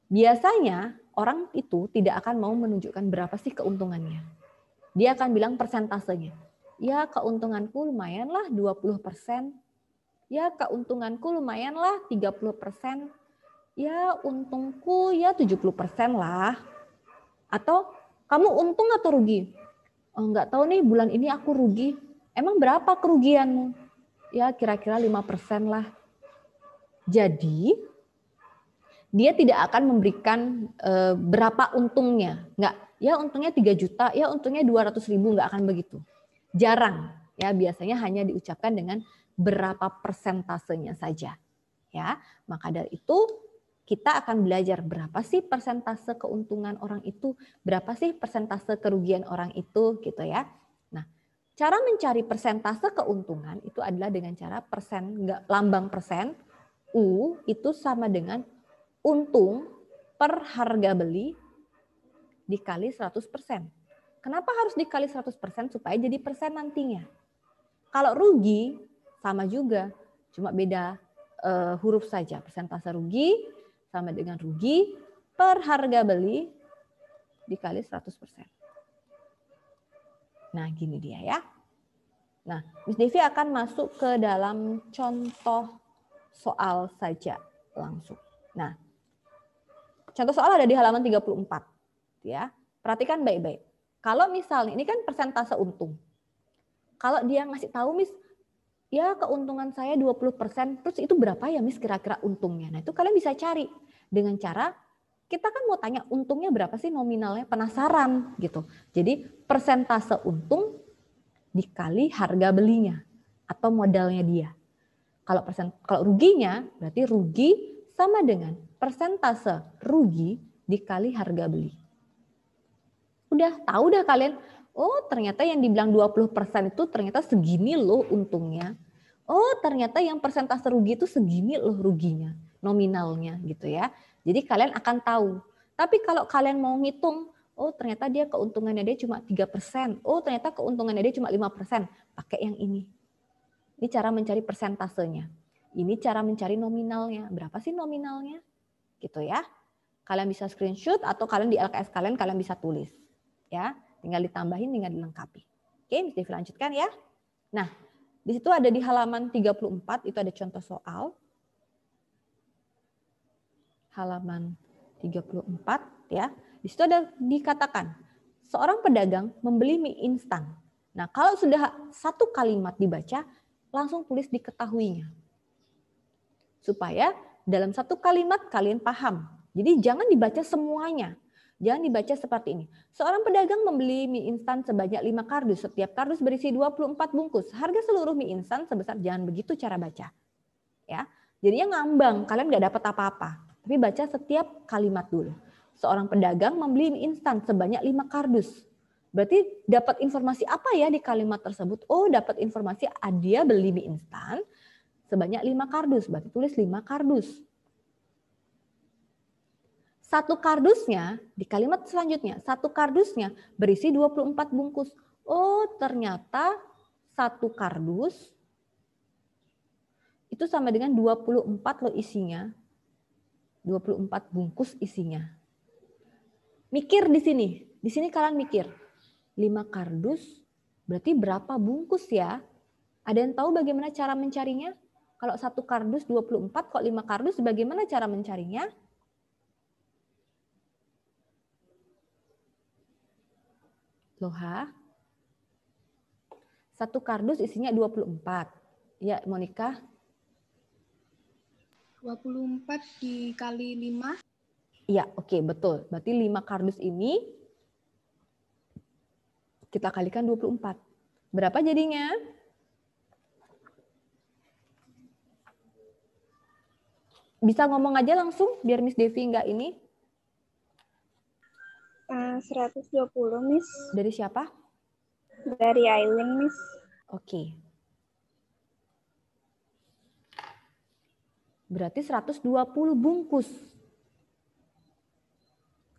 S11: Biasanya orang itu tidak akan mau menunjukkan berapa sih keuntungannya. Dia akan bilang persentasenya. Ya, keuntunganku lumayanlah 20%. Ya, keuntunganku lumayanlah 30%. Ya, untungku ya 70% lah. Atau kamu untung atau rugi? Oh, nggak tahu nih, bulan ini aku rugi. Emang berapa kerugianmu? Ya kira-kira 5% lah. Jadi dia tidak akan memberikan berapa untungnya. Nggak, ya untungnya 3 juta, ya untungnya 200.000, nggak akan begitu. Jarang. Ya biasanya hanya diucapkan dengan berapa persentasenya saja. Ya, maka dari itu kita akan belajar berapa sih persentase keuntungan orang itu, berapa sih persentase kerugian orang itu gitu ya. Cara mencari persentase keuntungan itu adalah dengan cara persen, lambang persen, U itu sama dengan untung per harga beli dikali 100%. Kenapa harus dikali 100%? Supaya jadi persen nantinya. Kalau rugi, sama juga, cuma beda huruf saja. Persentase rugi sama dengan rugi per harga beli dikali 100%. Nah, gini dia ya. Nah, Miss Devi akan masuk ke dalam contoh soal saja langsung. Nah, contoh soal ada di halaman 34. Ya, perhatikan baik-baik. Kalau misalnya, ini kan persentase untung. Kalau dia ngasih tahu, Miss, ya keuntungan saya 20%, terus itu berapa ya, Miss, kira-kira untungnya? Nah, itu kalian bisa cari dengan cara, kita kan mau tanya untungnya berapa sih nominalnya, penasaran gitu. Jadi persentase untung dikali harga belinya atau modalnya dia. Kalau ruginya berarti rugi sama dengan persentase rugi dikali harga beli. Udah tahu dah kalian, oh ternyata yang dibilang 20% itu ternyata segini loh untungnya. Oh ternyata yang persentase rugi itu segini loh ruginya, nominalnya gitu ya. Jadi kalian akan tahu. Tapi kalau kalian mau ngitung, oh ternyata dia keuntungannya dia cuma 3%. Oh ternyata keuntungannya dia cuma 5%. Pakai yang ini. Ini cara mencari persentasenya. Ini cara mencari nominalnya. Berapa sih nominalnya? Gitu ya. Kalian bisa screenshot atau kalian di LKS kalian bisa tulis. Ya, tinggal ditambahin, tinggal dilengkapi. Oke, Miss Devi lanjutkan ya. Nah, di situ ada di halaman 34, itu ada contoh soal. Halaman 34 ya. Di situ ada dikatakan, seorang pedagang membeli mie instan. Nah, kalau sudah satu kalimat dibaca, langsung tulis diketahuinya. Supaya dalam satu kalimat kalian paham. Jadi jangan dibaca semuanya. Jangan dibaca seperti ini. Seorang pedagang membeli mie instan sebanyak 5 kardus. Setiap kardus berisi 24 bungkus. Harga seluruh mie instan sebesar, jangan begitu cara baca. Ya, jadinya ngambang, kalian nggak dapat apa-apa. Tapi baca setiap kalimat dulu. Seorang pedagang membeli mie instan sebanyak 5 kardus. Berarti dapat informasi apa ya di kalimat tersebut? Oh, dapat informasi dia beli mie instan sebanyak 5 kardus. Berarti tulis 5 kardus. Satu kardusnya, di kalimat selanjutnya, satu kardusnya berisi 24 bungkus. Oh, ternyata satu kardus itu sama dengan 24 loh isinya. 24 bungkus isinya. Mikir di sini. Di sini kalian mikir. 5 kardus berarti berapa bungkus ya? Ada yang tahu bagaimana cara mencarinya? Kalau satu kardus 24, kok 5 kardus bagaimana cara mencarinya? Loha. Satu kardus isinya 24. Ya, Monica.
S10: 24 dikali 5.
S11: Iya, oke, betul. Berarti 5 kardus ini kita kalikan 24. Berapa jadinya? Bisa ngomong aja langsung biar Miss Devi nggak ini.
S13: 120, Miss.
S11: Dari siapa?
S13: Dari Aileen, Miss.
S11: Oke. Berarti 120 bungkus.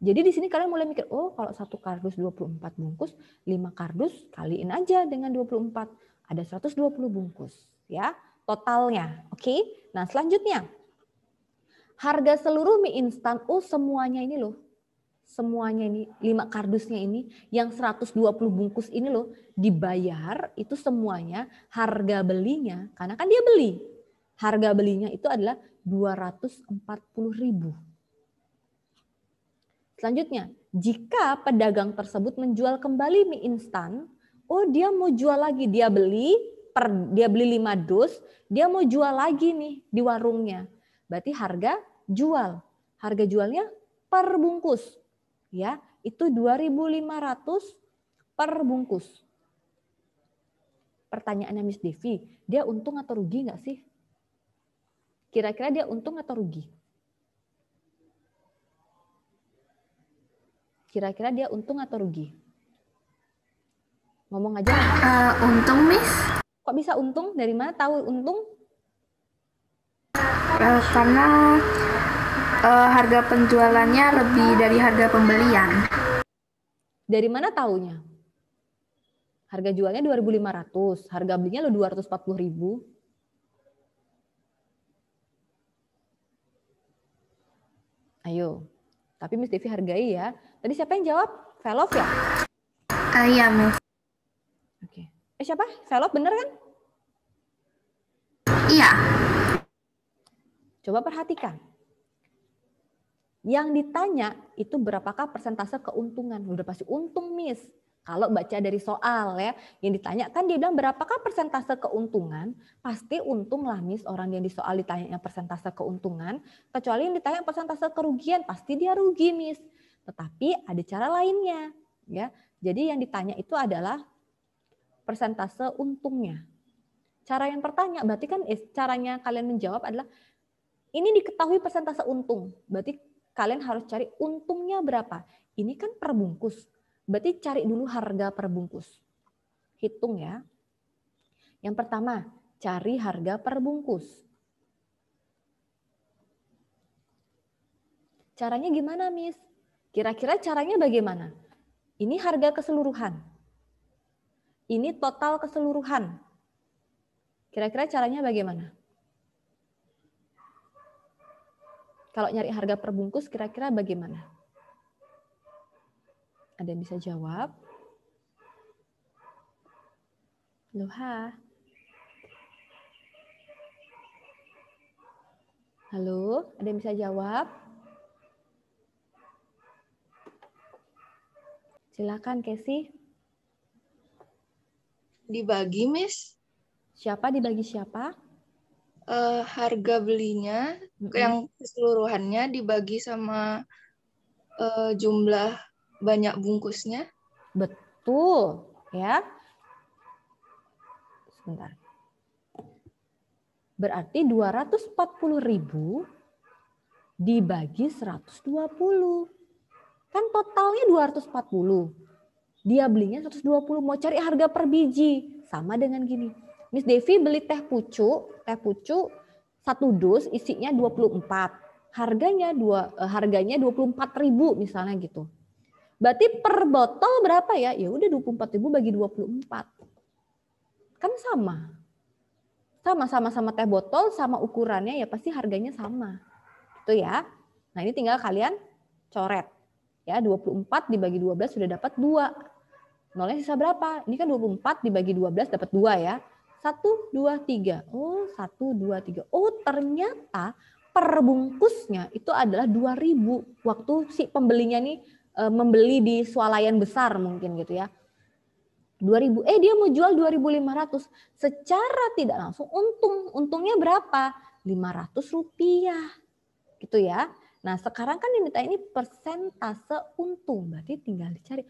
S11: Jadi di sini kalian mulai mikir, oh kalau satu kardus 24 bungkus, 5 kardus kaliin aja dengan 24. Ada 120 bungkus. Ya, totalnya. Oke. Nah selanjutnya. Harga seluruh mie instan, oh semuanya ini loh. Semuanya ini, 5 kardusnya ini, yang 120 bungkus ini loh, dibayar itu semuanya harga belinya, karena kan dia beli. Harga belinya itu adalah 240.000. Selanjutnya, jika pedagang tersebut menjual kembali mie instan, oh dia mau jual lagi, dia beli 5 dus, dia mau jual lagi nih di warungnya. Berarti harga jual. Harga jualnya per bungkus. Ya, itu 2.500 per bungkus. Pertanyaannya Miss Devi, dia untung atau rugi nggak sih? Kira-kira dia untung atau rugi? Kira-kira dia untung atau rugi? Ngomong aja.
S10: Untung, Miss.
S11: Kok bisa untung? Dari mana tahu untung?
S10: Karena harga penjualannya lebih dari harga pembelian.
S11: Dari mana taunya? Harga jualnya 2.500, harga belinya lo 240.000. Ayo, tapi Miss Devi hargai ya. Tadi siapa yang jawab? Velov ya?
S10: Iya, Miss.
S11: Oke. Siapa? Velov bener kan?
S10: Iya.
S11: Coba perhatikan. Yang ditanya itu berapakah persentase keuntungan? Udah pasti untung, Miss. Kalau baca dari soal ya, yang ditanya kan dia bilang berapakah persentase keuntungan? Pasti untung lah, Miss. Orang yang di soal ditanya persentase keuntungan, kecuali yang ditanya persentase kerugian, pasti dia rugi, Miss. Tetapi ada cara lainnya, ya. Jadi yang ditanya itu adalah persentase untungnya. Cara yang pertanyaan berarti kan caranya kalian menjawab adalah ini diketahui persentase untung. Berarti kalian harus cari untungnya berapa. Ini kan per bungkus. Berarti cari dulu harga per bungkus. Hitung ya. Yang pertama, cari harga per bungkus. Caranya gimana, Miss? Kira-kira caranya bagaimana? Ini harga keseluruhan. Ini total keseluruhan. Kira-kira caranya bagaimana? Kalau nyari harga per bungkus kira-kira bagaimana? Ada yang bisa jawab? Loha. Halo, ada yang bisa jawab? Silakan, Casey.
S12: Dibagi, Miss.
S11: Siapa dibagi siapa?
S12: Harga belinya yang keseluruhannya dibagi sama jumlah banyak bungkusnya.
S11: Betul, ya. Sebentar. Berarti 240.000 dibagi 120. Kan totalnya 240. Dia belinya 120, mau cari harga per biji. Sama dengan gini. Miss Devi beli teh pucuk 1 dus isinya 24. Harganya 24.000 misalnya gitu. Berarti per botol berapa ya? Ya udah 24.000 bagi 24. Kan sama. Sama-sama teh botol, sama ukurannya ya pasti harganya sama. Gitu ya. Nah, ini tinggal kalian coret. Ya, 24 dibagi 12 sudah dapat 2. Nolnya sisa berapa? Ini kan 24 dibagi 12 dapat 2 ya. 1, 2, 3. Oh, 1, 2, 3. Oh, ternyata per bungkusnya itu adalah 2.000. Waktu si pembelinya nih membeli di swalayan besar mungkin gitu ya. 2.000. Dia mau jual 2.500. Secara tidak langsung untungnya berapa? 500 rupiah. Gitu ya. Nah, sekarang kan diminta ini persentase untung. Berarti tinggal dicari.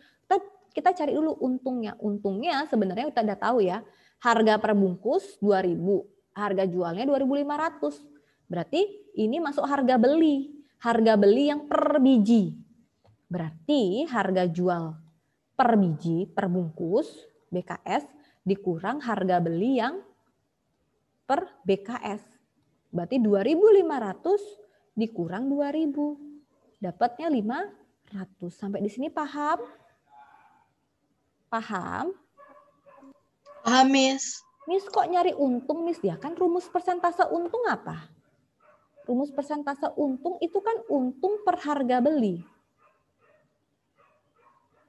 S11: Kita cari dulu untungnya. Untungnya sebenarnya kita udah tahu ya. Harga per bungkus 2.000, harga jualnya 2.500. Berarti ini masuk harga beli. Harga beli yang per biji. Berarti harga jual per biji, per bungkus, BKS, dikurang harga beli yang per BKS. Berarti 2.500 dikurang 2.000. Dapatnya 500. Sampai di sini paham? Paham?
S12: Paham, Miss.
S11: Miss kok nyari untung, Miss? Ya kan rumus persentase untung apa? Rumus persentase untung itu kan untung per harga beli.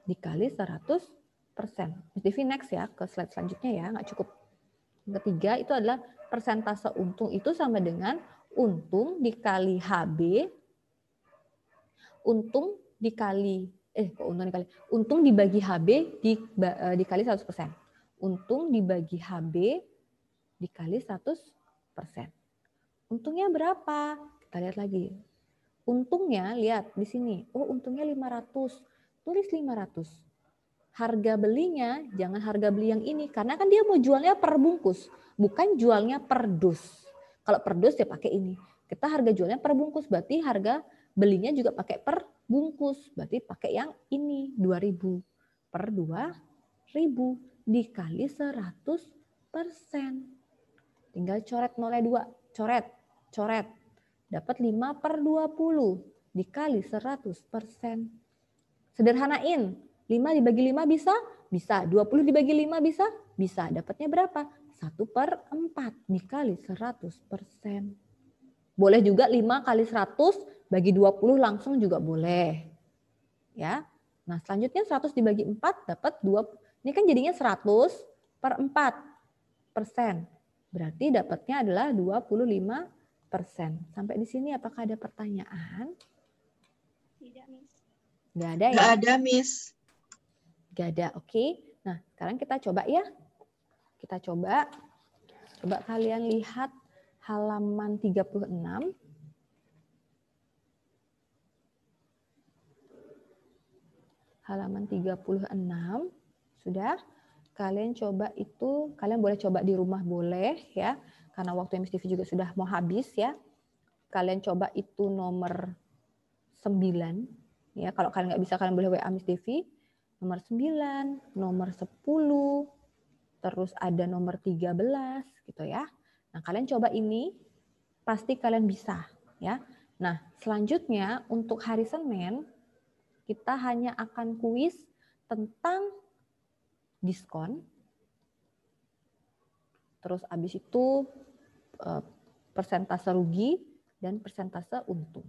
S11: Dikali 100%. Miss Devi next ya, ke slide selanjutnya ya, nggak cukup. Yang ketiga itu adalah persentase untung itu sama dengan untung dikali HB, untung dibagi HB dikali 100%. Untung dibagi HB dikali 100%. Untungnya berapa? Kita lihat lagi. Untungnya, lihat di sini. Oh, untungnya 500. Tulis 500. Harga belinya, jangan harga beli yang ini. Karena kan dia mau jualnya per bungkus. Bukan jualnya per dus. Kalau per dus ya pakai ini. Kita harga jualnya per bungkus. Berarti harga belinya juga pakai per bungkus. Berarti pakai yang ini. 2.000 per 2.000. Dikali 100%. Tinggal coret 0,2. Coret. Dapat 5 per 20. Dikali 100%. Sederhanain. 5 dibagi 5 bisa? Bisa. 20 dibagi 5 bisa? Bisa. Dapatnya berapa? 1 per 4. Dikali 100%. Boleh juga 5 kali 100 bagi 20 langsung juga boleh. Ya. Nah, selanjutnya 100 dibagi 4 dapat 20. Ini kan jadinya 100 per 4%. Berarti dapatnya adalah 25%. Sampai di sini apakah ada pertanyaan?
S13: Tidak, Miss.
S11: Nggak ada ya?
S12: Nggak ada, Miss.
S11: Nggak ada, oke. Nah, sekarang kita coba ya. Kita coba kalian lihat halaman 36. Halaman 36. Sudah, kalian boleh coba di rumah boleh ya, karena waktu Miss Devi juga sudah mau habis ya. Kalian coba itu nomor 9 ya, kalau kalian nggak bisa kalian boleh WA Miss Devi. Nomor 9, nomor 10, terus ada nomor 13 gitu ya. Nah, kalian coba ini pasti kalian bisa ya. Nah, selanjutnya untuk hari Senin kita hanya akan kuis tentang diskon, terus habis itu persentase rugi dan persentase untung.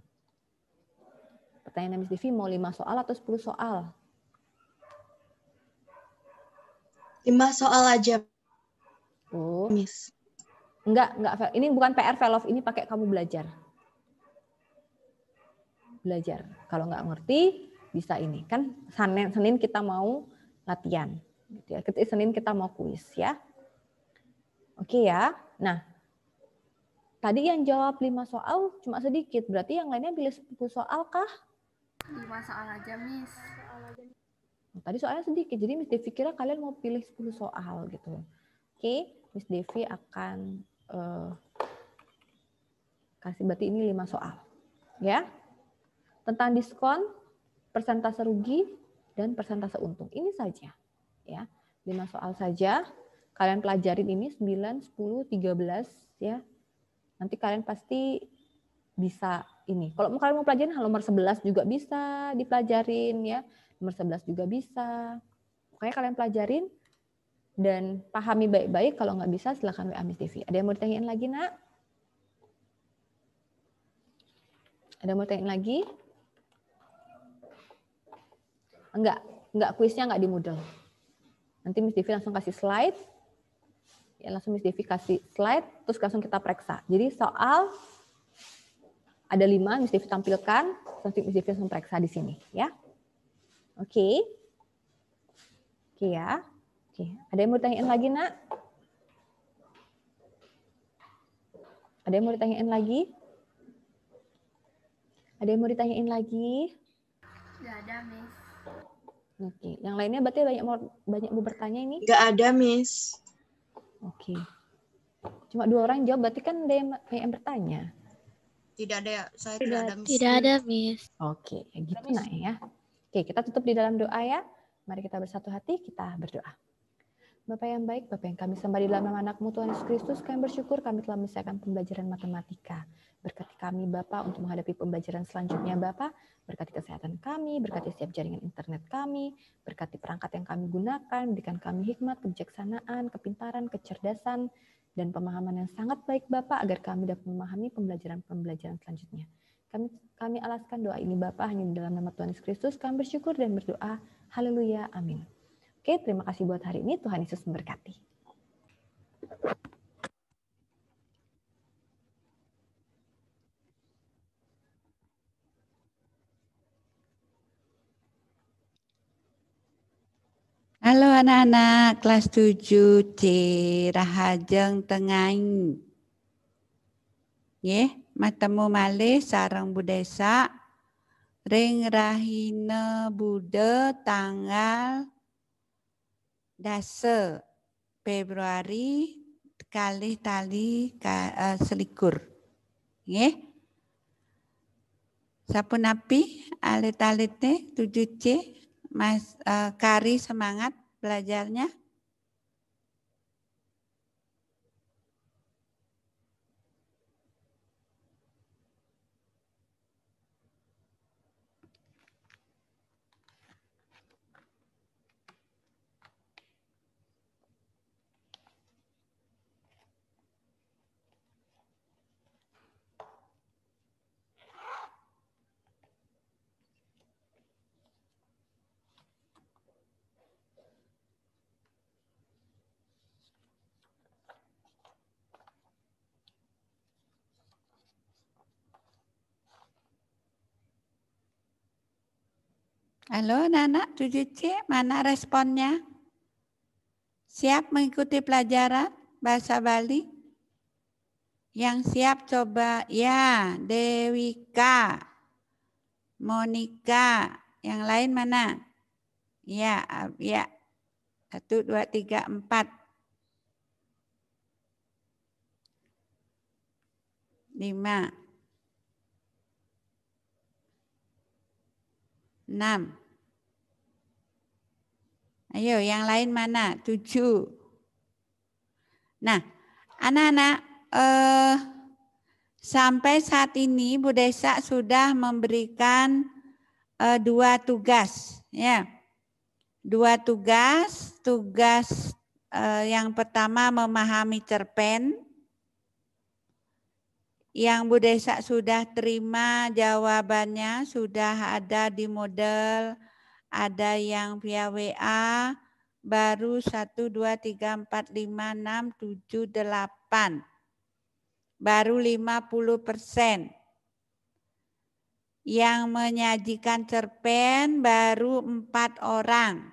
S11: Pertanyaan Miss Devi mau 5 soal atau 10 soal?
S12: 5 soal aja.
S11: Oh.
S12: Miss.
S11: Enggak. Ini bukan PR Velov, ini pakai kamu belajar. Belajar. Kalau nggak ngerti, bisa ini. Kan Senin kita mau latihan. Gitu ya. Senin kita mau kuis ya. Oke ya. Nah, tadi yang jawab 5 soal cuma sedikit. Berarti yang lainnya pilih 10 soal kah?
S10: 5 soal aja, Miss.
S11: Tadi soalnya sedikit, jadi Miss Devi kira kalian mau pilih 10 soal gitu. Oke, Miss Devi akan kasih berarti ini 5 soal. Ya. Tentang diskon, persentase rugi, dan persentase untung. Ini saja. Ya, 5 soal saja. Kalian pelajarin ini 9, 10, 13 ya. Nanti kalian pasti bisa ini. Kalau kalian mau pelajarin nomor 11 juga bisa dipelajarin ya. Nomor 11 juga bisa. Pokoknya kalian pelajarin dan pahami baik-baik. Kalau nggak bisa silakan WA Miss Devi. Ada yang mau ditanyain lagi, Nak? Ada yang mau ditanyain lagi? Enggak, kuisnya enggak di Moodle. Nanti Miss Devi langsung kasih slide. Ya, langsung Miss Devi kasih slide, terus langsung kita periksa. Jadi soal ada 5, Miss Devi tampilkan, nanti Miss Devi langsung periksa di sini. Ya. Oke. Oke ya. Oke. Ada yang mau ditanyain lagi, Nak? Ada yang mau ditanyain lagi? Ada yang mau ditanyain lagi?
S10: Nggak ada, Miss.
S11: Oke, yang lainnya berarti banyak mau bertanya ini?
S12: Nggak ada, Miss.
S11: Oke. Cuma 2 orang jawab, berarti kan ada yang bertanya.
S7: Tidak ada, saya tidak ada, Miss.
S8: Tidak ada, Miss.
S11: Oke, gitu Nak ya. Oke, kita tutup di dalam doa ya. Mari kita bersatu hati, kita berdoa. Bapak yang baik, Bapak yang kami sembah di dalam nama Anak-Mu Tuhan Yesus Kristus, kami bersyukur kami telah menyelesaikan pembelajaran matematika. Berkati kami Bapak untuk menghadapi pembelajaran selanjutnya Bapak, berkati kesehatan kami, berkati setiap jaringan internet kami, berkati perangkat yang kami gunakan, berikan kami hikmat, kebijaksanaan, kepintaran, kecerdasan, dan pemahaman yang sangat baik Bapak, agar kami dapat memahami pembelajaran-pembelajaran selanjutnya. Kami alaskan doa ini Bapak hanya di dalam nama Tuhan Yesus Kristus, kami bersyukur dan berdoa. Haleluya, amin. Oke, terima kasih buat hari ini. Tuhan Yesus memberkati.
S14: Halo anak-anak kelas 7C Rahajeng Tengaing. Nggih, matemu malih sareng Budesa ring rahina Bude tanggal 10 Februari kalih tali selikur. Nggih. Sapunapi alit-alitne 7C Mas Kari semangat belajarnya. Halo anak-anak 7C, mana responnya? Siap mengikuti pelajaran bahasa Bali? Yang siap coba ya, Dewika, Monika, yang lain mana? Ya, ya. 1, 2, 3, 4. 5. 6. Ayo yang lain mana? 7. Nah, anak-anak sampai saat ini Bu Desa sudah memberikan 2 tugas ya. 2 tugas. Tugas yang pertama memahami cerpen. Yang Bu Desa sudah terima jawabannya, sudah ada di model, ada yang via WA, baru 1, 2, 3, 4, 5, 6, 7, 8. Baru 50%. Yang menyajikan cerpen baru 4 orang.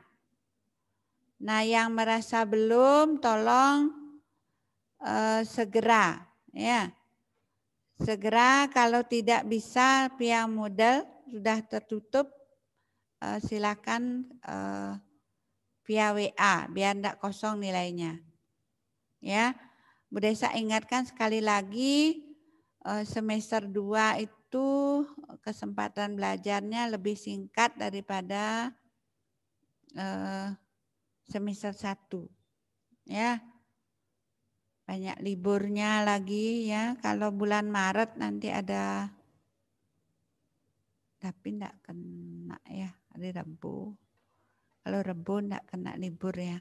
S14: Nah, yang merasa belum, tolong segera, ya. Segera, kalau tidak bisa via model sudah tertutup, silakan via WA biar tidak kosong nilainya. Ya, Bu Desa ingatkan sekali lagi, semester 2 itu kesempatan belajarnya lebih singkat daripada semester 1. Ya. Banyak liburnya lagi ya. Kalau bulan Maret nanti ada, tapi enggak kena ya, hari Rabu. Kalau Rabu enggak kena libur ya.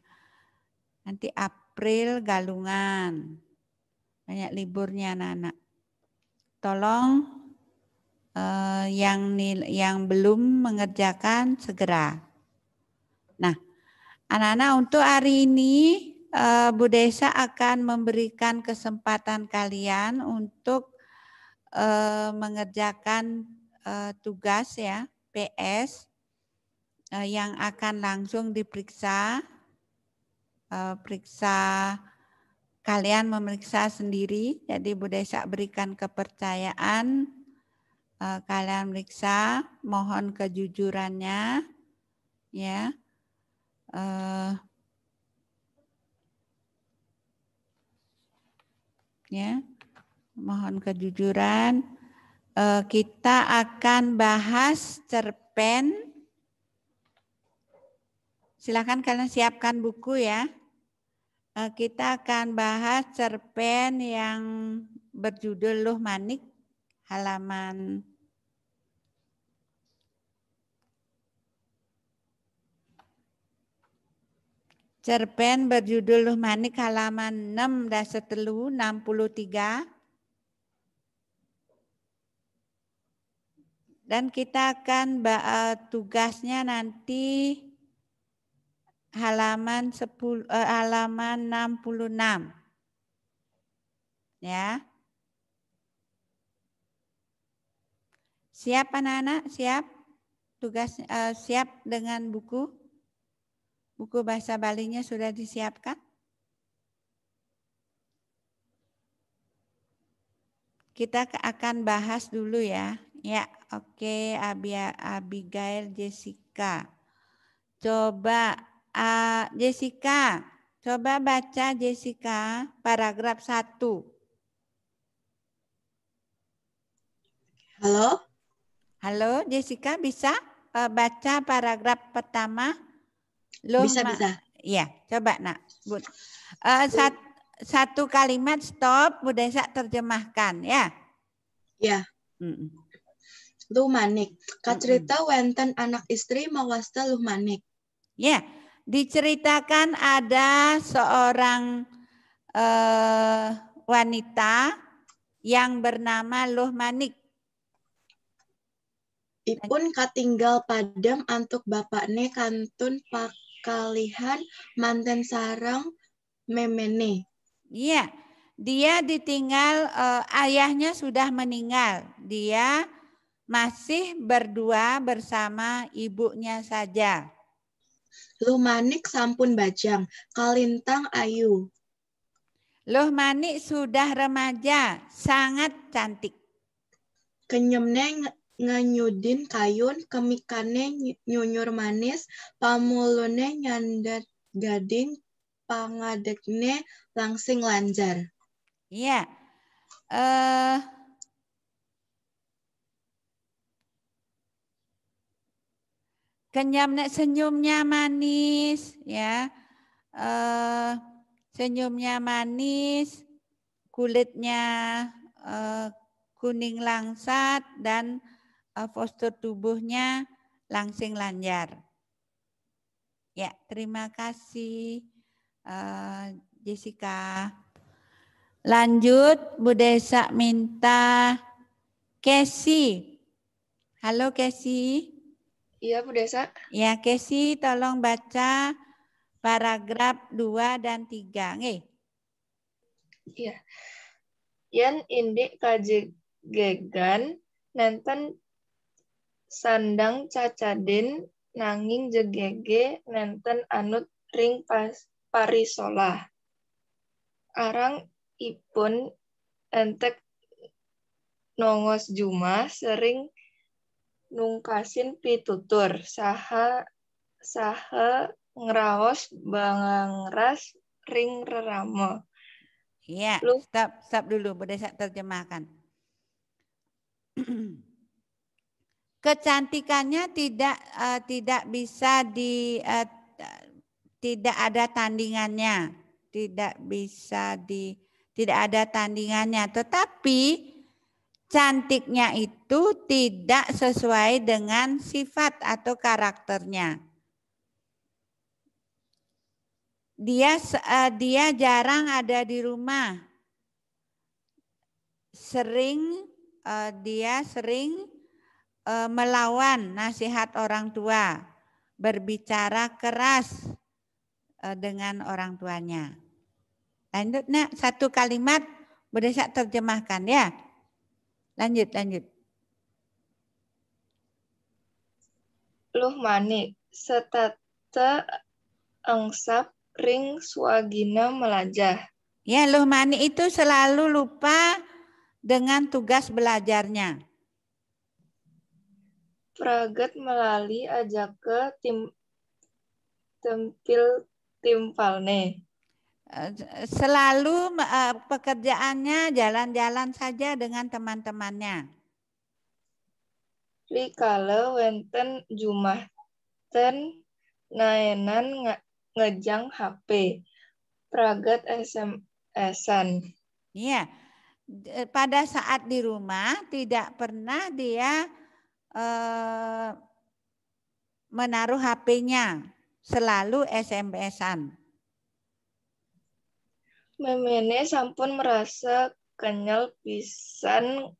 S14: Nanti April Galungan. Banyak liburnya anak-anak. Tolong yang belum mengerjakan segera. Nah, anak-anak untuk hari ini Bu Desa akan memberikan kesempatan kalian untuk mengerjakan tugas ya, PS yang akan langsung diperiksa. Kalian memeriksa sendiri, jadi Bu Desa berikan kepercayaan. Kalian meriksa, mohon kejujurannya, ya. Ya, mohon kejujuran. Kita akan bahas cerpen. Silakan kalian siapkan buku ya. Kita akan bahas cerpen yang berjudul Luh Manik, halaman cerpen berjudul Luh Manik halaman 6-63. Dan kita akan tugasnya nanti halaman 66. Ya. Siap anak-anak? Siap? Tugas siap dengan buku? Buku bahasa Balinya sudah disiapkan? Kita akan bahas dulu ya. Ya, oke, Abigail Jessica. Coba Jessica, coba baca Jessica paragraf 1.
S12: Halo?
S14: Halo Jessica, bisa baca paragraf pertama?
S12: Bisa.
S14: Iya, coba nak. Satu kalimat stop, Bu Desa terjemahkan ya.
S12: Ya. Luh Manik. Kacerita wenten anak istri mawasta Luh Manik.
S14: Ya, diceritakan ada seorang wanita yang bernama Luh Manik.
S12: Ipun katinggal padam antuk bapakne kantun pakalihan manten sarang memene.
S14: Iya, dia ditinggal, ayahnya sudah meninggal. Dia masih berdua bersama ibunya saja.
S12: Luh Manik sampun bajang, kalintang ayu.
S14: Luh Manik sudah remaja, sangat cantik.
S12: Kenyemne ngenyudin kayun, kemikane nyunyur manis, pamulune nyandat gading, pangadekne langsing lanjar.
S14: Iya. Kenyamnya, senyumnya manis ya. Senyumnya manis, kulitnya kuning langsat dan postur tubuhnya langsing lanjar. Ya, terima kasih Jessica. Lanjut, Bu Desa minta Casey. Halo Casey.
S12: Iya, Bu Desa.
S14: Ya, Casey tolong baca paragraf 2 dan 3. Nggih.
S12: Iya. Yen indik kajegegan nenten sandang cacadin nanging jegege nenten anut ring parisolah. Arang ipun entek nongos jumah sering nungkasin pitutur saha ngraos bangangras ring rerama.
S14: Iya, stop dulu, Bu Desa terjemahkan. Kecantikannya tidak bisa tidak ada tandingannya, tidak ada tandingannya, tetapi cantiknya itu tidak sesuai dengan sifat atau karakternya. Dia jarang ada di rumah. Dia sering melawan nasihat orang tua, berbicara keras dengan orang tuanya. Lanjut, Nak, satu kalimat Bu Desa terjemahkan ya. Lanjut.
S12: Luh manik setate engsap ring swagina melajah.
S14: Ya, Luh manik itu selalu lupa dengan tugas belajarnya.
S12: Praget melali ajak ke tempil timpalne.
S14: Selalu pekerjaannya jalan-jalan saja dengan teman-temannya.
S12: Rikala wenten jumahten naenan ngejang HP. Praget SMS-an.
S14: Iya. Pada saat di rumah tidak pernah dia menaruh HP-nya, selalu SMS-an.
S12: Memene sampun merasa kenyal pisan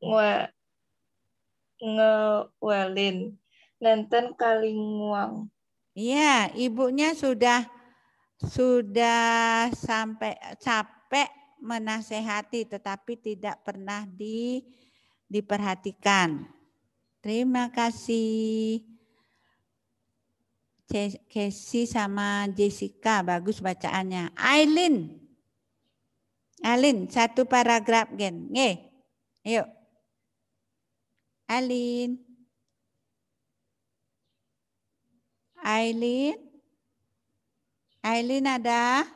S12: ngewelin nenten kalinguang.
S14: Iya, ibunya sudah sampai capek menasehati, tetapi tidak pernah diperhatikan. Terima kasih. Casey sama Jessica, bagus bacaannya. Aileen, satu paragraf gen. Nggih. Yuk. Aileen. Aileen ada?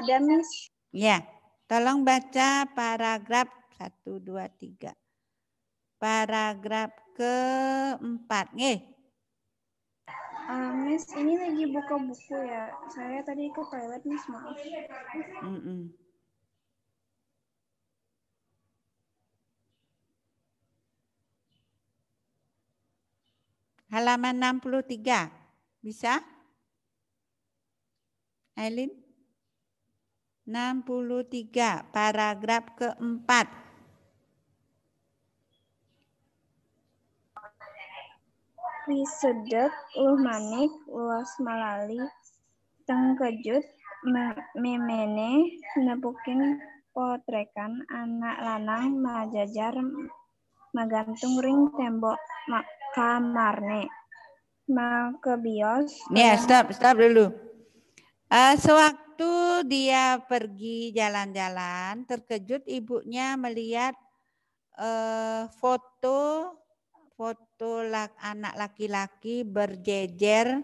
S13: Ada, Miss.
S14: Ya, tolong baca paragraf 1, 2, 3. Paragraf keempat. Nggih.
S13: Miss, ini lagi buka buku ya. Saya tadi ke toilet, Miss, maaf.
S14: Halaman 63. Bisa? Aileen? 63, paragraf keempat.
S13: Risedek luh manik luas malali teng kejut memene nepukin potrekan anak lanang majajar magantung ring tembok kamarne makebios.
S14: Ya, stop dulu. Sewaktu dia pergi jalan-jalan, terkejut ibunya melihat foto anak laki-laki berjejer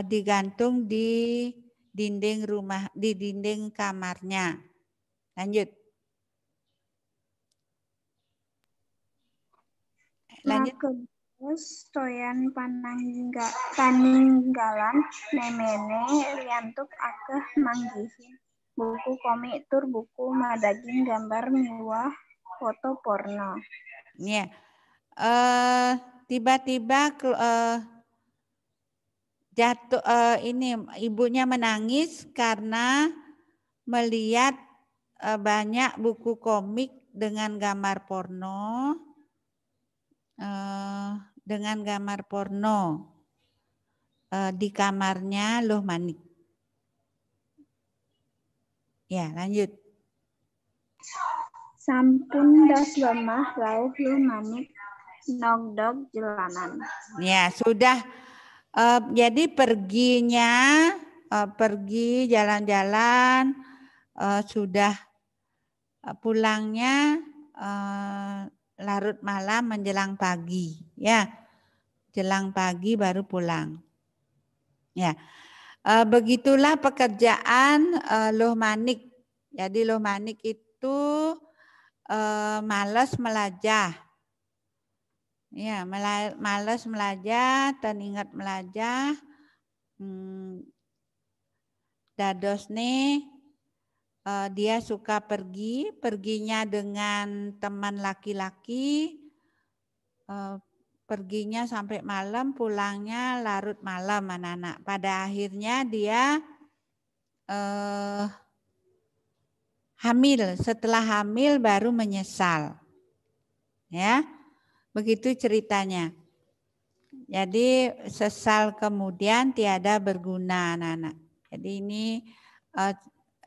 S14: digantung di dinding rumah, di dinding kamarnya. Lanjut.
S13: Terus toyan paninggalan memene liantuk akeh manggihin buku komik tur buku madaging gambar miwah foto porno.
S14: Ya. Tiba-tiba jatuh ini ibunya menangis karena melihat banyak buku komik dengan gambar porno, di kamarnya Loh Manik. Ya, lanjut.
S13: Sampun das lemah lauh Loh Manik nogdog jalanan.
S14: Ya, sudah. Jadi perginya, pergi jalan-jalan, sudah pulangnya larut malam menjelang pagi. Ya, jelang pagi baru pulang. Ya, begitulah pekerjaan Loh Manik. Jadi Loh Manik itu malas melajah. Ya, malas melajah, teringat melajah. Dados nih dia suka perginya dengan teman laki-laki, perginya sampai malam, pulangnya larut malam anak-anak. Pada akhirnya dia hamil, setelah hamil baru menyesal. Ya. Begitu ceritanya. Jadi sesal kemudian tiada berguna anak-anak. Jadi ini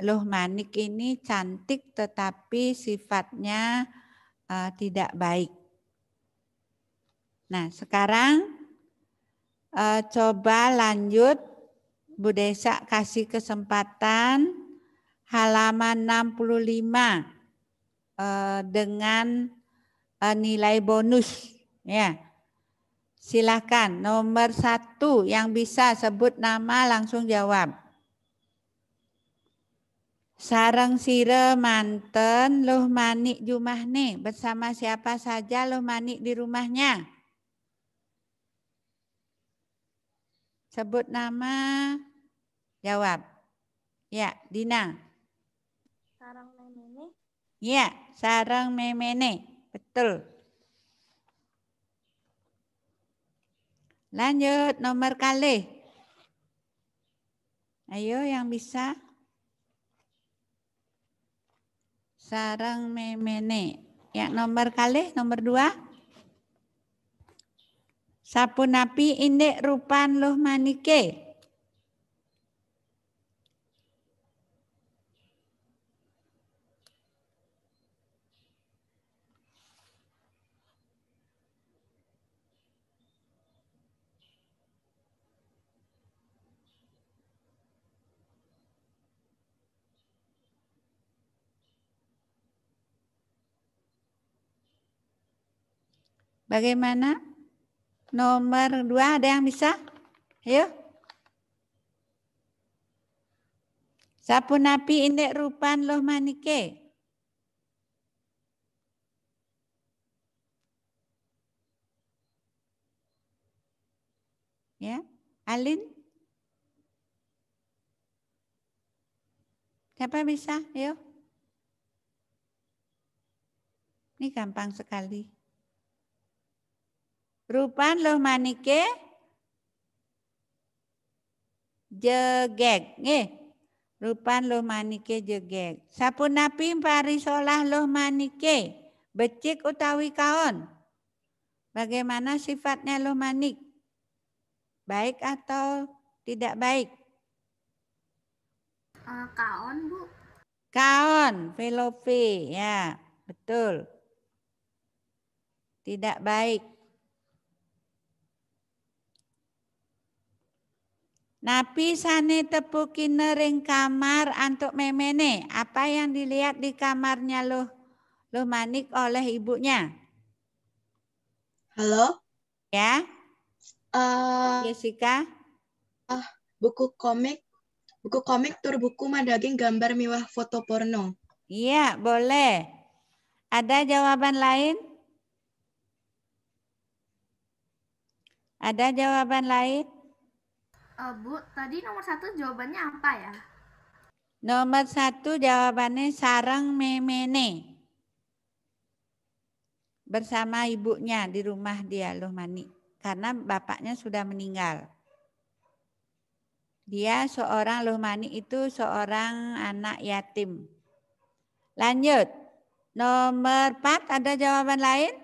S14: Loh Manik ini cantik tetapi sifatnya tidak baik. Nah sekarang coba lanjut Bu Desa kasih kesempatan halaman 65 dengan nilai bonus, ya. Silakan nomor 1 yang bisa sebut nama langsung jawab. Sareng sire manten Loh Manik Jumahne, bersama siapa saja Loh Manik di rumahnya? Sebut nama, jawab. Ya, Dina.
S4: Sarang memene.
S14: Ya, sareng memene. Betul. Lanjut nomor kali. Ayo yang bisa. Sareng memene. Ya, nomor kali, nomor 2. Sapunapi indek rupan Loh Manike. Bagaimana? Nomor 2 ada yang bisa? Ayo. Sapunapi indek rupan Loh Manike. Ya, Alin? Siapa bisa? Ayo. Ini gampang sekali. Rupan Loh Manike jegeg. Nggih. Rupan Loh Manike jegeg. Sapunapi parisolah Loh Manike becik utawi kaon. Bagaimana sifatnya Loh Manik? Baik atau tidak baik?
S10: Kaon, Bu.
S14: Kaon, velope, ya, betul. Tidak baik. Napi sane tepukin ring kamar antuk memene. Apa yang dilihat di kamarnya Loh Manik oleh ibunya?
S12: Halo?
S14: Ya? Jessica?
S12: Buku komik tur buku madaging gambar miwah foto porno.
S14: Iya, boleh. Ada jawaban lain? Ada jawaban lain?
S10: Bu, tadi nomor 1 jawabannya apa ya?
S14: Nomor 1 jawabannya sareng memene. Bersama ibunya di rumah dia Loh Manik. Karena bapaknya sudah meninggal. Dia seorang Luhmani itu seorang anak yatim. Lanjut. Nomor 4 ada jawaban lain?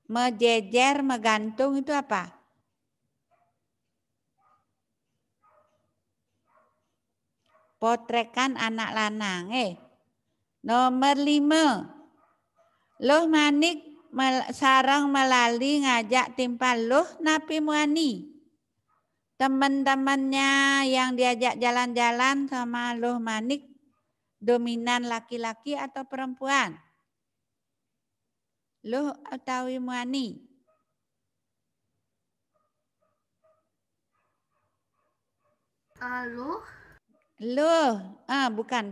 S14: Mejejer, menggantung itu apa? Potrekan anak lanang. Nomor 5. Luh manik sarang melali ngajak timpal luh napi muani. Teman-temannya yang diajak jalan-jalan sama luh manik dominan laki-laki atau perempuan? Luh atau muani?
S10: Luh.
S14: Luh, bukan.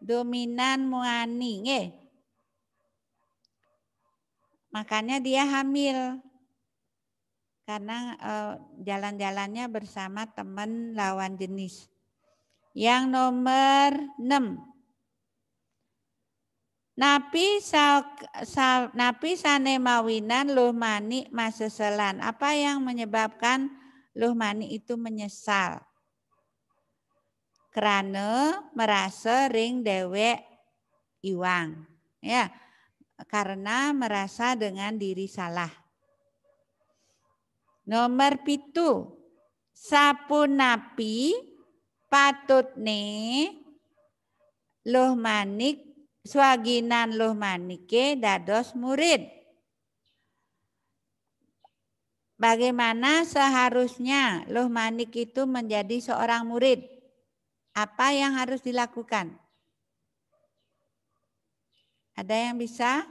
S14: Dominan muani, makanya dia hamil karena jalan-jalannya bersama teman lawan jenis. Yang nomor 6. Napi sane mawinan luh mani maseselan. Apa yang menyebabkan luh mani itu menyesal? Karena merasa ring dewek iwang. Ya, karena merasa dengan diri salah. Nomor 7. Sapunapi patutne luh manik swaginan luh manike dados murid. Bagaimana seharusnya luh manik itu menjadi seorang murid? Apa yang harus dilakukan? Ada yang bisa?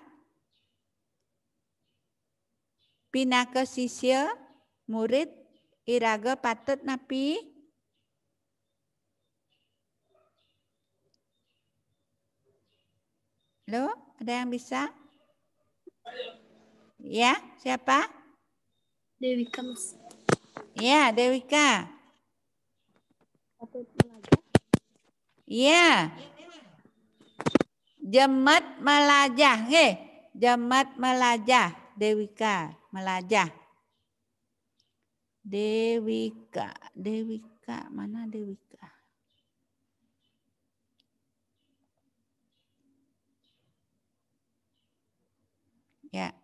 S14: Pinaka sisya murid iraga patut napi? Loh, ada yang bisa? Ya, siapa?
S8: Dewika, Mas.
S14: Ya, Dewika. Ya. Jemat melajah, Jemat melajah, Dewika, melajah. Dewika, mana Dewika? Ya.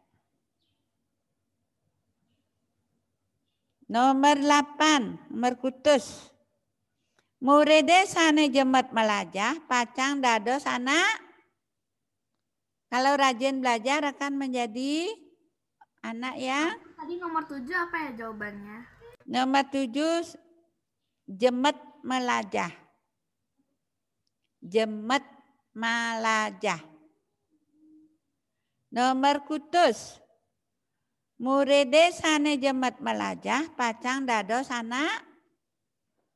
S14: Nomor 8, nomor kutus. Muride sane jemat melajah, pacang dados anak. Kalau rajin belajar akan menjadi anak yang.
S10: Tadi nomor 7 apa ya jawabannya?
S14: Nomor 7 jemat melajah. Jemat melajah. Nomor kutus. Muride sane jemat melajah, pacang dados anak.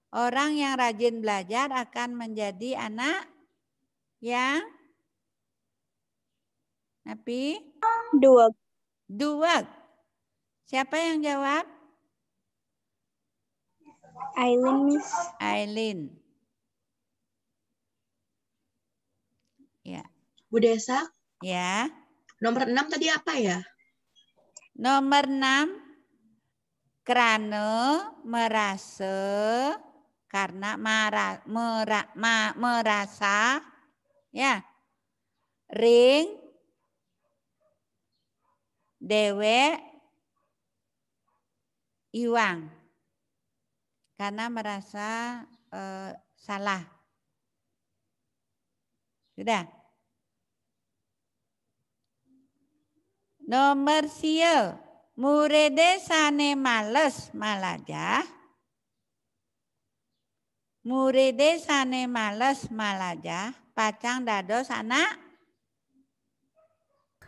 S14: Orang yang rajin belajar akan menjadi anak yang napi? Duwag. Siapa yang jawab?
S13: Aileen, Miss.
S14: Aileen. Ya.
S12: Bu Desa?
S14: Ya.
S12: Nomor 6 tadi apa ya?
S14: Nomor 6. Karena merasa, karena merasa, ya, ring dewek iwang, karena merasa salah. Sudah. Nomor sia. Muride sane males malajah. Muride sane males malajah. Pacang dados anak.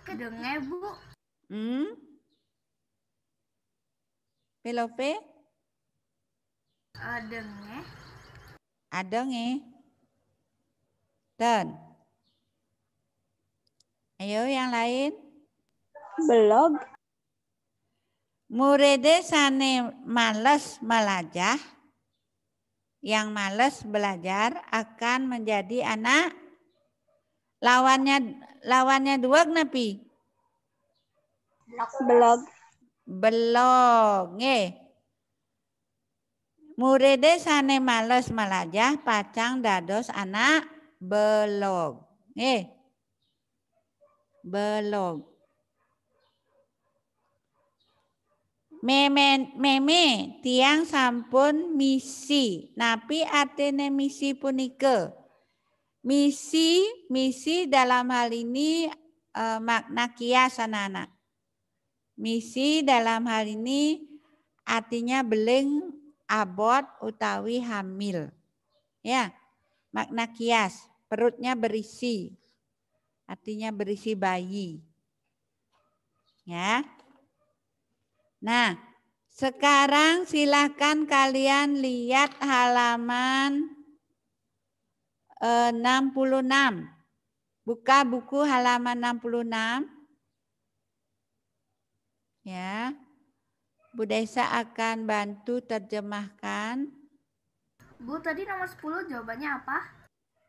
S10: Kedenge, Bu.
S14: Pelope?
S10: Denge.
S14: Adenge. Dan. Ayo yang lain.
S13: Belum.
S14: Muride sane males melajah, yang males belajar akan menjadi anak. Lawannya duag napi?
S13: Belum.
S14: belog. Nggih. Muride sane males melajah pacang dados anak belog. Nggih. Belog. Meme tiang sampun misi. Napi artine misi punika. Misi dalam hal ini makna kias anak-anak. Misi dalam hal ini artinya beling, abot, utawi hamil. Ya, makna kias. Perutnya berisi. Artinya berisi bayi. Ya. Nah, sekarang silakan kalian lihat halaman 66. Buka buku halaman 66. Ya. Bu Desa akan bantu terjemahkan.
S10: Bu, tadi nomor 10 jawabannya apa?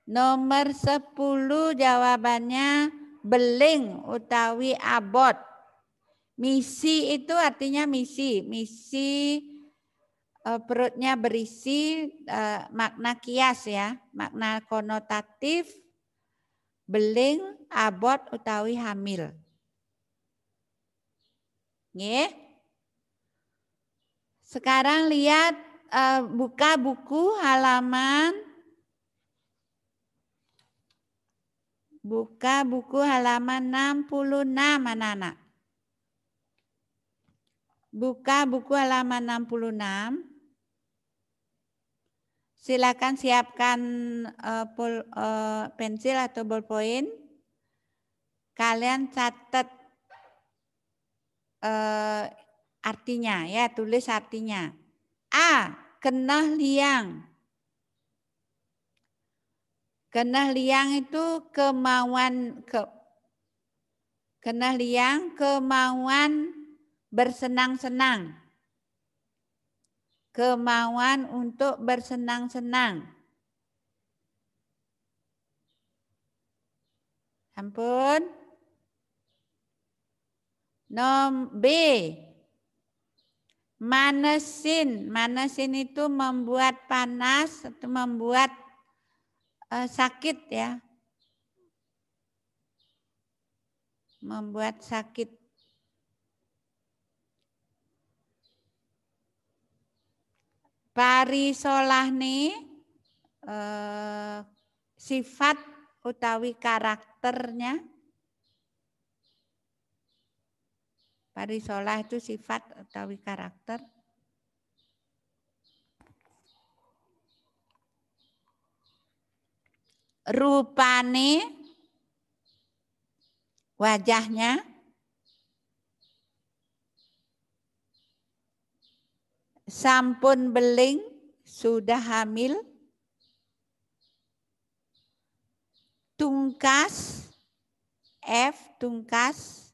S14: Nomor 10 jawabannya beling utawi abot. Misi itu artinya misi. Misi perutnya berisi, makna kias ya. Makna konotatif, beling, abot utawi hamil. Nggih. Sekarang lihat, buka buku halaman. Buka buku halaman 66 anak-anak. Buka buku halaman 66. Silakan siapkan pensil atau ballpoint. Kalian catat artinya ya, tulis artinya. A. Kenah liang. Kenah liang itu kemauan kenah liang kemauan bersenang-senang. Kemauan untuk bersenang-senang. Ampun. B. Manesin. Manesin itu membuat panas atau membuat sakit ya. Membuat sakit. Parisolahni sifat utawi karakternya. Parisolah itu sifat utawi karakter. Rupane wajahnya. Sampun beling, sudah hamil. Tungkas, F, tungkas.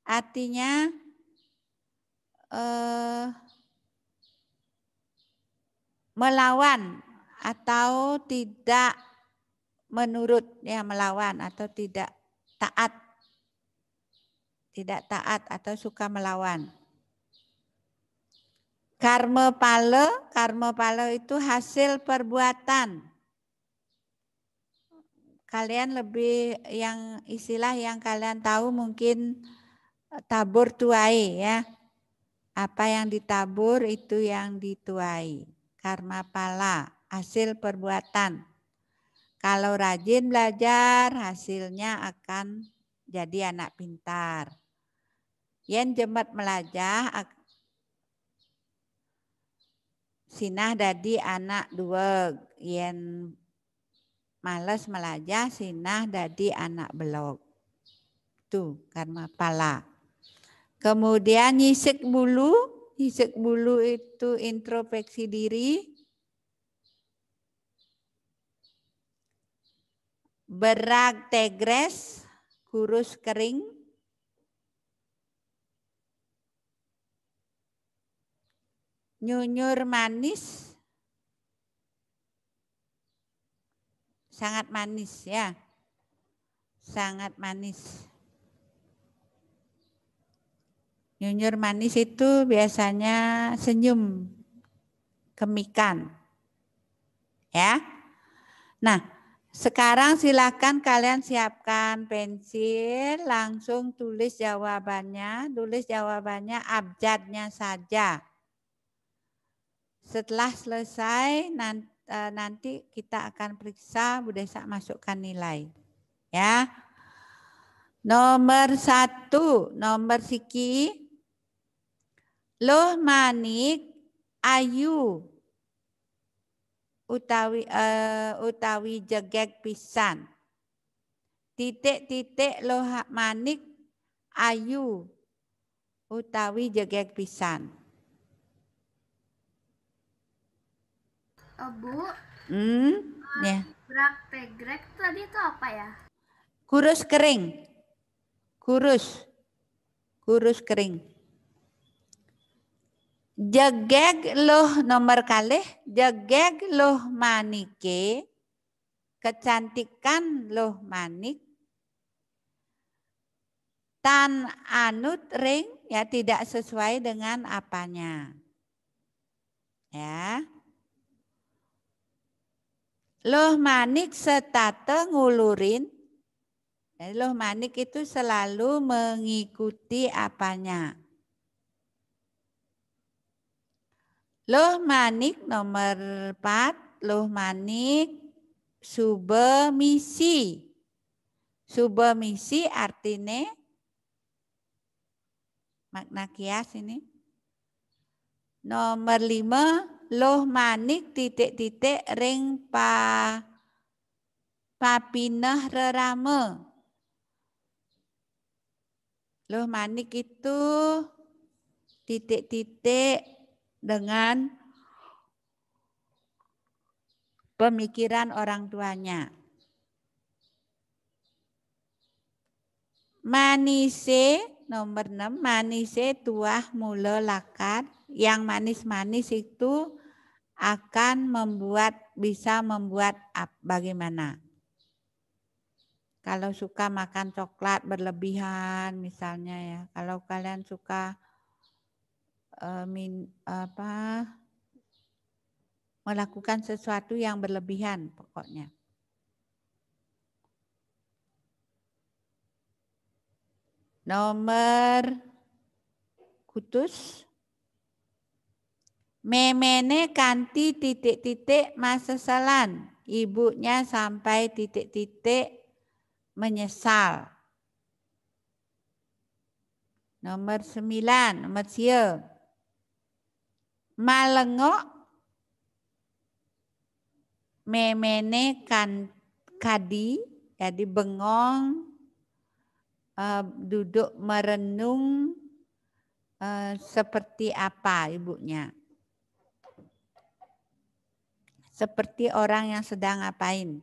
S14: Artinya melawan atau tidak menurut, ya melawan atau tidak taat. Tidak taat atau suka melawan. Karma pala itu hasil perbuatan. Kalian lebih yang istilah yang kalian tahu mungkin tabur tuai ya. Apa yang ditabur itu yang dituai. Karma pala, hasil perbuatan. Kalau rajin belajar hasilnya akan jadi anak pintar. Yen jemet melajah sinah dadi anak duweg, yen males melajah sinah dadi anak belog. Tuh karma pala. Kemudian nyisik bulu itu introspeksi diri. Berag tegres, kurus kering. Nyunyur manis, sangat manis ya, sangat manis. Nyunyur manis itu biasanya senyum, kemikan. Ya. Nah, sekarang silakan kalian siapkan pensil, langsung tulis jawabannya. Tulis jawabannya abjadnya saja. Setelah selesai nanti kita akan periksa Bu Desa masukkan nilai. Ya. Nomor 1, nomor Siki. Loh manik ayu utawi jegek pisan. Titik-titik loh manik ayu utawi jegek pisan.
S10: Bu.
S14: Ya.
S10: Gerak-tegrek tadi itu apa ya?
S14: Kurus kering. Kurus kering. Jegeg loh nomor kalih, jegeg loh manike, kecantikan loh manik, tan anut ring, ya tidak sesuai dengan apanya. Ya. Loh manik setate ngulurin. Loh manik itu selalu mengikuti apanya. Loh manik nomor 4. Loh manik subemisi. Subemisi artinya makna kias ini. Nomor 5. Loh manik titik-titik ring papineh rerame. Loh manik itu titik-titik dengan pemikiran orang tuanya. Manise nomor 6, manise tuah mula lakar. Yang manis-manis itu akan bisa membuat bagaimana? Kalau suka makan coklat berlebihan misalnya ya. Kalau kalian suka melakukan sesuatu yang berlebihan pokoknya. Nomor kutus. Memene kanti titik-titik masesalan. Ibunya sampai titik-titik menyesal. Nomor 9, nomor sia. Malengok memene kadi, jadi bengong, duduk merenung seperti apa ibunya. Seperti orang yang sedang ngapain.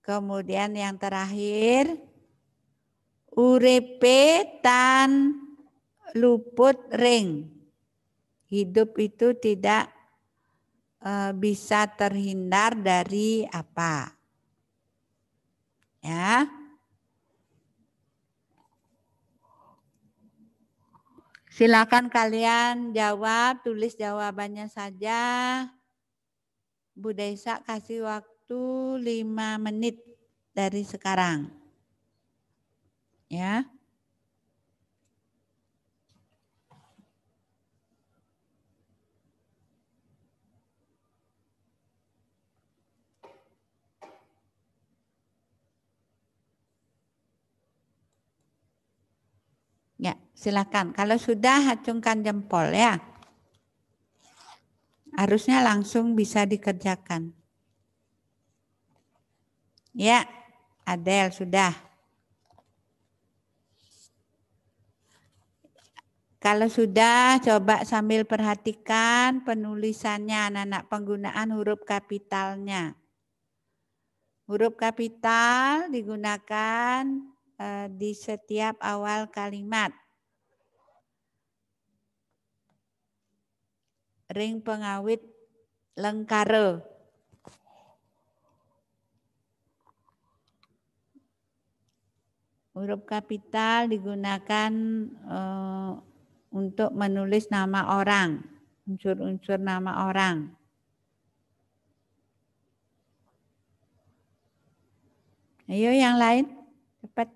S14: Kemudian yang terakhir, uripe tan luput ring. Hidup itu tidak bisa terhindar dari apa. Ya. Silakan kalian jawab, tulis jawabannya saja. Bu Desa kasih waktu 5 menit dari sekarang. Ya. Ya, silakan. Kalau sudah acungkan jempol ya. Harusnya langsung bisa dikerjakan. Ya, Adel sudah. Kalau sudah, coba sambil perhatikan penulisannya anak-anak, penggunaan huruf kapitalnya. Huruf kapital digunakan di setiap awal kalimat. Ring pengawit lengkare. Huruf kapital digunakan untuk menulis nama orang, unsur-unsur nama orang. Ayo yang lain, cepat.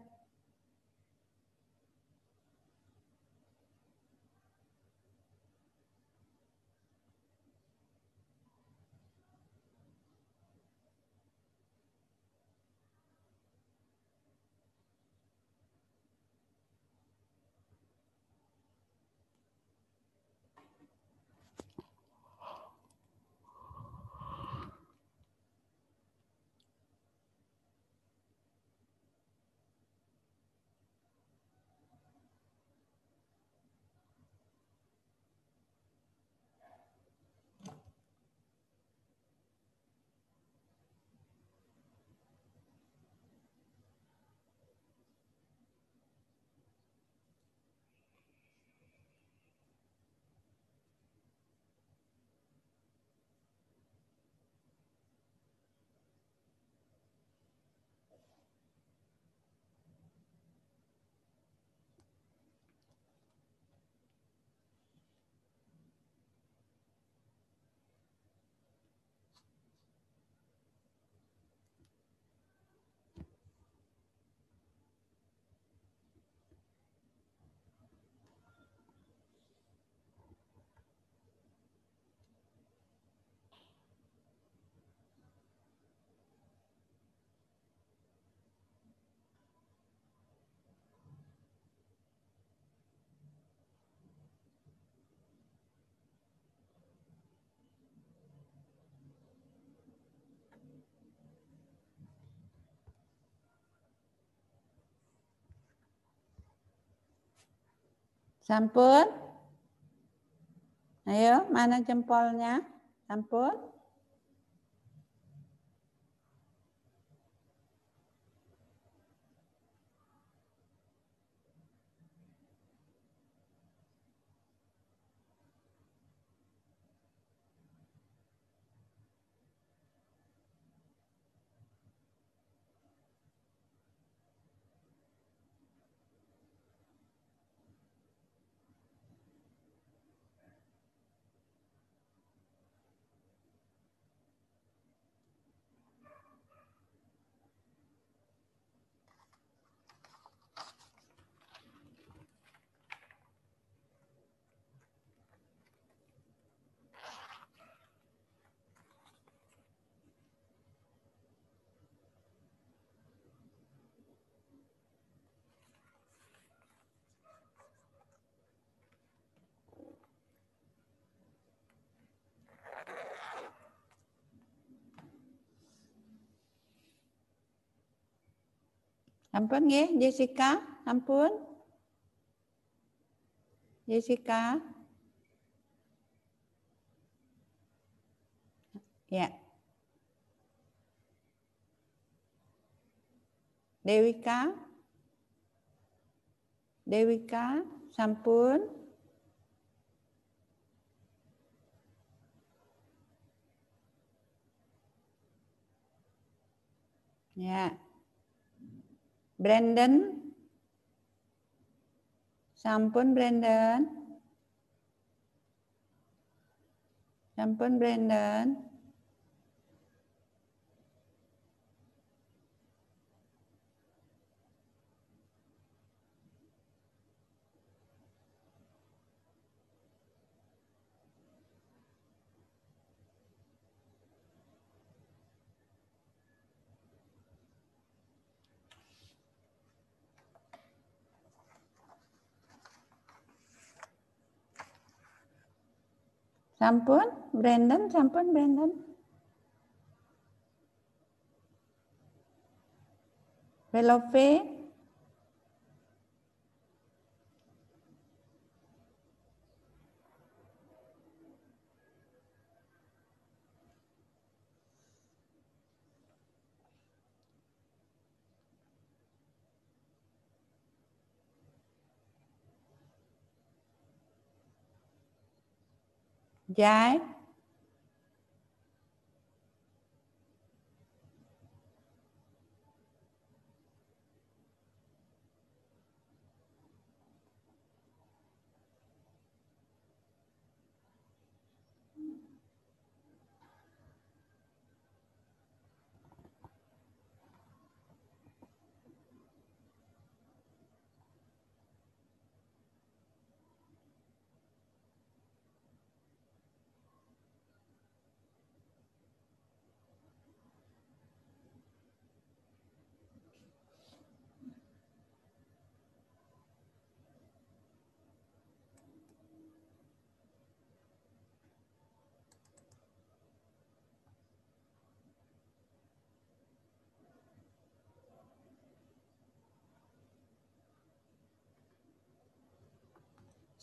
S14: Sampun? Ayo, mana jempolnya? Sampun? Ampun nggih, Jessica? Ampun. Jessica? Ya. Dewika? Dewika, sampun. Ya. Brandon? Sampun Brandon? Sampun Brandon? Sampun Brandon? Sampun Brandon? Velove? Jai?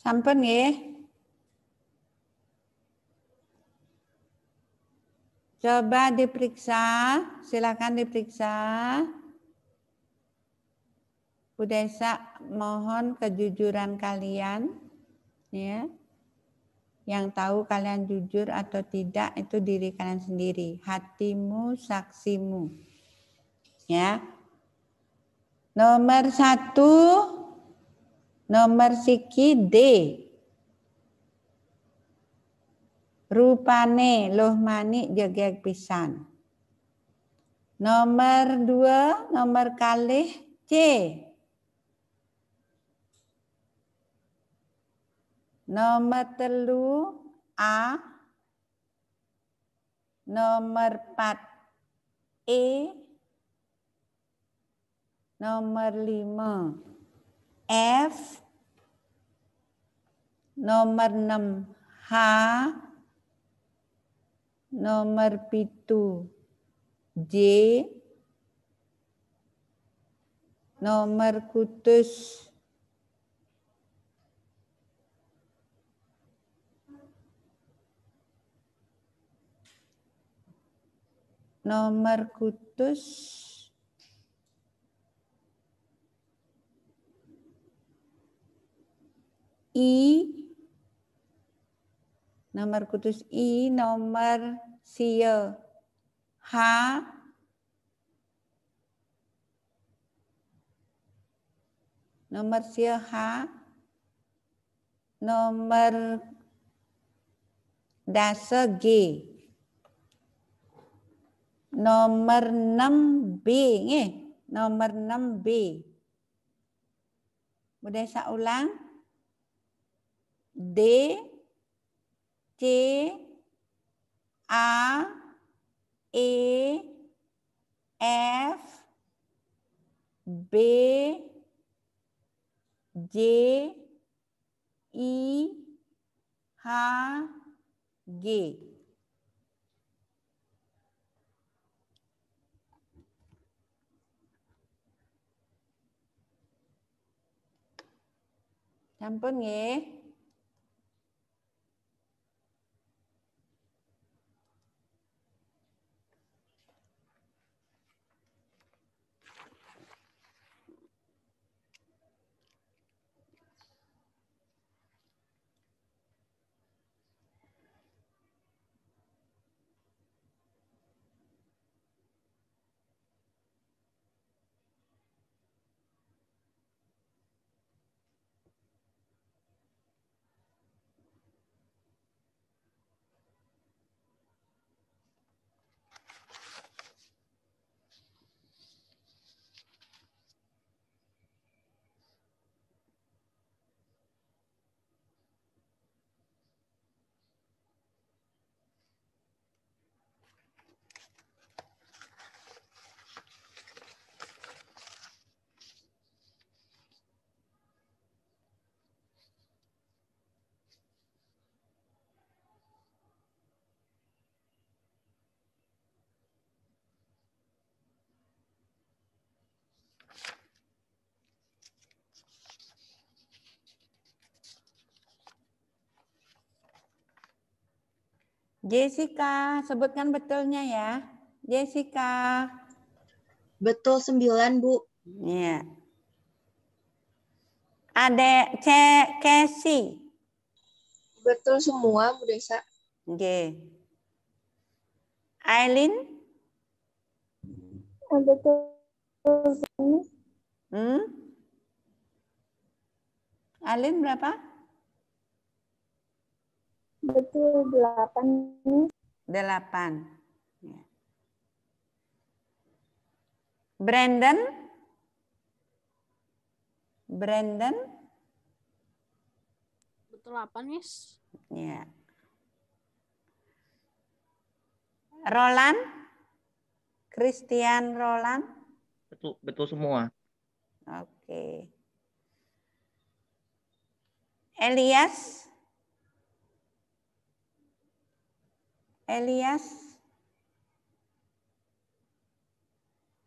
S14: Sampun nggih. Coba diperiksa, silakan diperiksa. Bu Desa, mohon kejujuran kalian, ya. Yang tahu kalian jujur atau tidak itu diri kalian sendiri. Hatimu, saksimu, ya. Nomor 1, nomor siki D. Rupane loh manik jegek pisan. Nomor 2, nomor kalih C. Nomor 3 A. Nomor 4 E. Nomor 5 F. Nomor 6 H. Nomor 7 J. Nomor kutus I. Nomor kutus I, nomor sia H. Nomor sia H. Nomor dasa G. Nomor 6B nggih, nomor 6B. Bu Desa ulang. D, C, A, E, F, B, J, I, H, G. Sampun nggih. Jessica, sebutkan betulnya ya. Jessica.
S12: Betul 9, Bu.
S14: Iya. Adek Casey.
S12: Betul semua, Bu Desa.
S14: Oke. Aileen?
S13: Betul.
S14: Aileen berapa?
S13: Betul 8.
S14: 8. Ya. Brandon? Brandon?
S5: Betul 8, Miss.
S14: Ya. Roland? Christian Roland?
S15: Betul semua.
S14: Oke. Elias? Elias?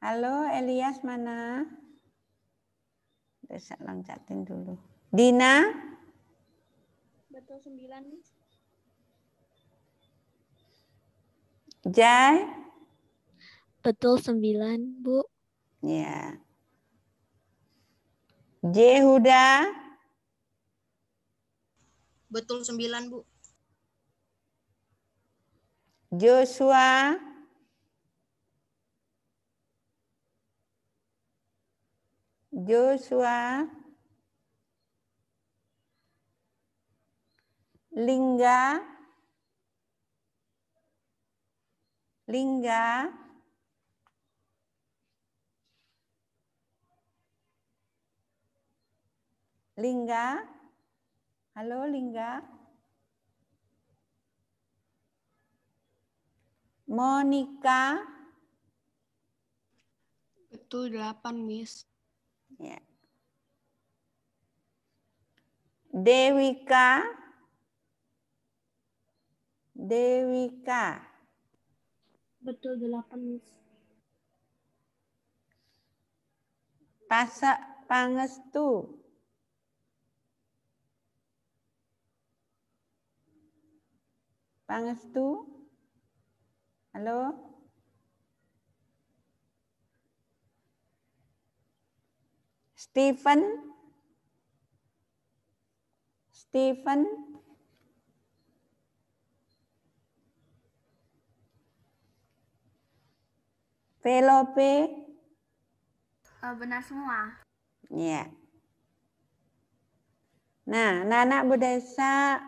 S14: Halo, Elias mana? Bisa loncatin dulu. Dina?
S13: Betul 9, Miss.
S14: Jai?
S8: Betul 9, Bu.
S14: Ya. Jehuda?
S7: Betul 9, Bu.
S14: Joshua? Joshua? Lingga? Lingga? Lingga? Halo Lingga? Monica?
S16: Betul 8, Miss.
S14: Ya. Dewika? Dewika?
S13: Betul 8, Miss.
S14: Pangestu? Pangestu? Halo? Stephen? Stephen? Velope?
S10: Benar semua.
S14: Ya. Nah, anak-anak Bu Desa,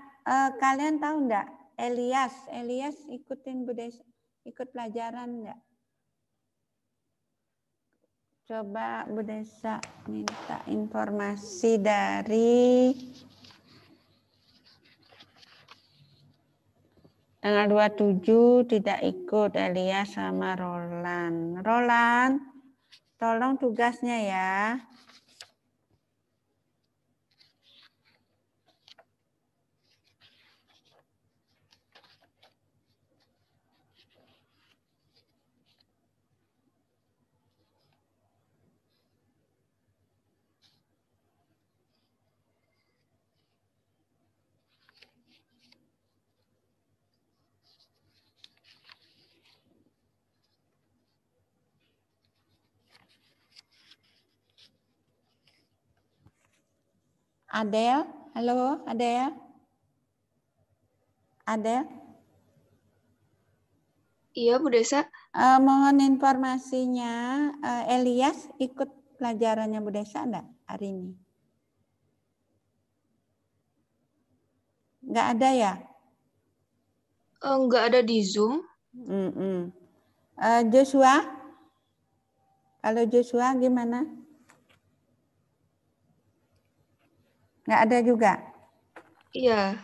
S14: kalian tahu enggak Elias ikutin Bu Desa, ikut pelajaran enggak? Coba Bu Desa minta informasi dari tanggal 27 tidak ikut Elias sama Roland. Roland, tolong tugasnya ya. Adel, halo Adel. Adel.
S3: Iya, Bu Desa.
S14: Mohon informasinya, Elias ikut pelajarannya Bu Desa enggak hari ini? Enggak ada ya?
S3: Enggak ada di Zoom.
S14: Joshua? Kalau Joshua gimana? Enggak ada juga?
S3: Iya.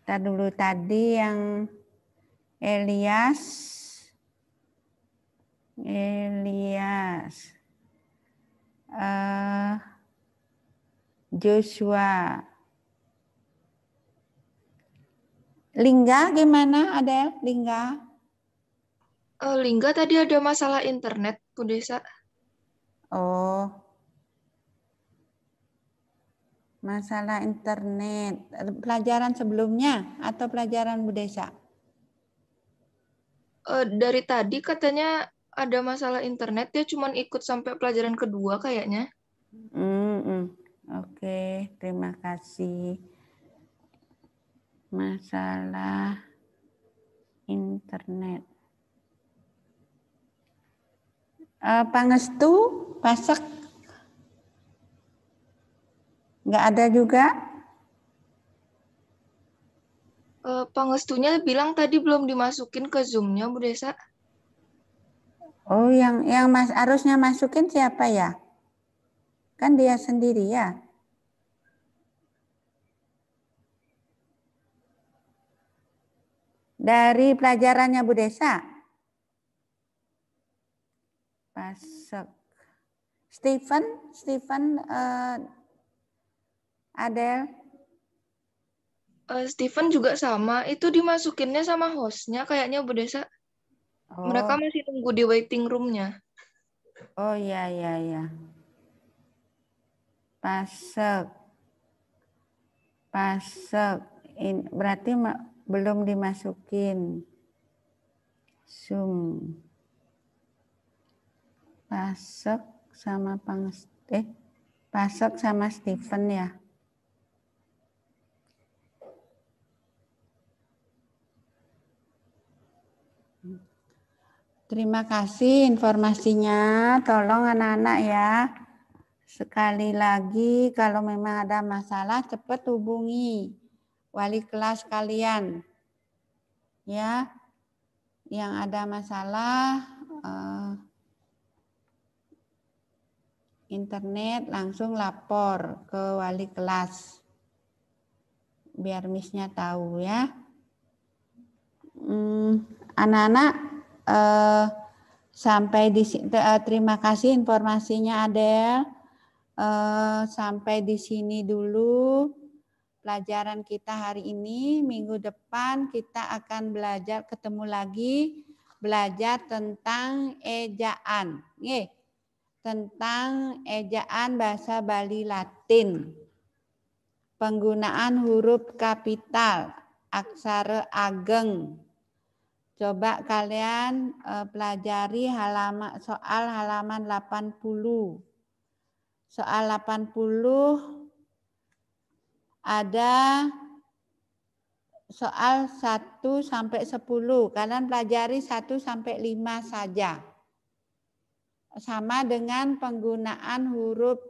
S14: Kita dulu tadi yang Elias. Joshua. Lingga gimana Adel? Lingga?
S3: Lingga tadi ada masalah internet, Bu Desa.
S14: Oh. Masalah internet. Pelajaran sebelumnya atau pelajaran Bu Desa?
S3: Dari tadi katanya ada masalah internet, dia cuma ikut sampai pelajaran kedua kayaknya.
S14: Oke, terima kasih. Masalah internet. Pangestu, Pasek? Nggak ada juga?
S3: Pangestunya bilang tadi belum dimasukin ke Zoom-nya, Bu Desa.
S14: Oh, yang harusnya masukin siapa ya? Kan dia sendiri ya? Dari pelajarannya Bu Desa? Pasek. Stephen, Adel?
S3: Stephen juga sama, itu dimasukinnya sama hostnya kayaknya Bu Desa.
S14: Oh.
S3: Mereka masih tunggu di waiting room-nya.
S14: Oh ya. Pasek. Berarti belum dimasukin. Zoom. Pasek sama Pasek sama Steven ya. Terima kasih informasinya. Tolong anak-anak ya. Sekali lagi kalau memang ada masalah cepat hubungi wali kelas kalian. Ya. Yang ada masalah internet langsung lapor ke wali kelas. Biar Miss-nya tahu ya. Anak-anak sampai di terima kasih informasinya Adel. Sampai di sini dulu pelajaran kita hari ini. Minggu depan kita akan ketemu lagi belajar tentang ejaan. Tentang ejaan bahasa Bali Latin. Penggunaan huruf kapital, aksara ageng. Coba kalian pelajari soal halaman 80. Soal 80 ada soal 1 sampai 10. Kalian pelajari 1 sampai 5 saja. Sama dengan penggunaan huruf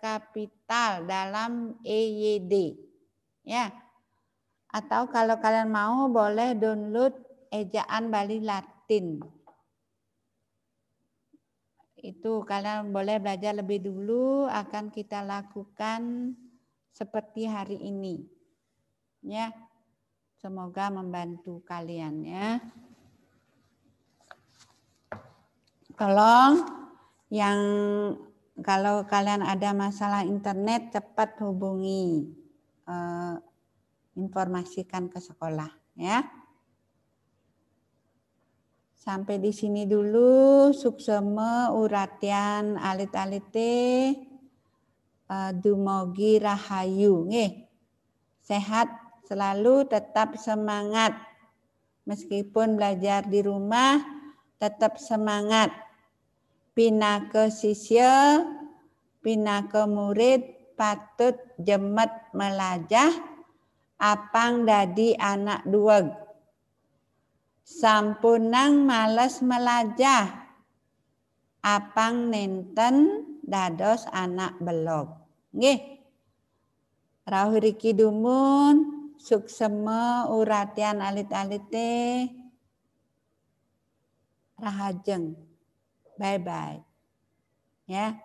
S14: kapital dalam EYD. Ya. Atau kalau kalian mau boleh download ejaan Bali Latin. Itu kalian boleh belajar lebih dulu, akan kita lakukan seperti hari ini. Ya. Semoga membantu kalian ya. Tolong kalau kalian ada masalah internet cepat hubungi, informasikan ke sekolah ya. Sampai di sini dulu suksema uratian alit-alite dumugi rahayu nggih. Sehat selalu, tetap semangat. Meskipun belajar di rumah tetap semangat. Pinake sisya, pinake murid patut jemet melajah, apang dadi anak duweg. Sampunang males melajah, apang nenten dados anak belog. Nggih. Rawuh riki dumun, suksema uratian alit-alite. Rahajeng. Bye-bye. Ya.